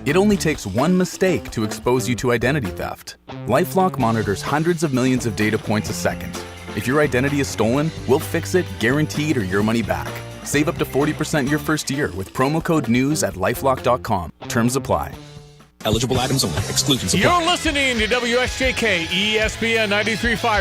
It only takes one mistake to expose you to identity theft. LifeLock monitors hundreds of millions of data points a second. If your identity is stolen, we'll fix it, guaranteed, or your money back. Save up to 40% your first year with promo code NEWS at LifeLock.com. Terms apply. Eligible items only. Exclusions apply. You're listening to WSJK ESPN 93.5.